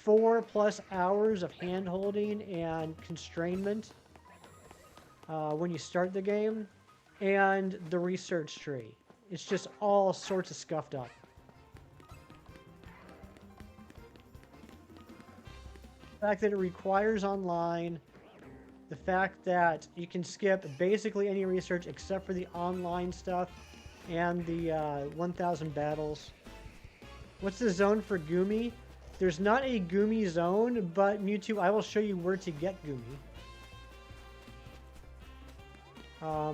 4+ hours of hand-holding and constrainment when you start the game, and the research tree. It's just all sorts of scuffed up. The fact that it requires online, the fact that you can skip basically any research except for the online stuff and the 1000 battles. What's the zone for Goomy? There's not a Goomy zone, but Mewtwo, I will show you where to get Goomy.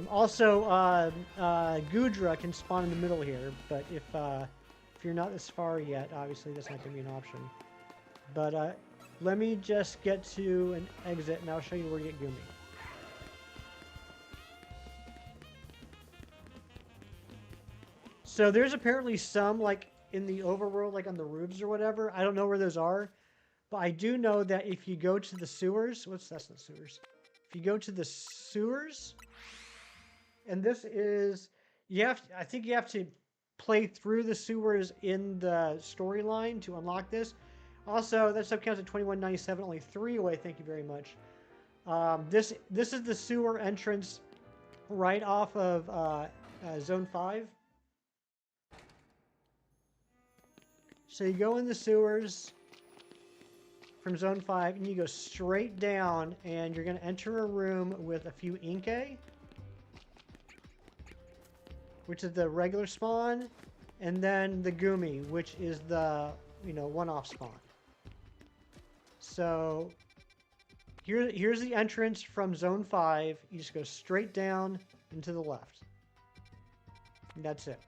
Also, Goodra can spawn in the middle here, but if you're not this far yet, obviously that's not going to be an option. But let me just get to an exit and I'll show you where to get Goomy. So there's apparently some, like, in the overworld, like on the roofs or whatever. I don't know where those are. But I do know that if you go to the sewers... That's not sewers. If you go to the sewers... And this is... I think you have to play through the sewers in the storyline to unlock this. Also, that stuff counts at 21.97, only 3 away. Thank you very much. This is the sewer entrance right off of Zone 5. So you go in the sewers from Zone 5, and you go straight down, and you're going to enter a room with a few Inkay, which is the regular spawn, and then the Goomy, which is the, one-off spawn. So here's the entrance from Zone 5. You just go straight down and to the left. And that's it.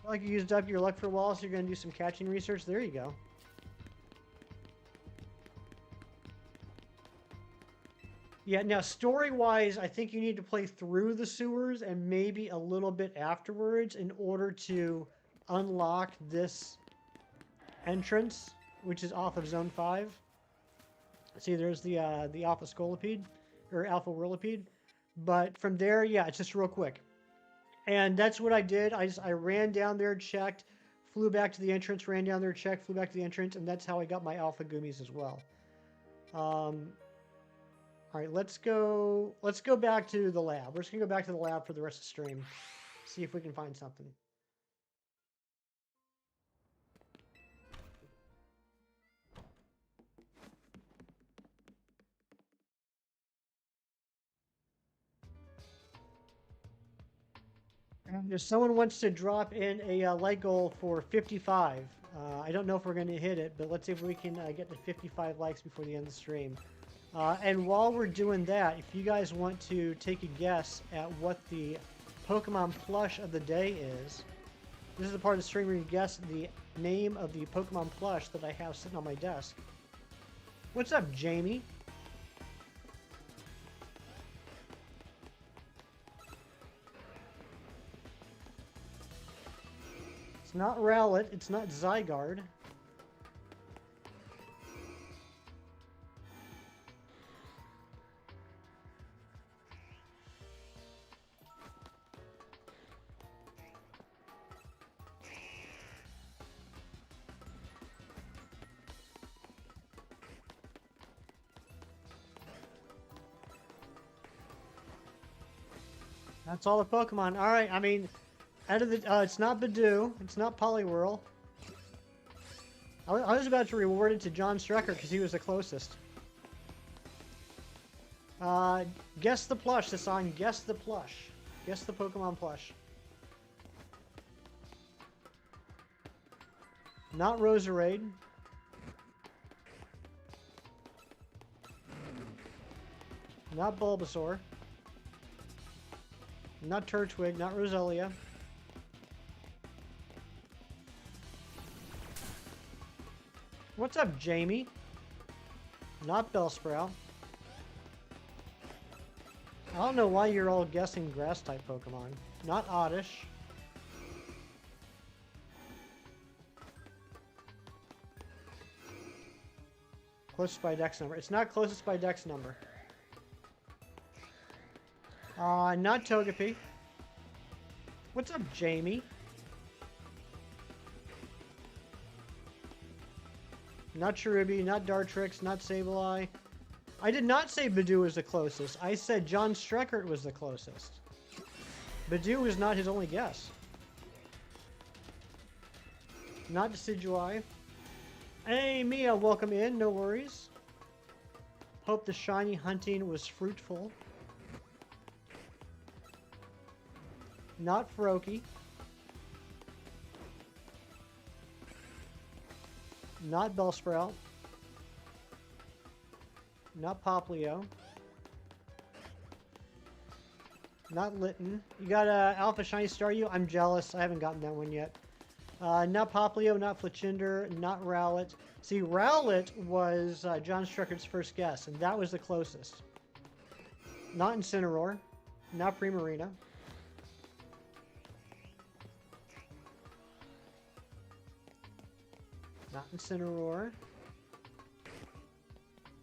Like you used up your luck for a while, so you're going to do some catching research. There you go. Yeah, now story-wise, I think you need to play through the sewers and maybe a little bit afterwards in order to unlock this entrance, which is off of Zone 5. See, there's the Alpha Scolipede, or Alpha Whirlipede. But from there, yeah, it's just real quick. And that's what I did. I ran down there, checked, flew back to the entrance, ran down there, checked, flew back to the entrance, and that's how I got my Alpha Goomies as well. All right, let's go back to the lab. We're just going to go back to the lab for the rest of the stream. See if we can find something. And if someone wants to drop in a like goal for 55, I don't know if we're going to hit it, but let's see if we can get to 55 likes before the end of the stream. And while we're doing that, if you guys want to take a guess at what the Pokemon plush of the day is, this is the part of the stream where you guess the name of the Pokemon plush that I have sitting on my desk. What's up, Jamie? It's not Rowlet, it's not Zygarde. That's all the Pokemon. Alright, I mean, out of the, it's not Badoo, it's not Poliwhirl. I was about to reward it to John Strecker because he was the closest. Guess the plush, Hassan. Guess the plush. Guess the Pokemon plush. Not Roserade. Not Bulbasaur. Not Turtwig, not Roselia. What's up, Jamie? Not Bellsprout. I don't know why you're all guessing grass-type Pokemon. Not Oddish. Closest by Dex number. It's not closest by Dex number. Not Togepi. What's up, Jamie? Not Cherubi, not Dartrix, not Sableye. I did not say Badoo was the closest. I said John Streckert was the closest. Badoo was not his only guess. Not Decidueye. Hey, Mia, welcome in. No worries. Hope the shiny hunting was fruitful. Not Froakie. Not Bellsprout. Not Poplio. Not Litten. You got Alpha Shiny Staryu? I'm jealous. I haven't gotten that one yet. Not Poplio, not Fletchinder, not Rowlet. See, Rowlet was John Strecker's first guess, and that was the closest. Not Incineroar. Not Primarina. Not Incineroar.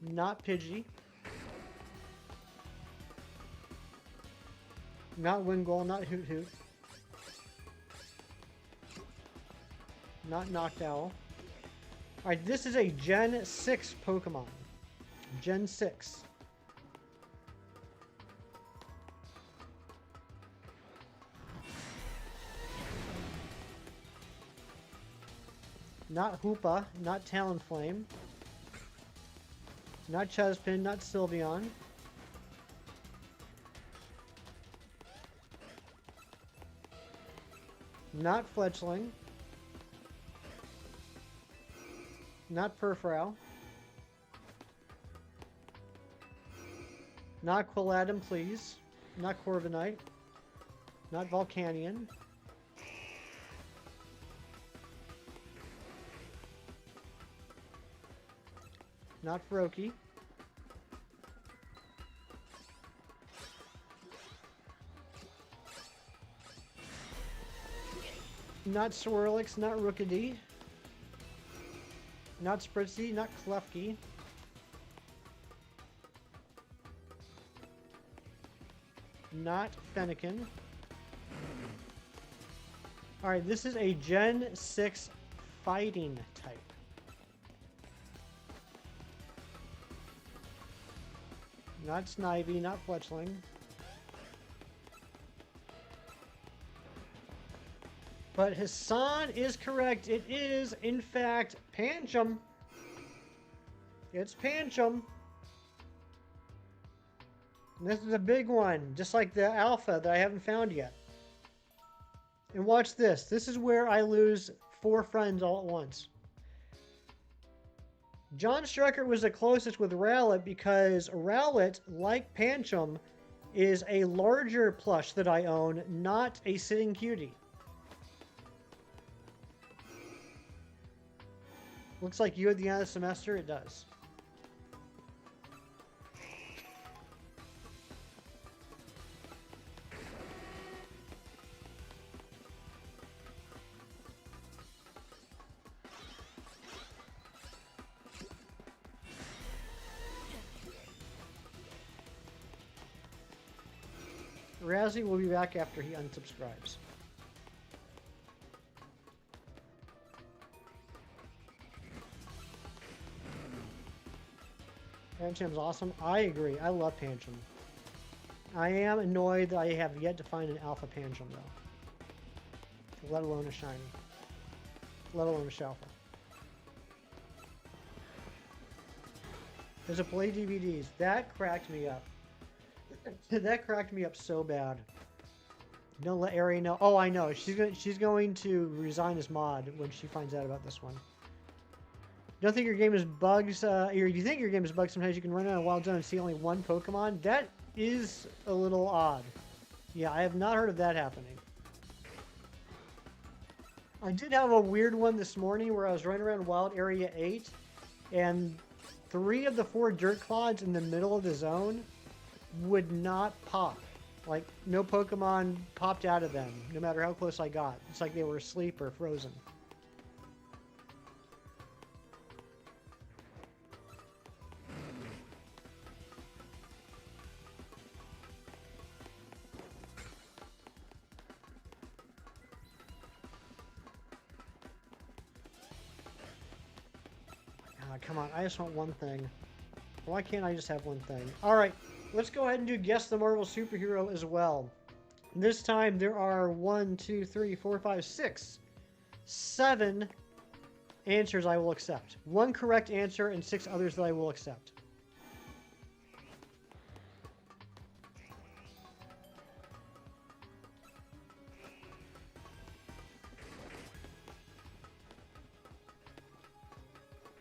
Not Pidgey. Not Wingull, not Hoot Hoot. Not Noctowl. Alright, this is a Gen 6 Pokemon. Gen 6. Not Hoopa, not Talonflame. Not Chespin, not Sylveon. Not Fletchling. Not Purfrow. Not Quilladin, please. Not Corviknight. Not Volcanion. Not Froakie. Not Swirlix, not Rookidee. Not Spritzee, not Klefki. Not Fennekin. Alright, this is a Gen 6 fighting type. Not Snivy, not Fletchling. But Hassan is correct. It is, in fact, Pancham. It's Pancham. And this is a big one, just like the alpha that I haven't found yet. And watch this. This is where I lose 4 friends all at once. John Streckert was the closest with Rowlet because Rowlet, like Pancham, is a larger plush that I own, not a sitting cutie. Looks like you at the end of the semester, it does. Razzie will be back after he unsubscribes. Pancham's awesome. I agree. I love Pancham. I am annoyed that I have yet to find an alpha Pancham, though. Let alone a shiny. Let alone a Shalfa. There's a Play DVDs. That cracked me up. That cracked me up so bad. Don't let Ari know. Oh, I know. She's going to resign as mod when she finds out about this one. Don't think your game is bugs. Or you think your game is bugs? Sometimes you can run out of Wild Zone and see only one Pokemon. That is a little odd. Yeah, I have not heard of that happening. I did have a weird one this morning where I was running around Wild Area 8, and 3 of the 4 dirt clods in the middle of the zone would not pop. Like, no Pokemon popped out of them, no matter how close I got. It's like they were asleep or frozen. Come on, I just want one thing. Why can't I just have one thing? Alright, let's go ahead and do Guess the Marvel Superhero as well. This time there are 1, 2, 3, 4, 5, 6, 7 answers I will accept. 1 correct answer and 6 others that I will accept.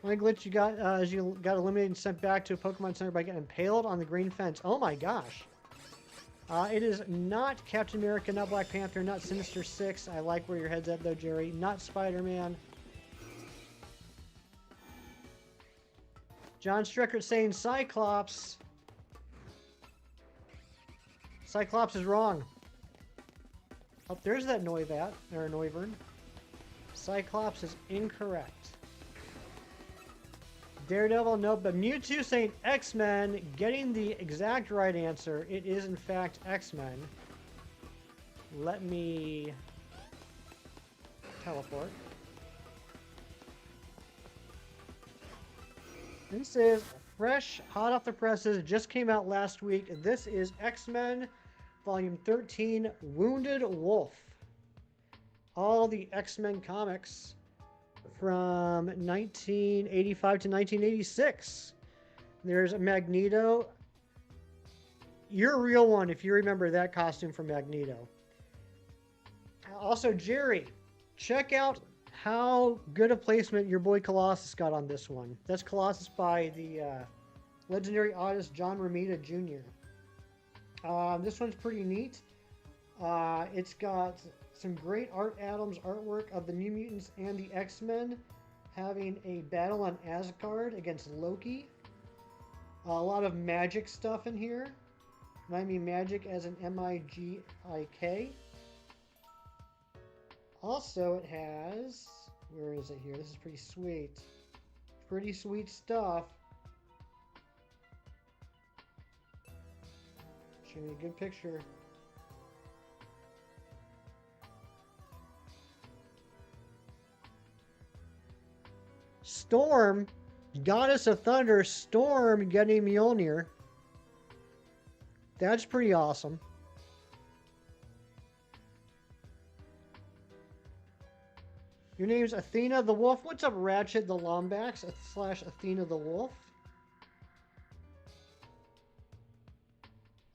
Only glitch you got is you got eliminated and sent back to a Pokemon Center by getting impaled on the green fence. Oh my gosh. It is not Captain America, not Black Panther, not Sinister Six. I like where your head's at though, Jerry. Not Spider-Man. John Streckert saying Cyclops. Cyclops is wrong. Oh, there's that Noivat, or Noivern. Cyclops is incorrect. Daredevil, nope, but Mewtwo saying X-Men, getting the exact right answer. It is, in fact, X-Men. Let me teleport. This is fresh, hot off the presses, just came out last week. This is X-Men, Volume 13, Wounded Wolf. All the X-Men comics from 1985 to 1986. There's Magneto. You're a real one if you remember that costume from Magneto. Also, Jerry, check out how good a placement your boy Colossus got on this one. That's Colossus by the legendary artist John Romita Jr. This one's pretty neat. It's got some great Art Adams artwork of the New Mutants and the X-Men having a battle on Asgard against Loki. A lot of magic stuff in here. I mean magic as in M-I-G-I-K. Also, it has... Where is it here? This is pretty sweet. Pretty sweet stuff. Show me a good picture. Storm, Goddess of Thunder, Storm getting Mjolnir. That's pretty awesome. Your name's Athena the Wolf. What's up, Ratchet the Lombax / Athena the Wolf?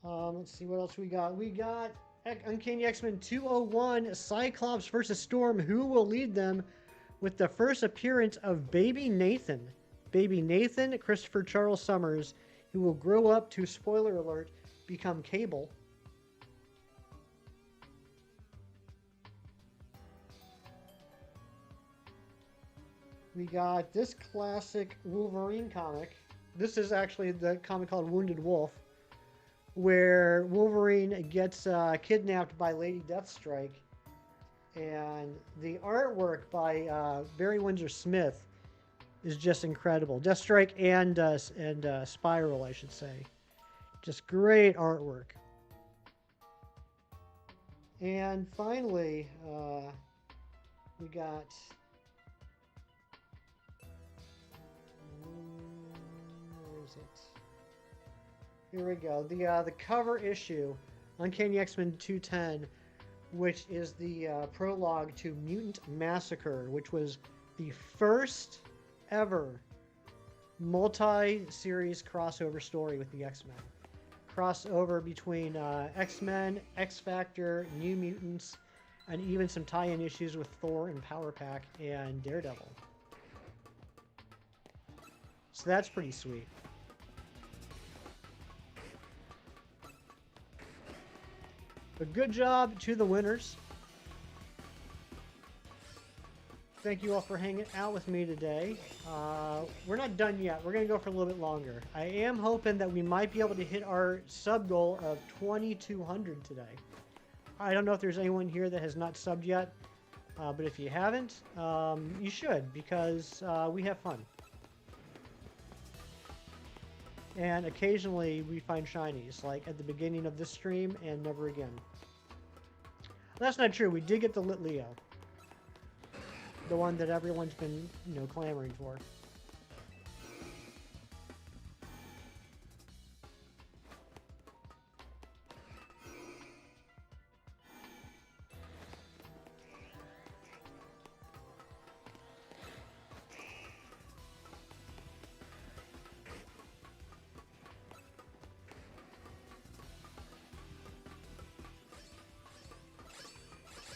Let's see what else we got. We got Uncanny X-Men 201, Cyclops versus Storm. Who will lead them with the first appearance of Baby Nathan? baby Nathan Christopher Charles Summers, who will grow up to, spoiler alert, become Cable. We got this classic Wolverine comic. This is actually the comic called Wounded Wolf, where Wolverine gets kidnapped by Lady Deathstrike, and the artwork by Barry Windsor Smith is just incredible. Deathstrike and Spiral, I should say, just great artwork. And finally, we got where is it? Here we go. The cover issue, Uncanny X-Men 210, which is the prologue to Mutant Massacre, which was the first ever multi-series crossover story with the X-Men. Crossover between X-Men, X-Factor, New Mutants, and even some tie-in issues with Thor and Power Pack and Daredevil. So that's pretty sweet. But good job to the winners. Thank you all for hanging out with me today. We're not done yet. We're going to go for a little bit longer. I am hoping that we might be able to hit our sub goal of 2,200 today. I don't know if there's anyone here that has not subbed yet, but if you haven't, you should, because we have fun. And occasionally we find shinies, like at the beginning of this stream and never again. That's not true. We did get the Lit Leo. The one that everyone's been, clamoring for.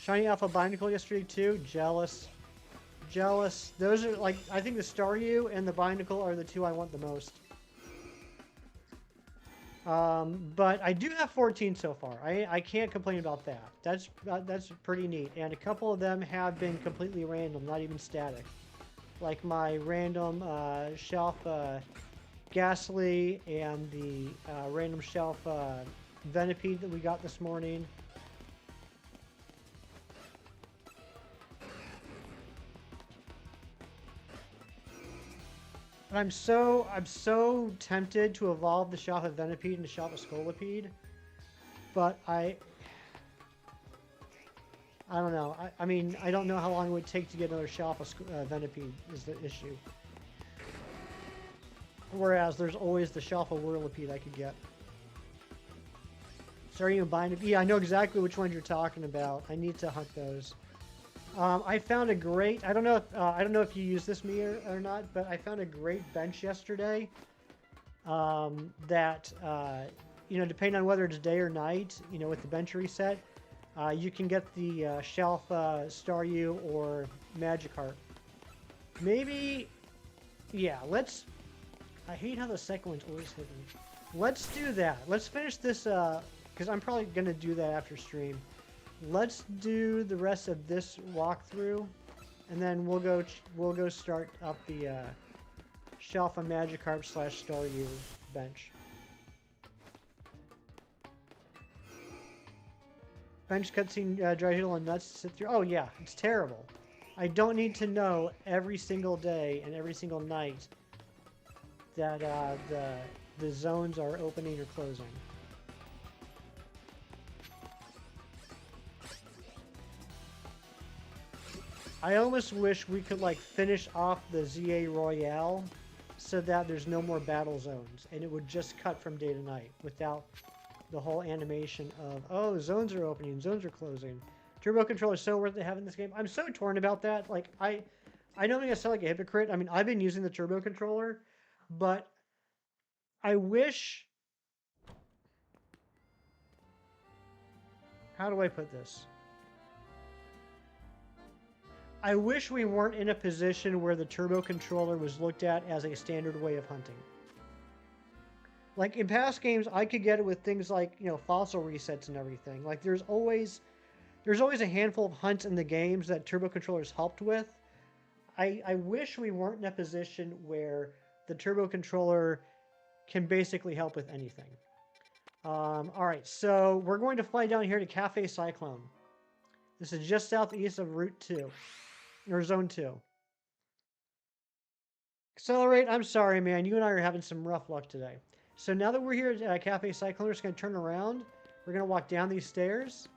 Shiny Alpha Binacle yesterday too. Jealous. Jealous. Those are like, I think the Staryu and the Binacle are the two I want the most. But I do have 14 so far. I can't complain about that. That's pretty neat. And a couple of them have been completely random, not even static. Like my random shelf Ghastly and the random shelf Venipede that we got this morning. I'm so tempted to evolve the Shelf of Venipede into Shelf of Scolipede, but I don't know. I mean, I don't know how long it would take to get another Shelf of Venipede is the issue. Whereas there's always the Shelf of Whirlipede I could get. Starting to bind. Yeah, I know exactly which ones you're talking about. I need to hunt those. I found a great. I don't know if you use this meter or not, but I found a great bench yesterday. That depending on whether it's day or night, with the bench reset, you can get the Shelf Staryu or Magikarp. Maybe, yeah. Let's. I hate how the second one's always hidden. Let's do that. Let's finish this. Because I'm probably gonna do that after stream. Let's do the rest of this walkthrough, and then we'll go start up the Shelf of Magikarp / Staryu bench. Bench cutscene drives you nuts to sit through. Oh yeah, it's terrible. I don't need to know every single day and every single night that the zones are opening or closing. I almost wish we could finish off the ZA Royale so that there's no more battle zones and it would just cut from day to night without the whole animation of, oh, zones are opening, zones are closing. Turbo controller is so worth it having this game. I'm so torn about that. I don't think I sound like a hypocrite. I mean, I've been using the turbo controller, but I wish... How do I put this? I wish we weren't in a position where the turbo controller was looked at as a standard way of hunting. Like in past games, I could get it with things like, you know, fossil resets and everything. Like there's always a handful of hunts in the games that turbo controllers helped with. I wish we weren't in a position where the turbo controller can basically help with anything. All right, so we're going to fly down here to Cafe Cyclone. This is just southeast of Route 2, or Zone 2. Accelerate, I'm sorry, man. You and I are having some rough luck today. So now that we're here at Cafe Cyclone, we're just going to turn around. We're going to walk down these stairs.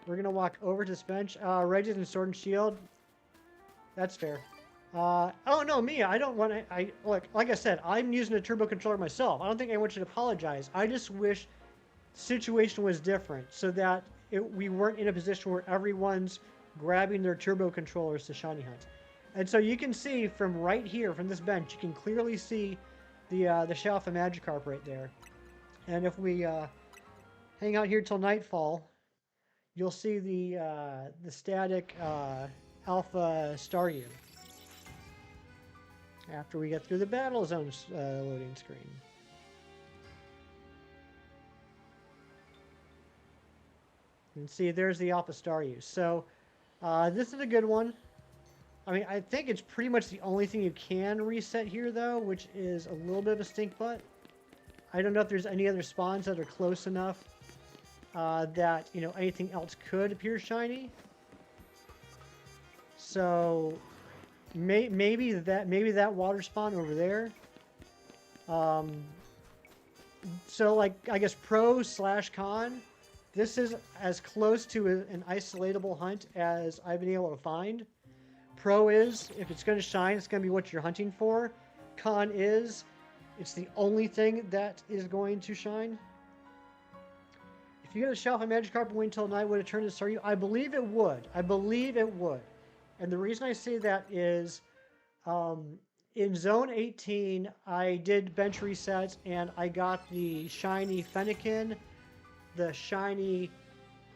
We're going to walk over to this bench. Regis and Sword and Shield. That's fair. Oh, no, Mia, I don't want to... Look, like I said, I'm using a turbo controller myself. I don't think anyone should apologize. I just wish the situation was different so that we weren't in a position where everyone's grabbing their turbo controllers to shiny hunt. And so you can see from right here, from this bench, you can clearly see the shelf of Magikarp right there. And if we hang out here till nightfall, you'll see the static Alpha Staryu after we get through the Battle Zone loading screen. And see, there's the Alpha Staryu. So this is a good one. I mean, I think it's pretty much the only thing you can reset here, though, which is a little bit of a stink butt. I don't know if there's any other spawns that are close enough that, you know, anything else could appear shiny. So maybe that water spawn over there. So like, I guess pro/con, this is as close to an isolatable hunt as I've been able to find. Pro is, if it's going to shine, it's going to be what you're hunting for. Con is, it's the only thing that is going to shine. If you get a shelf of Magikarp and wait until night, would it turn to Staryu? I believe it would. I believe it would. And the reason I say that is, in Zone 18, I did bench resets, and I got the shiny Fennekin, the shiny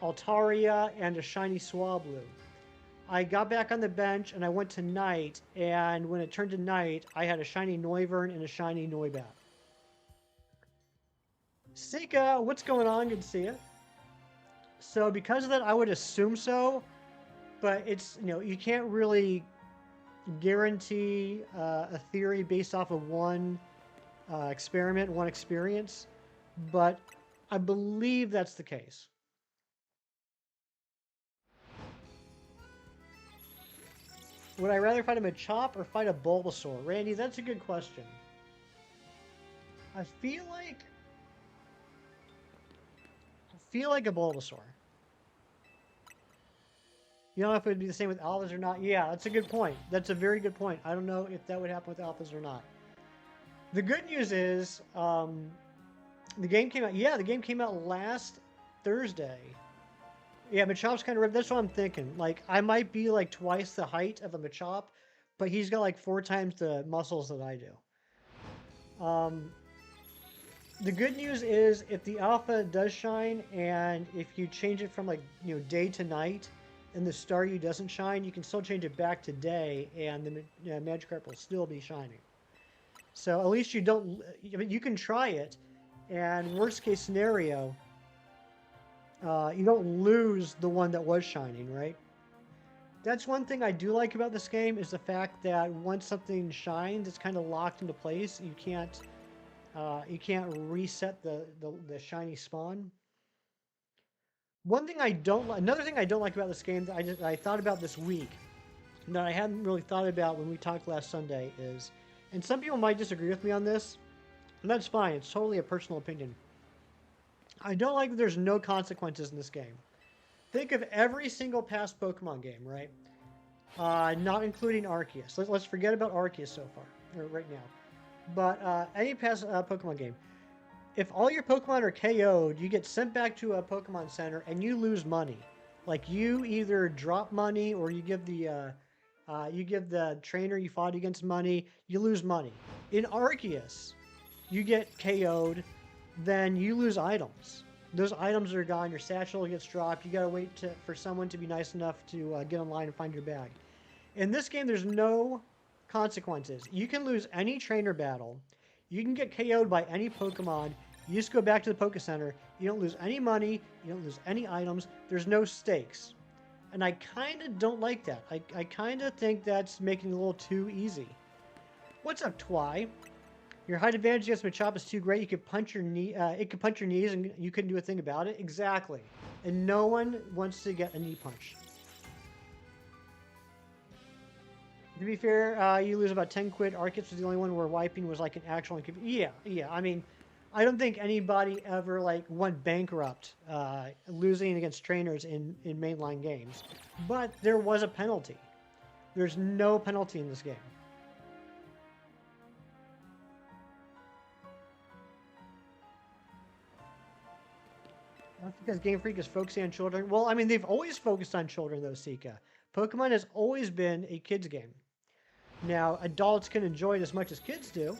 Altaria, and a shiny Swablu. I got back on the bench, and I went to night, and when it turned to night, I had a shiny Noivern and a shiny Noibat. Sika, what's going on? Good to see you. So because of that, I would assume so, but it's, you know, you can't really guarantee a theory based off of one experiment, one experience, but I believe that's the case. Would I rather fight a Machop or fight a Bulbasaur? Randy, that's a good question. I feel like a Bulbasaur. You don't know if it would be the same with Alphas or not. Yeah, that's a good point. That's a very good point. I don't know if that would happen with Alphas or not. The good news is, the game came out. Yeah, the game came out last Thursday. Yeah, Machop's kind of ripped. That's what I'm thinking. Like, I might be like twice the height of a Machop, but he's got like 4 times the muscles that I do. The good news is if the alpha does shine, and if you change it from like, you know, day to night, and the Staryu doesn't shine, you can still change it back to day, and the Magikarp will still be shining. So at least you don't. You can try it, and worst case scenario, you don't lose the one that was shining, right? That's one thing I do like about this game, is the fact that once something shines, it's kind of locked into place. You can't reset the shiny spawn. Another thing I don't like about this game that I thought about this week, that I hadn't really thought about when we talked last Sunday, is, and some people might disagree with me on this, and that's fine. It's totally a personal opinion. I don't like that there's no consequences in this game. Think of every single past Pokemon game, right? Not including Arceus. Let's forget about Arceus so far, or right now. But any past Pokemon game. If all your Pokemon are KO'd, you get sent back to a Pokemon Center and you lose money. Like, you either drop money or you give the trainer you fought against money. You lose money. In Arceus, you get KO'd, then you lose items. Those items are gone. Your satchel gets dropped. You gotta wait for someone to be nice enough to get online and find your bag. In this game, there's no consequences. You can lose any trainer battle. You can get KO'd by any Pokemon. You just go back to the Poke Center. You don't lose any money. You don't lose any items. There's no stakes. And I kind of don't like that. I kind of think that's making it a little too easy. What's up, Twy? Your height advantage against Machop is too great. You could punch your knee. It could punch your knees, and you couldn't do a thing about it. Exactly. And no one wants to get a knee punch. To be fair, you lose about 10 quid. Arceus was the only one where wiping was like an actual... Yeah. I mean, I don't think anybody ever like went bankrupt losing against trainers in mainline games. But there was a penalty. There's no penalty in this game. That's because Game Freak is focusing on children. Well, I mean, they've always focused on children, though, Sika. Pokemon has always been a kid's game. Now, adults can enjoy it as much as kids do.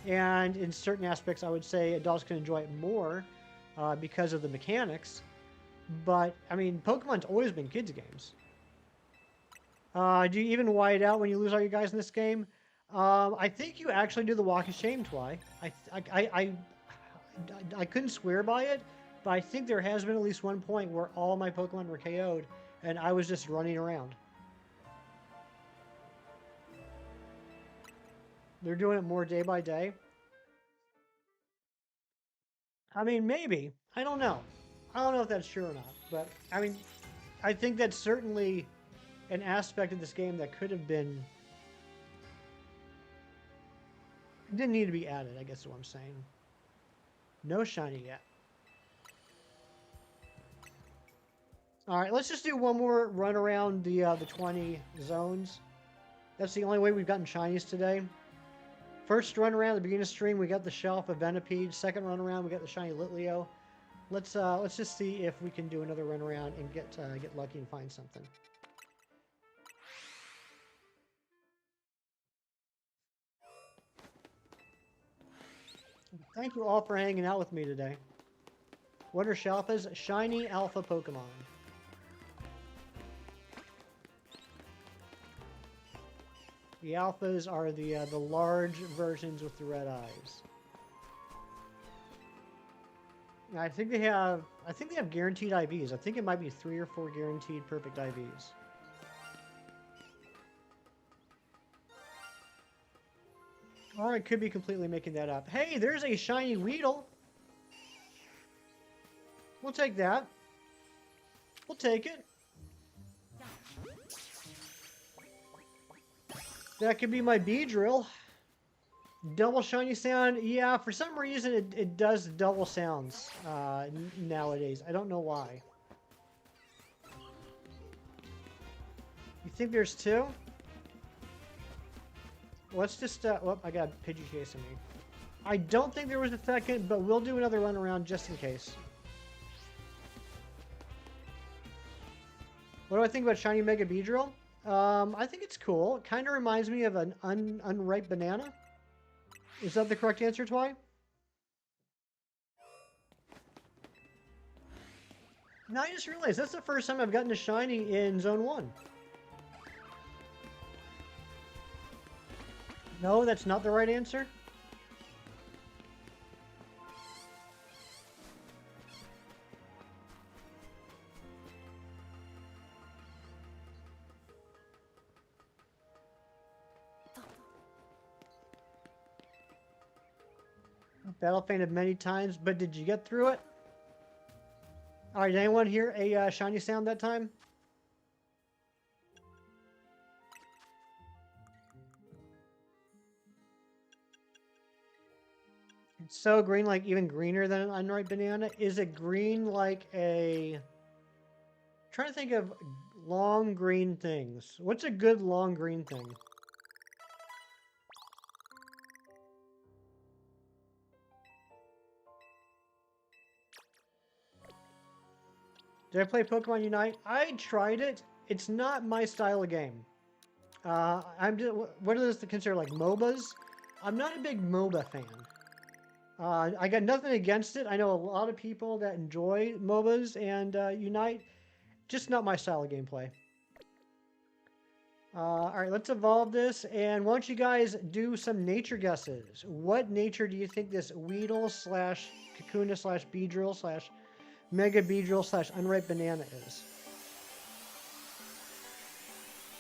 And in certain aspects, I would say adults can enjoy it more because of the mechanics. But, I mean, Pokemon's always been kids' games. Do you even white out when you lose all your guys in this game? I think you actually do the walk of shame, Twy. I couldn't swear by it. But I think there has been at least one point where all my Pokemon were KO'd, and I was just running around. They're doing it more day by day. I mean, maybe. I don't know. I don't know if that's true or not. But, I mean, I think that's certainly an aspect of this game that could have been... It didn't need to be added, I guess is what I'm saying. No shiny yet. All right, let's just do one more run around the 20 zones. That's the only way we've gotten shinies today. First run around at the beginning of the stream, we got the Shelf of Venipede. Second run around, we got the shiny Litleo. Let's just see if we can do another run around and get lucky and find something. Thank you all for hanging out with me today. What are Shelfa's shiny alpha Pokemon? The alphas are the large versions with the red eyes. I think they have guaranteed IVs. I think it might be 3 or 4 guaranteed perfect IVs. Or I could be completely making that up. Hey, there's a shiny Weedle. We'll take that. We'll take it. That could be my Beedrill. Double shiny sound. Yeah, for some reason it does double sounds nowadays. I don't know why. You think there's 2? Let's just... oh, I got a Pidgey chasing me. I don't think there was a second, but we'll do another run around just in case. What do I think about shiny Mega Beedrill? I think it's cool. It kind of reminds me of an unripe banana. Is that the correct answer, Twy? Now I just realized that's the first time I've gotten a shiny in Zone 1. No, that's not the right answer. Battle fainted many times, but did you get through it? Alright, did anyone hear a shiny sound that time? It's so green, like even greener than an unripe banana. Is it green like a... I'm trying to think of long green things. What's a good long green thing? Did I play Pokemon Unite? I tried it. It's not my style of game. I'm just, what are those considered, like MOBAs? I'm not a big MOBA fan. I got nothing against it. I know a lot of people that enjoy MOBAs and Unite. Just not my style of gameplay. All right, let's evolve this. And why don't you guys do some nature guesses? What nature do you think this Weedle slash Kakuna slash Beedrill slash Mega Beedrill slash Unripe Banana is?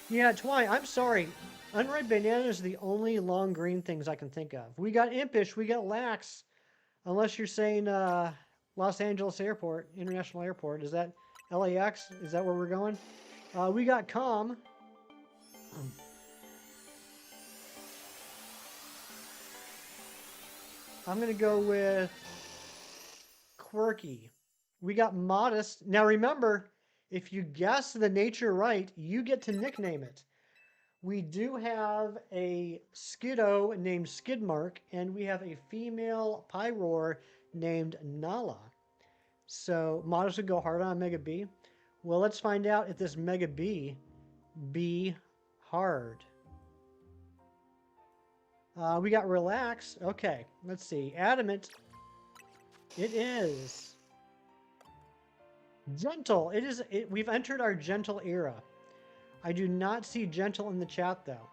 Yeah, Twine, I'm sorry. Unripe Banana is the only long green things I can think of. We got Impish, we got Lax. Unless you're saying Los Angeles Airport, International Airport. Is that LAX? Is that where we're going? We got Calm. I'm going to go with Quirky. We got Modest. Now remember, if you guess the nature right, you get to nickname it. We do have a Skiddo named Skidmark, and we have a female Pyroar named Nala. So Modest would go hard on Mega B. Well, let's find out if this Mega B be hard. We got Relax. Okay, let's see. Adamant. It is. Gentle. We've entered our gentle era. I do not see gentle in the chat though.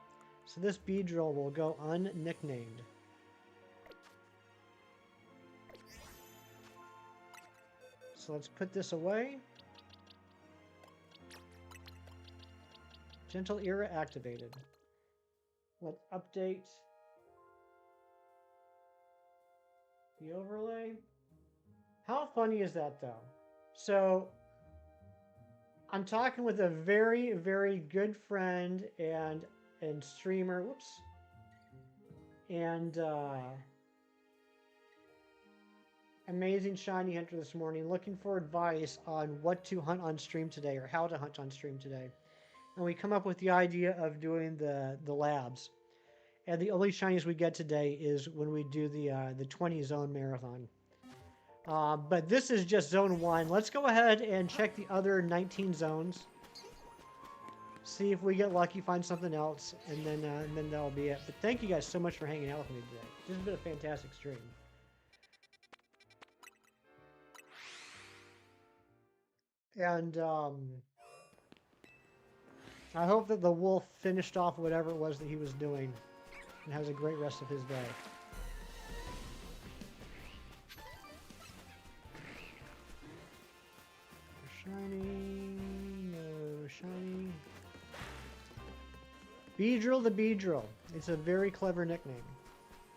So this Beedrill will go unnicknamed. So let's put this away. Gentle era activated. Let's update the overlay. How funny is that though? So I'm talking with a very, very good friend and streamer. Whoops. And amazing shiny hunter this morning, looking for advice on what to hunt on stream today or how to hunt on stream today. And we come up with the idea of doing the labs. And the only shinies we get today is when we do the 20 zone marathon. But this is just zone 1. Let's go ahead and check the other 19 zones. See if we get lucky, find something else, and then that'll be it. But thank you guys so much for hanging out with me today. This has been a fantastic stream. And I hope that the wolf finished off whatever it was that he was doing and has a great rest of his day. Shiny, no shiny. Beedrill the Beedrill. It's a very clever nickname.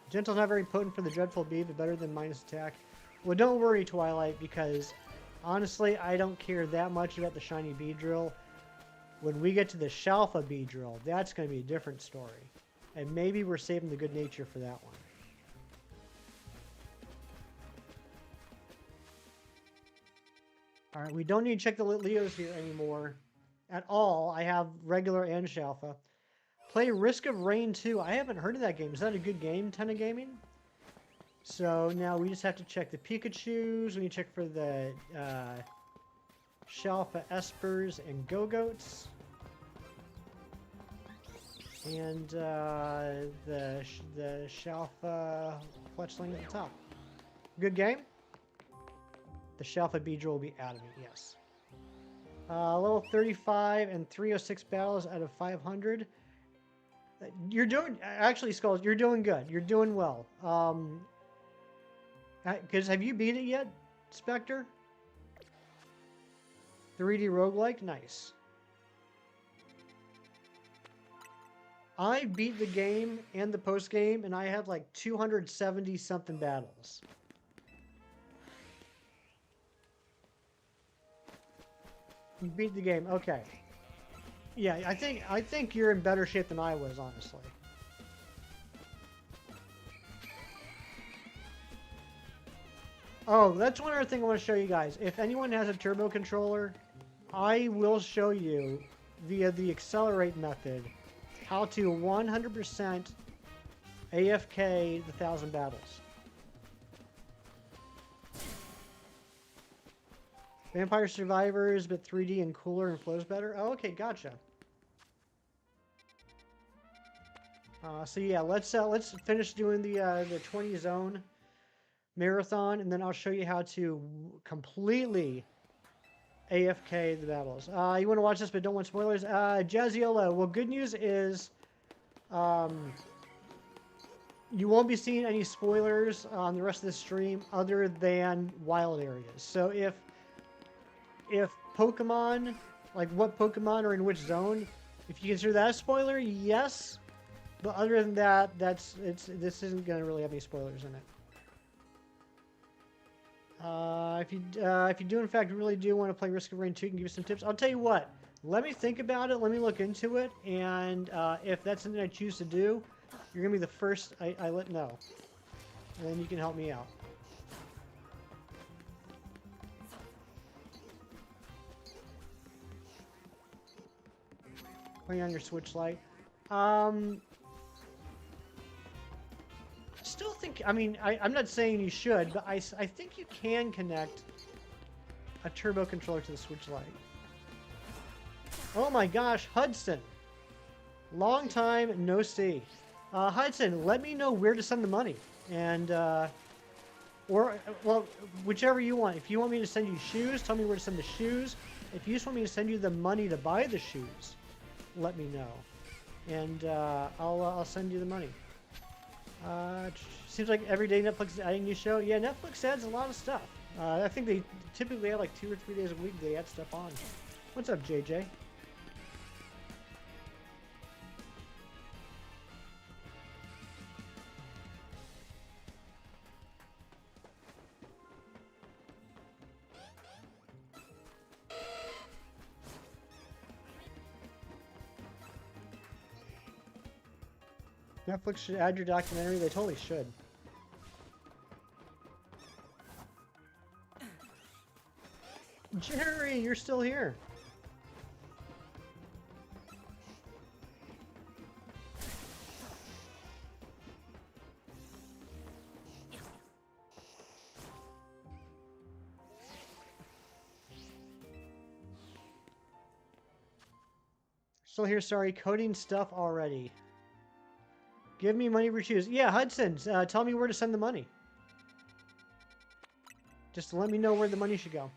Gentle's not very potent for the Dreadful Bee, but better than minus attack. Well, don't worry, Twilight, because honestly, I don't care that much about the shiny Beedrill. When we get to the Shalfa Beedrill, that's going to be a different story. And maybe we're saving the good nature for that one. Alright, we don't need to check the Leos here anymore at all. I have regular and Shalfa. Play Risk of Rain 2. I haven't heard of that game. Is that a good game, Tenna Gaming? So now we just have to check the Pikachus. We need to check for the Shalfa Espers and Go-Goats. And the Shalfa Fletchling at the top. Good game? The Shalfa Beedrill will be adamant, yes. Level 35 and 306 battles out of 500. You're doing, actually, Skulls, you're doing good. You're doing well. Because have you beat it yet, Spectre? 3D roguelike? Nice. I beat the game and the post game, and I have like 270 something battles. You beat the game, okay. Yeah, I think you're in better shape than I was, honestly. Oh, that's one other thing I want to show you guys. If anyone has a turbo controller, I will show you via the accelerate method how to 100% AFK the 1,000 battles. Vampire Survivors, but 3D and cooler and flows better. Oh, okay, gotcha. So yeah, let's finish doing the 20 zone marathon, and then I'll show you how to completely AFK the battles. You want to watch this but don't want spoilers? Jazziolo. Well, good news is you won't be seeing any spoilers on the rest of the stream other than wild areas. So if Pokemon, like what Pokemon are in which zone, if you consider that a spoiler, yes. But other than that, this isn't gonna really have any spoilers in it. If you do in fact really do want to play Risk of Rain 2, can give you some tips. I'll tell you what. Let me think about it. Let me look into it, and if that's something I choose to do, you're gonna be the first I let know, and then you can help me out. Putting on your Switch Lite. Still think, I mean, I'm not saying you should, but I think you can connect a turbo controller to the Switch Lite. Oh my gosh, Hudson. Long time no see. Hudson, let me know where to send the money. And, or, well, whichever you want. If you want me to send you shoes, tell me where to send the shoes. If you just want me to send you the money to buy the shoes, let me know. And, I'll send you the money. Seems like every day Netflix is adding new show. Yeah, Netflix adds a lot of stuff. I think they typically have like 2 or 3 days a week they add stuff on. What's up, JJ? Netflix should add your documentary. They totally should. Jerry, you're still here. Still here, sorry. Coding stuff already. Give me money for shoes. Yeah, Hudson, tell me where to send the money. Just let me know where the money should go.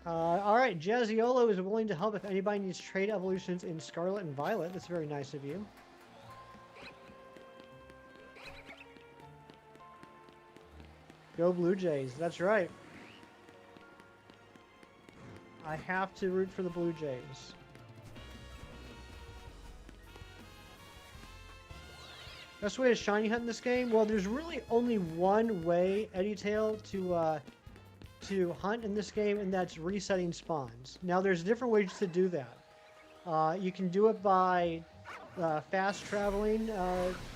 Alright, Jazziolo is willing to help if anybody needs trade evolutions in Scarlet and Violet. That's very nice of you. Go Blue Jays, that's right. I have to root for the Blue Jays. Best way to shiny hunt in this game? Well, there's really only one way, Eddie Tail, to hunt in this game, and that's resetting spawns. Now, there's different ways to do that. You can do it by fast traveling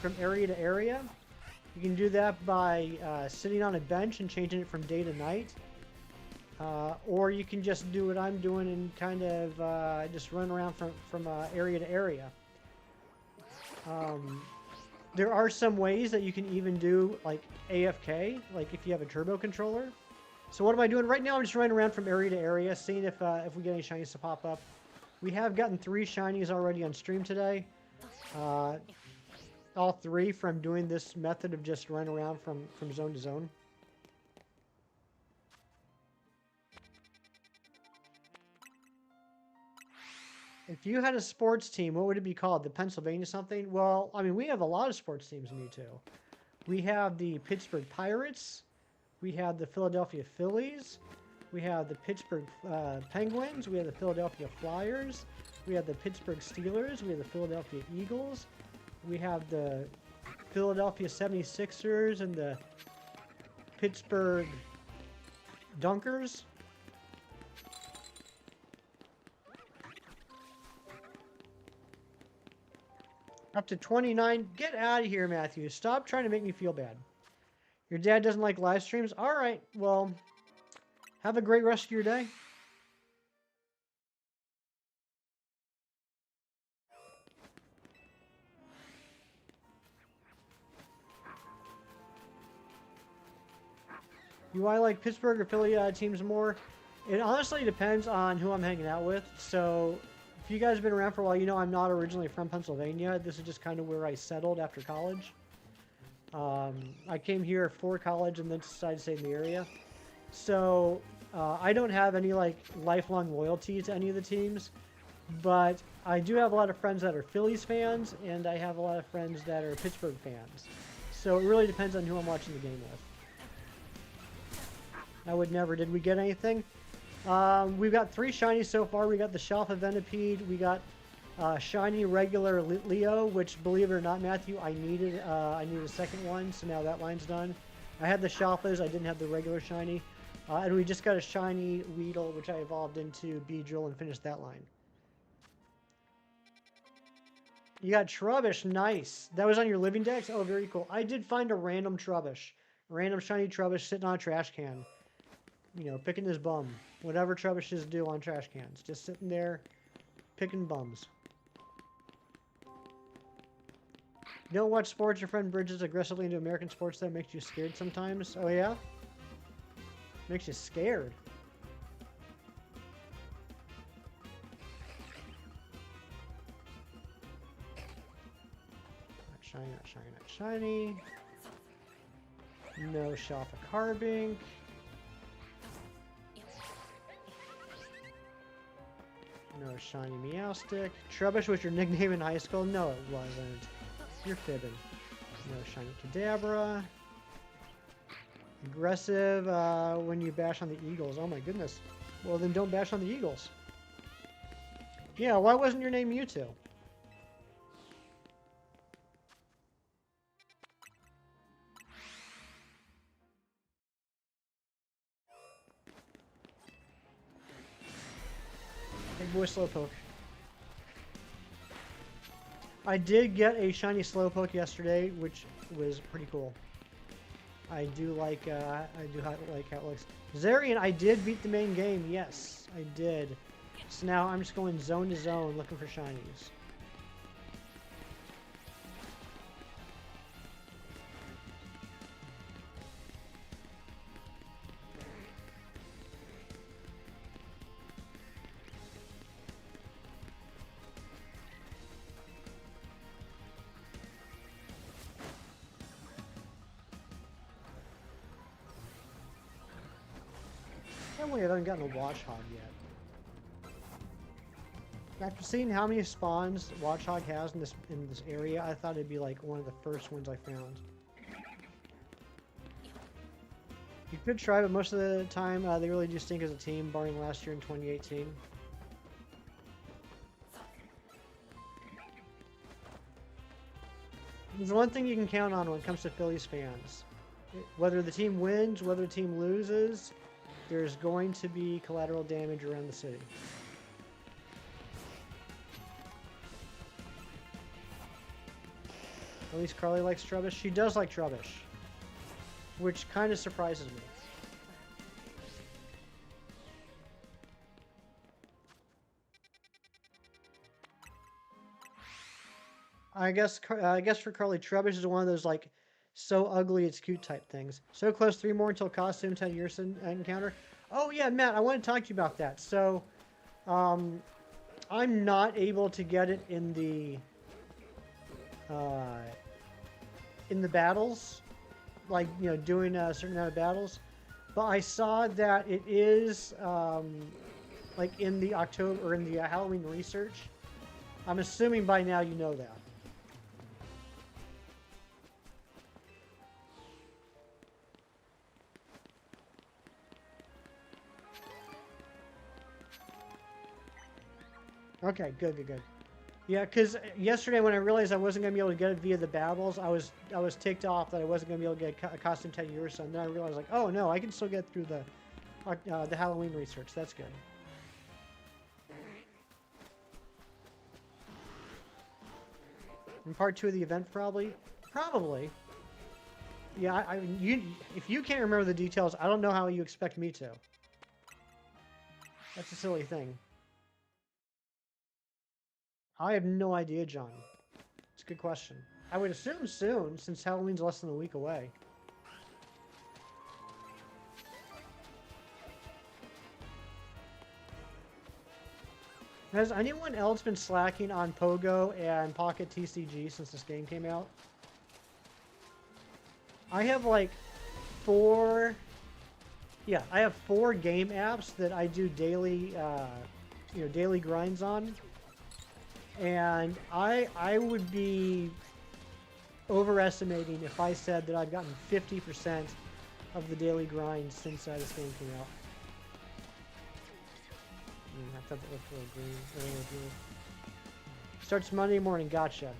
from area to area. You can do that by sitting on a bench and changing it from day to night. Or you can just do what I'm doing and kind of just run around from area to area. There are some ways that you can even do like AFK, like if you have a turbo controller. So what am I doing? Right now I'm just running around from area to area, seeing if we get any shinies to pop up. We have gotten 3 shinies already on stream today. All 3 from doing this method of just running around from zone to zone. If you had a sports team, what would it be called? The Pennsylvania something? Well, I mean, we have a lot of sports teams in Mewtwo. We have the Pittsburgh Pirates. We have the Philadelphia Phillies. We have the Pittsburgh Penguins. We have the Philadelphia Flyers. We have the Pittsburgh Steelers. We have the Philadelphia Eagles. We have the Philadelphia 76ers and the Pittsburgh Dunkers. Up to 29. Get out of here, Matthew. Stop trying to make me feel bad. Your dad doesn't like live streams? Alright, well, have a great rest of your day. Do I like Pittsburgh or Philly teams more? It honestly depends on who I'm hanging out with. So, if you guys have been around for a while, you know I'm not originally from Pennsylvania. This is just kind of where I settled after college. I came here for college and then decided to stay in the area. So I don't have any like lifelong loyalty to any of the teams, but I do have a lot of friends that are Phillies fans, and I have a lot of friends that are Pittsburgh fans. So it really depends on who I'm watching the game with. I would never. Did we get anything? We've got 3 shinies so far. We got the Shalfa Venipede. We got shiny regular Leo, which, believe it or not, Matthew, I needed a second one, so now that line's done. I had the Shalfas. I didn't have the regular shiny. And we just got a shiny Weedle, which I evolved into Beedrill and finished that line. You got Trubbish. Nice. That was on your living decks? Oh, very cool. I did find a random Trubbish. A random shiny Trubbish sitting on a trash can. You know, picking his bum. Whatever Trubbishes do on trash cans. Just sitting there, picking bums. You don't watch sports. Your friend bridges aggressively into American sports that makes you scared sometimes. Oh, yeah? Makes you scared. Not shiny, not shiny, not shiny. No Shalfa Carbink. No shiny Meowstic. Trubbish was your nickname in high school? No, it wasn't. You're fibbing. No shiny Kadabra. Aggressive when you bash on the Eagles. Oh my goodness. Well, then don't bash on the Eagles. Yeah, why wasn't your name Mewtwo? Big boy Slowpoke. I did get a shiny Slowpoke yesterday, which was pretty cool. I do like how it looks. Zarian, I did beat the main game. Yes, I did. So now I'm just going zone to zone looking for shinies. I haven't gotten a Watchog yet. After seeing how many spawns Watchog has in this area, I thought it'd be like one of the first ones I found. You could try, but most of the time they really do stink as a team, barring last year in 2018. There's one thing you can count on when it comes to Phillies fans. Whether the team wins, whether the team loses, there's going to be collateral damage around the city. At least Carly likes Trubbish. She does like Trubbish, which kind of surprises me. I guess for Carly, Trubbish is one of those like so ugly it's cute type things. So close, 3 more until costume 10 years encounter. Oh yeah, Matt, I want to talk to you about that. So, I'm not able to get it in the battles, like, you know, doing a certain amount of battles. But I saw that it is like in the October or in the Halloween research. I'm assuming by now you know that. Okay, good. Yeah, because yesterday when I realized I wasn't going to be able to get it via the battles, I was ticked off that I wasn't going to be able to get a costume 10 years. And then I realized, like, oh no, I can still get through the Halloween research. That's good. In part 2 of the event, probably. Yeah, if you can't remember the details, I don't know how you expect me to. That's a silly thing. I have no idea, John. It's a good question. I would assume soon, since Halloween's less than a week away. Has anyone else been slacking on Pogo and Pocket TCG since this game came out? I have like 4. Yeah, I have 4 game apps that I do daily, daily grinds on, and I would be overestimating if I said that I've gotten 50% of the daily grind since this game came out. I thought that looked a little green. A little green. Starts Monday morning. Gotcha.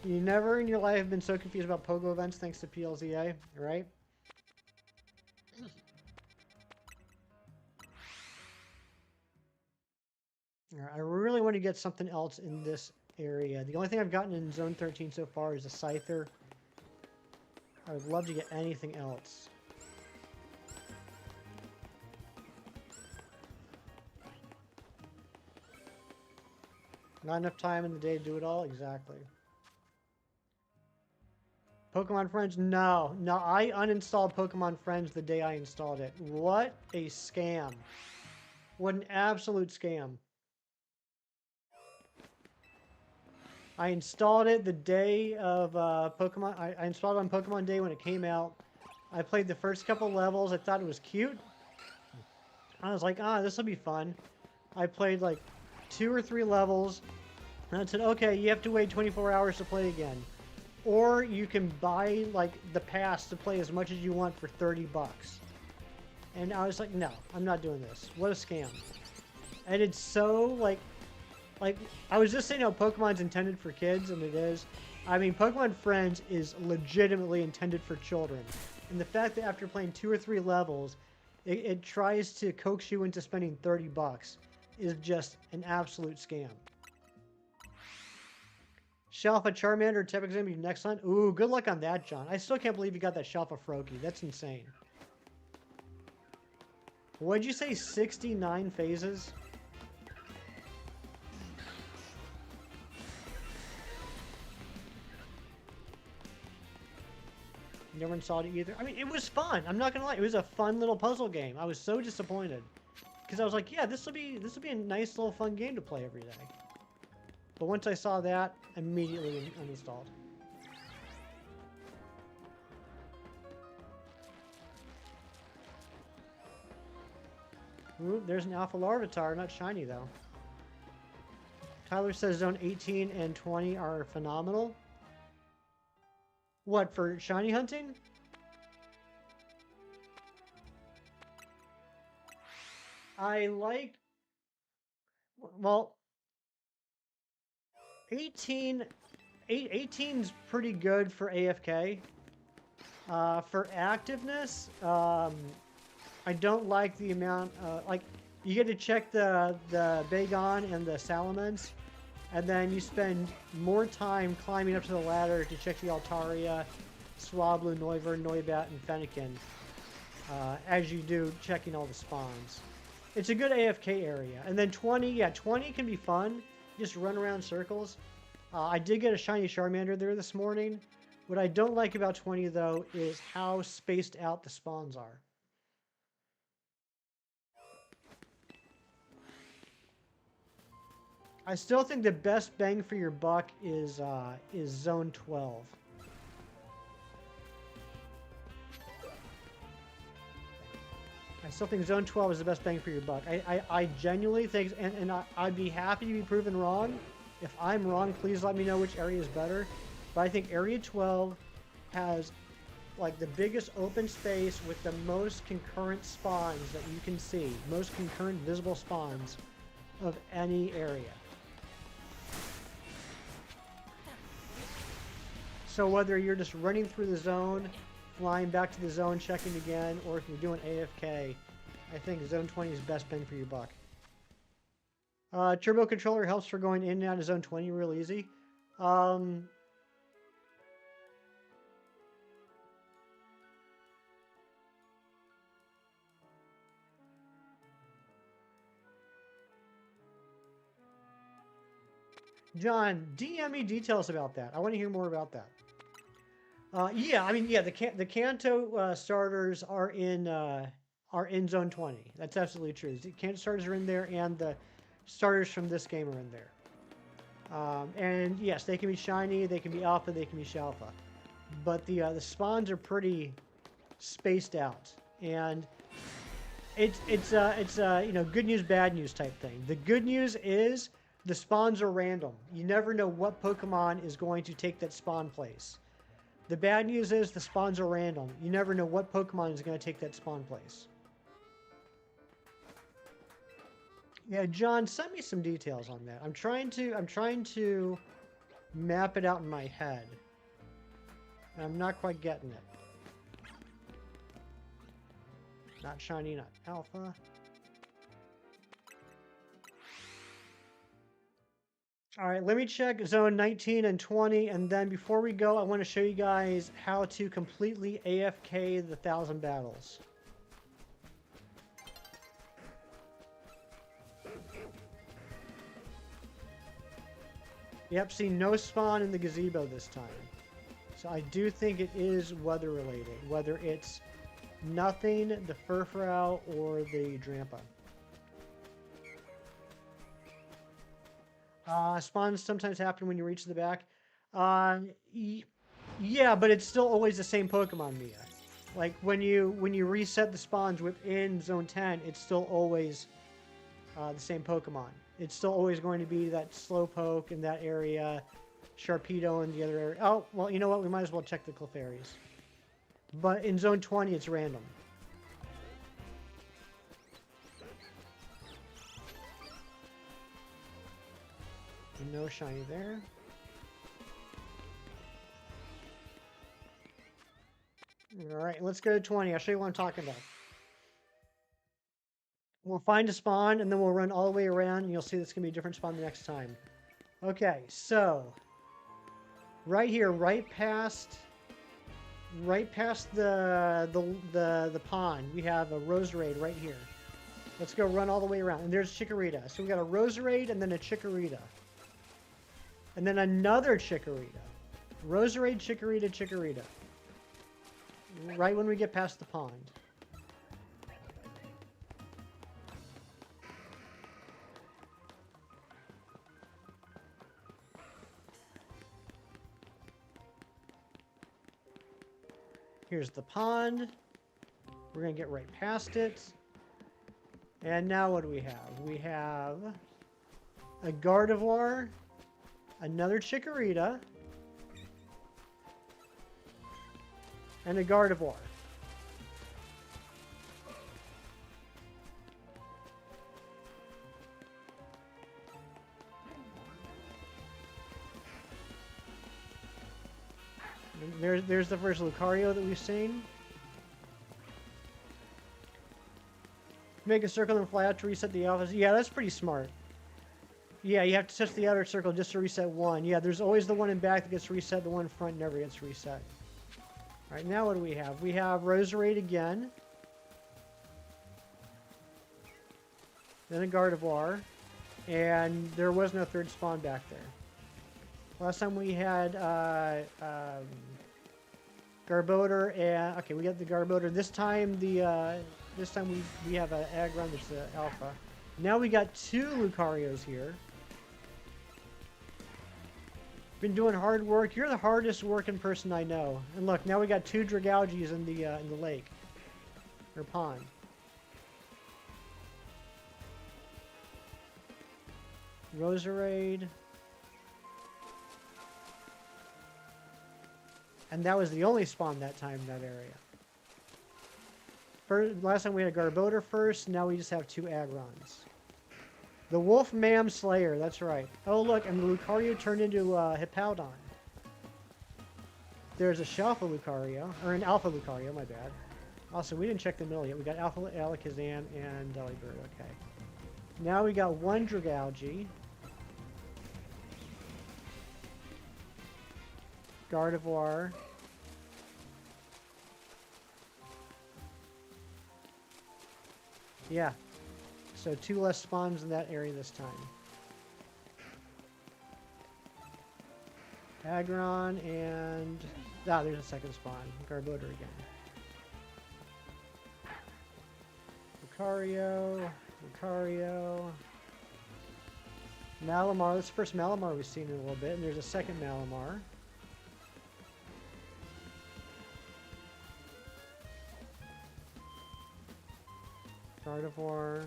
You never in your life have been so confused about Pogo events thanks to PLZA, right? Alright, I really want to get something else in this area. The only thing I've gotten in Zone 13 so far is a Scyther. I would love to get anything else. Not enough time in the day to do it all? Exactly. Pokemon Friends? No. No, I uninstalled Pokemon Friends the day I installed it. What a scam. What an absolute scam. I installed it the day of Pokemon. I installed it on Pokemon Day when it came out. I played the first couple levels. I thought it was cute. I was like, this will be fun. I played like 2 or 3 levels. And I said, okay, you have to wait 24 hours to play again. Or you can buy like the pass to play as much as you want for 30 bucks. And I was like, no, I'm not doing this. What a scam. And it's so like I was just saying how Pokemon's intended for kids, and it is. I mean, Pokemon Friends is legitimately intended for children. And the fact that after playing 2 or 3 levels, it tries to coax you into spending 30 bucks is just an absolute scam. Shelfa Charmander, Tepix gonna be next hunt. Ooh, good luck on that, John. I still can't believe you got that Shelfa Froakie. That's insane. What'd you say, 69 phases? Never installed it either. I mean, it was fun. I'm not gonna lie. It was a fun little puzzle game. I was so disappointed because I was like, yeah, this will be a nice little fun game to play every day. But once I saw that, immediately uninstalled. Ooh, there's an Alpha Larvitar, not shiny though. Tyler says Zone 18 and 20 are phenomenal. What, for shiny hunting? I like... Well... 18's pretty good for AFK. For activeness, I don't like the amount... like, you get to check the Bagon and the Salamence, and then you spend more time climbing up to the ladder to check the Altaria, Swablu, Noivern, Noibat, and Fennekin, as you do checking all the spawns. It's a good AFK area. And then 20, yeah, 20 can be fun. Just run around circles. I did get a shiny Charmander there this morning. What I don't like about 20, though, is how spaced out the spawns are. I still think the best bang for your buck is Zone 12. I still think Zone 12 is the best bang for your buck. I genuinely think, and I'd be happy to be proven wrong. If I'm wrong, please let me know which area is better. But I think Area 12 has like the biggest open space with the most concurrent spawns that you can see. Most concurrent visible spawns of any area. So whether you're just running through the zone, flying back to the zone, checking again, or if you're doing AFK, I think Zone 20 is best bang for your buck. Turbo Controller helps for going in and out of Zone 20 real easy. John, DM me details about that. I want to hear more about that. Yeah, I mean, yeah, the Kanto starters are in Zone 20. That's absolutely true. The Kanto starters are in there, and the starters from this game are in there. And yes, they can be shiny, they can be alpha, they can be shalfa. but the spawns are pretty spaced out, and it's you know, good news, bad news type thing. The good news is the spawns are random. You never know what Pokemon is going to take that spawn place. The bad news is the spawns are random. You never know what Pokemon is going to take that spawn place. Yeah, John, send me some details on that. I'm trying to map it out in my head. And I'm not quite getting it. Not shiny, not alpha. All right, let me check zone 19 and 20, and then before we go, I want to show you guys how to completely AFK the 1,000 battles. Yep, see, no spawn in the gazebo this time. So I do think it is weather related, whether it's nothing, the Furfrou, or the Drampa. Spawns sometimes happen when you reach the back. Yeah, but it's still always the same Pokemon, Mia. Like when you reset the spawns within Zone 10, it's still always the same Pokemon. It's still always going to be that Slowpoke in that area, Sharpedo in the other area. Oh, well, you know what? We might as well check the Clefairies. But in Zone 20, it's random. No shiny there. Alright, let's go to 20. I'll show you what I'm talking about. We'll find a spawn, and then we'll run all the way around, and you'll see this going to be a different spawn the next time. Okay, so... right here, right past the pond, we have a Roserade right here. Let's go run all the way around. And there's Chikorita. So we got a Roserade and then a Chikorita. And then another Chikorita. Roserade, Chikorita, Chikorita. Right when we get past the pond. Here's the pond. We're going to get right past it. And now what do we have? We have a Gardevoir, another Chikorita, and a Gardevoir. There's the first Lucario that we've seen. Make a circle and fly out to reset the alphas. Yeah, that's pretty smart. Yeah, you have to touch the outer circle just to reset one. Yeah, there's always the one in back that gets reset. The one in front never gets reset. All right, now what do we have? We have Roserade again. Then a Gardevoir. And there was no third spawn back there. Last time we had Garbodor and... okay, we got the Garbodor. This time we have an Aggron that's the alpha. Now we got two Lucarios here. Been doing hard work. You're the hardest working person I know. And look, now we got two Dragalges in the lake or pond. Roserade. And that was the only spawn that time in that area. Last time we had a Garbodor first, now we just have two Agrons. The Wolf Mam Slayer, that's right. Oh look, and the Lucario turned into Hippowdon. There's a Shalfa Lucario, or an Alpha Lucario, my bad. Also, we didn't check the middle yet. We got Alpha Alakazam and Delibird, okay. Now we got one Dragalge. Gardevoir. Yeah. So two less spawns in that area this time. Aggron and... ah, there's a second spawn. Garbodor again. Lucario. Malamar. That's the first Malamar we've seen in a little bit. And there's a second Malamar. Gardevoir.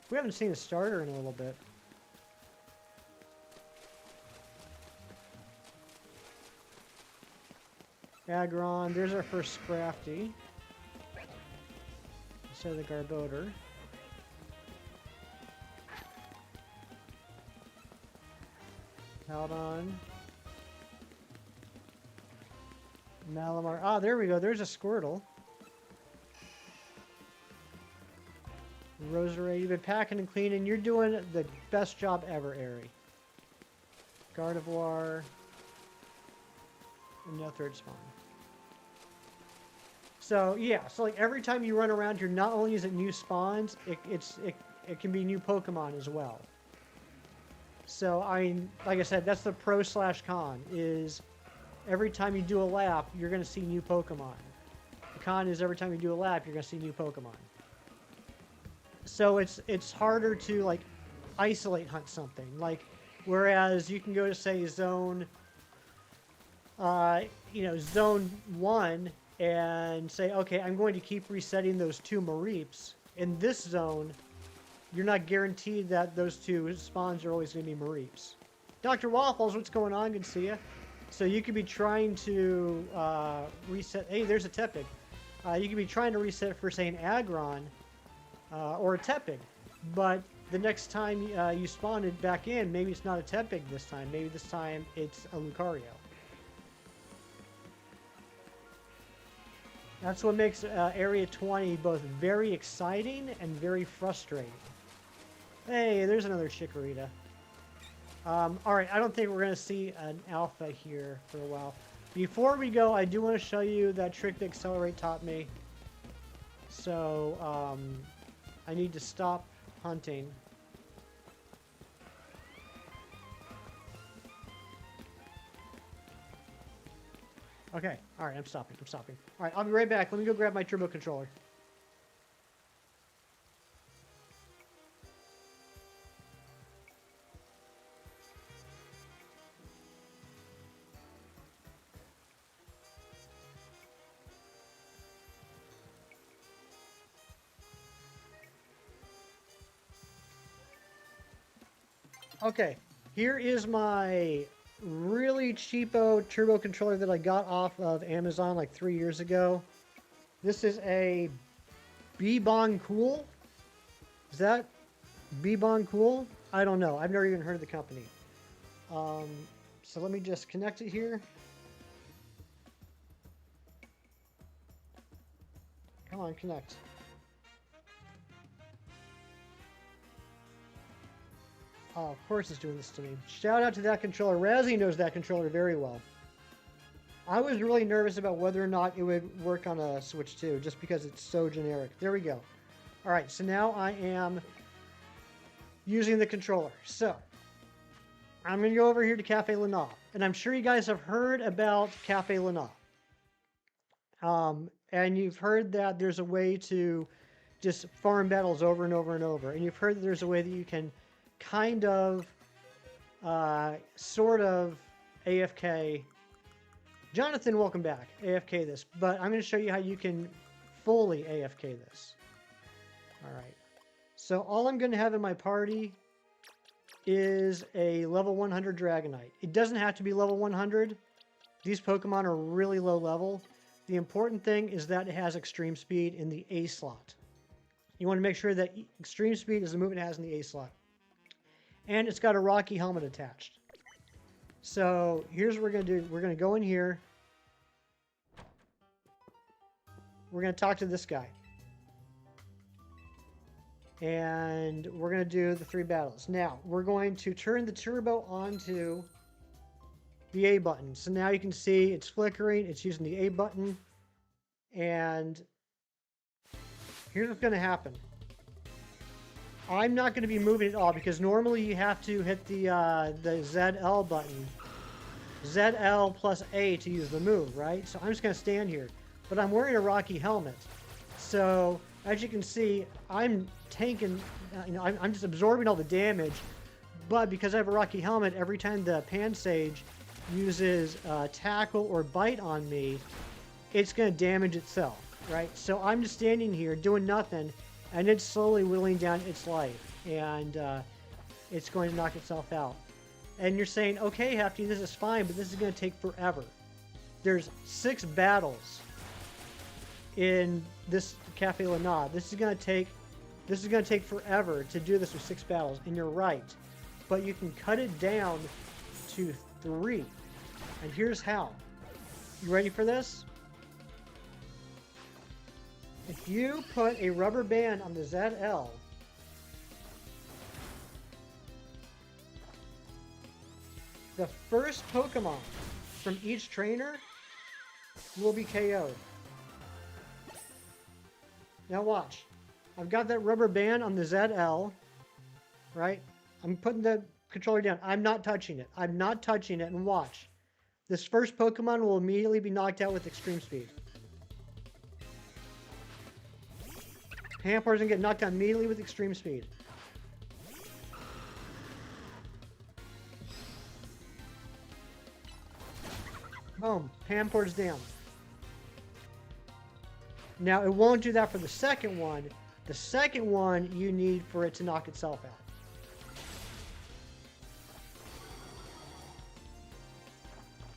We haven't seen a starter in a little bit. Aggron. There's our first Scrafty. Instead of the Garbodor. Haldon. Malamar. Ah, there we go. There's a Squirtle. Roserade, you've been packing and cleaning. You're doing the best job ever, Airy. Gardevoir. And no third spawn. So, yeah. So, like, every time you run around, you're not only using new spawns, it can be new Pokemon as well. So, like I said, that's the pro/con, is every time you do a lap, you're going to see new Pokemon. The con is every time you do a lap, you're going to see new Pokemon. So it's harder to, like, isolate hunt something. Like, whereas you can go to, say, zone 1 and say, okay, I'm going to keep resetting those 2 Mareeps. In this zone, you're not guaranteed that those 2 spawns are always going to be Mareeps. Dr. Waffles, what's going on? Good to see you. So you could be trying to reset... Hey, there's a Tepig. You could be trying to reset for, say, an Aggron or a Tepig. But the next time you spawn it back in, maybe it's not a Tepig this time. Maybe this time it's a Lucario. That's what makes Area 20 both very exciting and very frustrating. Hey, there's another Chikorita. Alright, I don't think we're going to see an alpha here for a while. Before we go, I do want to show you that trick that Accelerate taught me. So, I need to stop hunting. Okay, alright, I'm stopping. Alright, I'll be right back. Let me go grab my turbo controller. Okay, here is my really cheapo turbo controller that I got off of Amazon like 3 years ago. This is a Bebon Cool. Is that Bebon Cool? I don't know. I've never even heard of the company. So let me just connect it here. Come on, connect. Oh, of course it's doing this to me. Shout out to that controller. Razzie knows that controller very well. I was really nervous about whether or not it would work on a Switch 2, just because it's so generic. There we go. Alright, so now I am using the controller. So, I'm going to go over here to Cafe Lenoir. And I'm sure you guys have heard about Cafe Lenoir. And you've heard that there's a way to just farm battles over and over and over. And you've heard that there's a way that you can kind of, sort of AFK. Jonathan, welcome back. AFK this. But I'm going to show you how you can fully AFK this. Alright. So all I'm going to have in my party is a level 100 Dragonite. It doesn't have to be level 100. These Pokemon are really low level. The important thing is that it has extreme speed in the A slot. You want to make sure that extreme speed is the move it has in the A slot. And it's got a Rocky helmet attached. So here's what we're going to do. We're going to go in here. We're going to talk to this guy. And we're going to do the 3 battles. Now, we're going to turn the turbo onto the A button. So now you can see it's flickering. It's using the A button. And here's what's going to happen. I'm not going to be moving at all because normally you have to hit the ZL button. ZL plus A to use the move, right? So I'm just going to stand here. But I'm wearing a Rocky helmet. So, as you can see, I'm tanking, I'm just absorbing all the damage. But because I have a Rocky helmet, every time the Pansage uses Tackle or Bite on me, it's going to damage itself. right? So I'm just standing here doing nothing, and it's slowly whittling down its life, and it's going to knock itself out. And you're saying, okay, Hefty, this is fine, but this is going to take forever. There's 6 battles in this Cafe Lana. This is going to take forever to do this with 6 battles, and you're right. But you can cut it down to 3. And here's how. You ready for this? If you put a rubber band on the ZL, the first Pokemon from each trainer will be KO'd. Now watch. I've got that rubber band on the ZL, right? I'm putting the controller down. I'm not touching it. I'm not touching it, and watch. This first Pokemon will immediately be knocked out with extreme speed. Hampar's gonna get knocked out immediately with extreme speed. Boom. Hampar's down. Now, it won't do that for the second one. The second one, you need for it to knock itself out.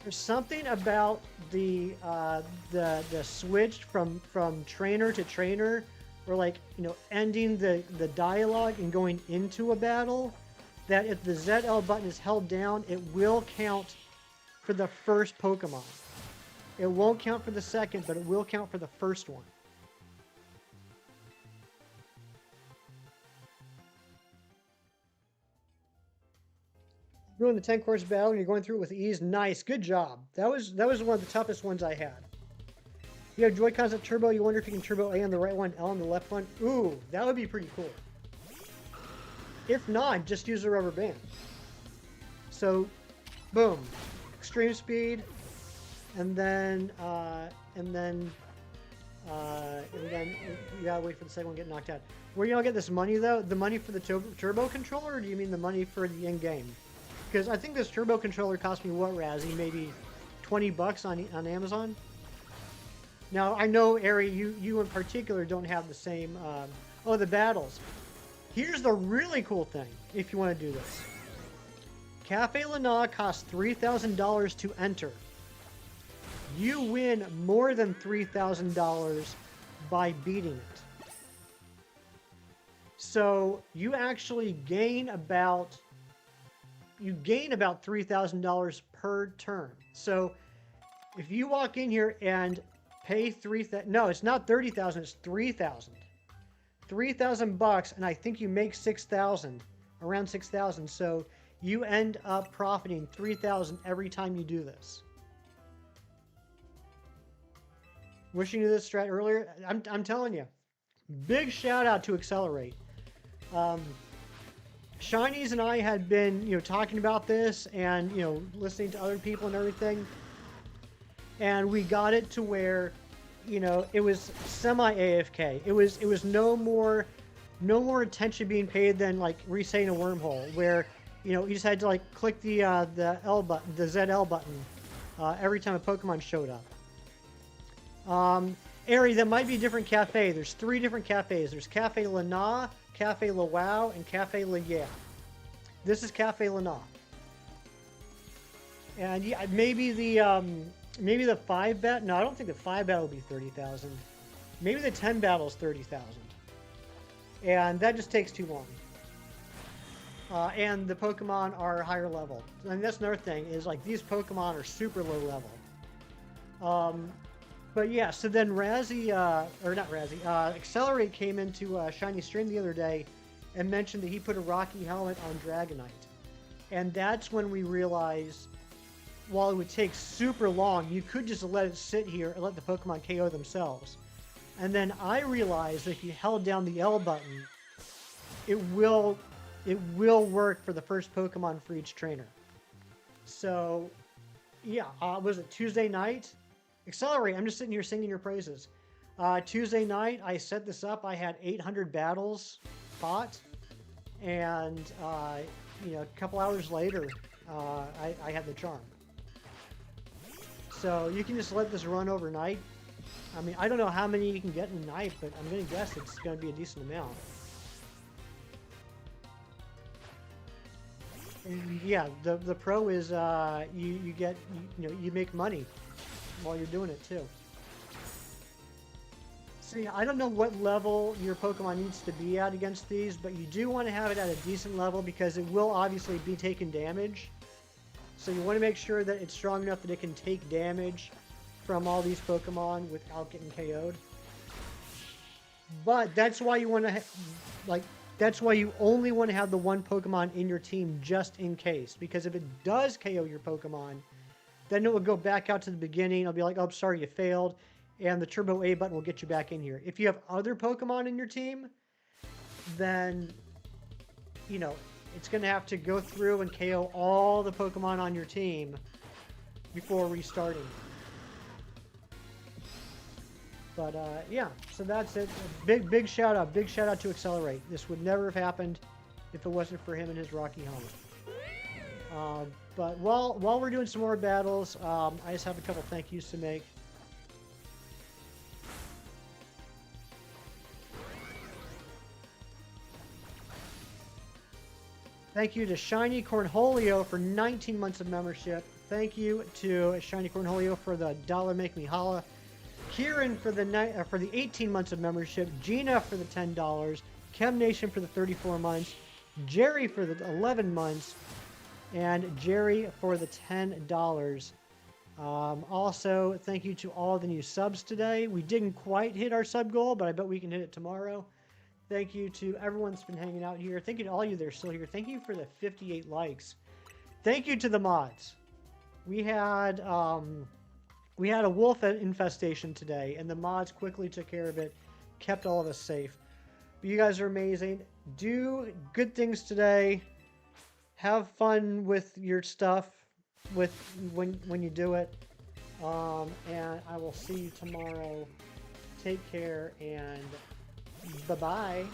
There's something about the switch from trainer to trainer, or like, you know, ending the dialogue and going into a battle, that if the ZL button is held down, it will count for the first Pokemon. It won't count for the second, but it will count for the first one. Doing the 10 course battle and you're going through it with ease. Nice, good job. That was one of the toughest ones I had. You have Joy-Cons at turbo. You wonder if you can turbo A on the right one, L on the left one. Ooh, that would be pretty cool. If not, just use a rubber band. So, boom, extreme speed, and then you gotta wait for the second one to get knocked out. Where y'all get this money though? The money for the turbo controller, or do you mean the money for the in-game? Because I think this turbo controller cost me what, Razzie? Maybe 20 bucks on Amazon. Now I know, Ari, you in particular don't have the same. Oh, the battles. Here's the really cool thing. If you want to do this, Cafe Lana costs $3,000 to enter. You win more than $3,000 by beating it. So you actually gain about $3,000 per turn. So if you walk in here and pay no, it's not 30,000, it's 3,000. 3,000 bucks, and I think you make 6,000, around 6,000. So you end up profiting 3,000 every time you do this. Wishing you this strat earlier. I'm telling you, big shout out to Accelerate. Shinies and I had been, talking about this and, listening to other people and everything. And we got it to where, it was semi-AFK. It was no more attention being paid than like resetting a wormhole, where, you just had to like click the L button, the ZL button, every time a Pokemon showed up. Ari, that might be a different cafe. There's 3 different cafes. There's Cafe Lana, Cafe Lawau, and Cafe La Yeah. This is Cafe Lana. And yeah, maybe the 5 bat. No, I don't think the 5 battle will be 30,000. Maybe the 10 battle is 30,000. And that just takes too long. And the Pokemon are higher level. And that's another thing, is like these Pokemon are super low level. But yeah, so then Accelerate came into Shiny Stream the other day and mentioned that he put a Rocky Helmet on Dragonite. And that's when we realized, while it would take super long, you could just let it sit here and let the Pokemon KO themselves. And then I realized that if you held down the L button, it will work for the first Pokemon for each trainer. So, yeah, was it Tuesday night? Accelerate, I'm just sitting here singing your praises. Tuesday night, I set this up. I had 800 battles fought. And, a couple hours later, I had the charm. So you can just let this run overnight. I mean, I don't know how many you can get in a night, but I'm going to guess it's going to be a decent amount. And yeah, the pro is you get you make money while you're doing it too. See, I don't know what level your Pokemon needs to be at against these, but you do want to have it at a decent level because it will obviously be taking damage. So you want to make sure that it's strong enough that it can take damage from all these Pokemon without getting KO'd. But that's why you want to that's why you only want to have the one Pokemon in your team just in case. Because if it does KO your Pokemon, then it will go back out to the beginning. It'll be like, oh, sorry, you failed. And the Turbo A button will get you back in here. If you have other Pokemon in your team, then, it's going to have to go through and KO all the Pokemon on your team before restarting. But yeah, so that's it. Big shout out to Accelerate. This would never have happened if it wasn't for him and his Rocky helmet. But while we're doing some more battles, I just have a couple thank yous to make. Thank you to Shiny Cornholio for 19 months of membership. Thank you to Shiny Cornholio for the $1 Make Me Holla. Kieran for the 18 months of membership, Gina for the $10, Chem Nation for the 34 months, Jerry for the 11 months, and Jerry for the $10. Also, thank you to all the new subs today. We didn't quite hit our sub goal, but I bet we can hit it tomorrow. Thank you to everyone that's been hanging out here. Thank you to all you that are still here. Thank you for the 58 likes. Thank you to the mods. We had a wolf infestation today, and the mods quickly took care of it, kept all of us safe. But you guys are amazing. Do good things today. Have fun with your stuff when you do it. And I will see you tomorrow. Take care, and bye-bye.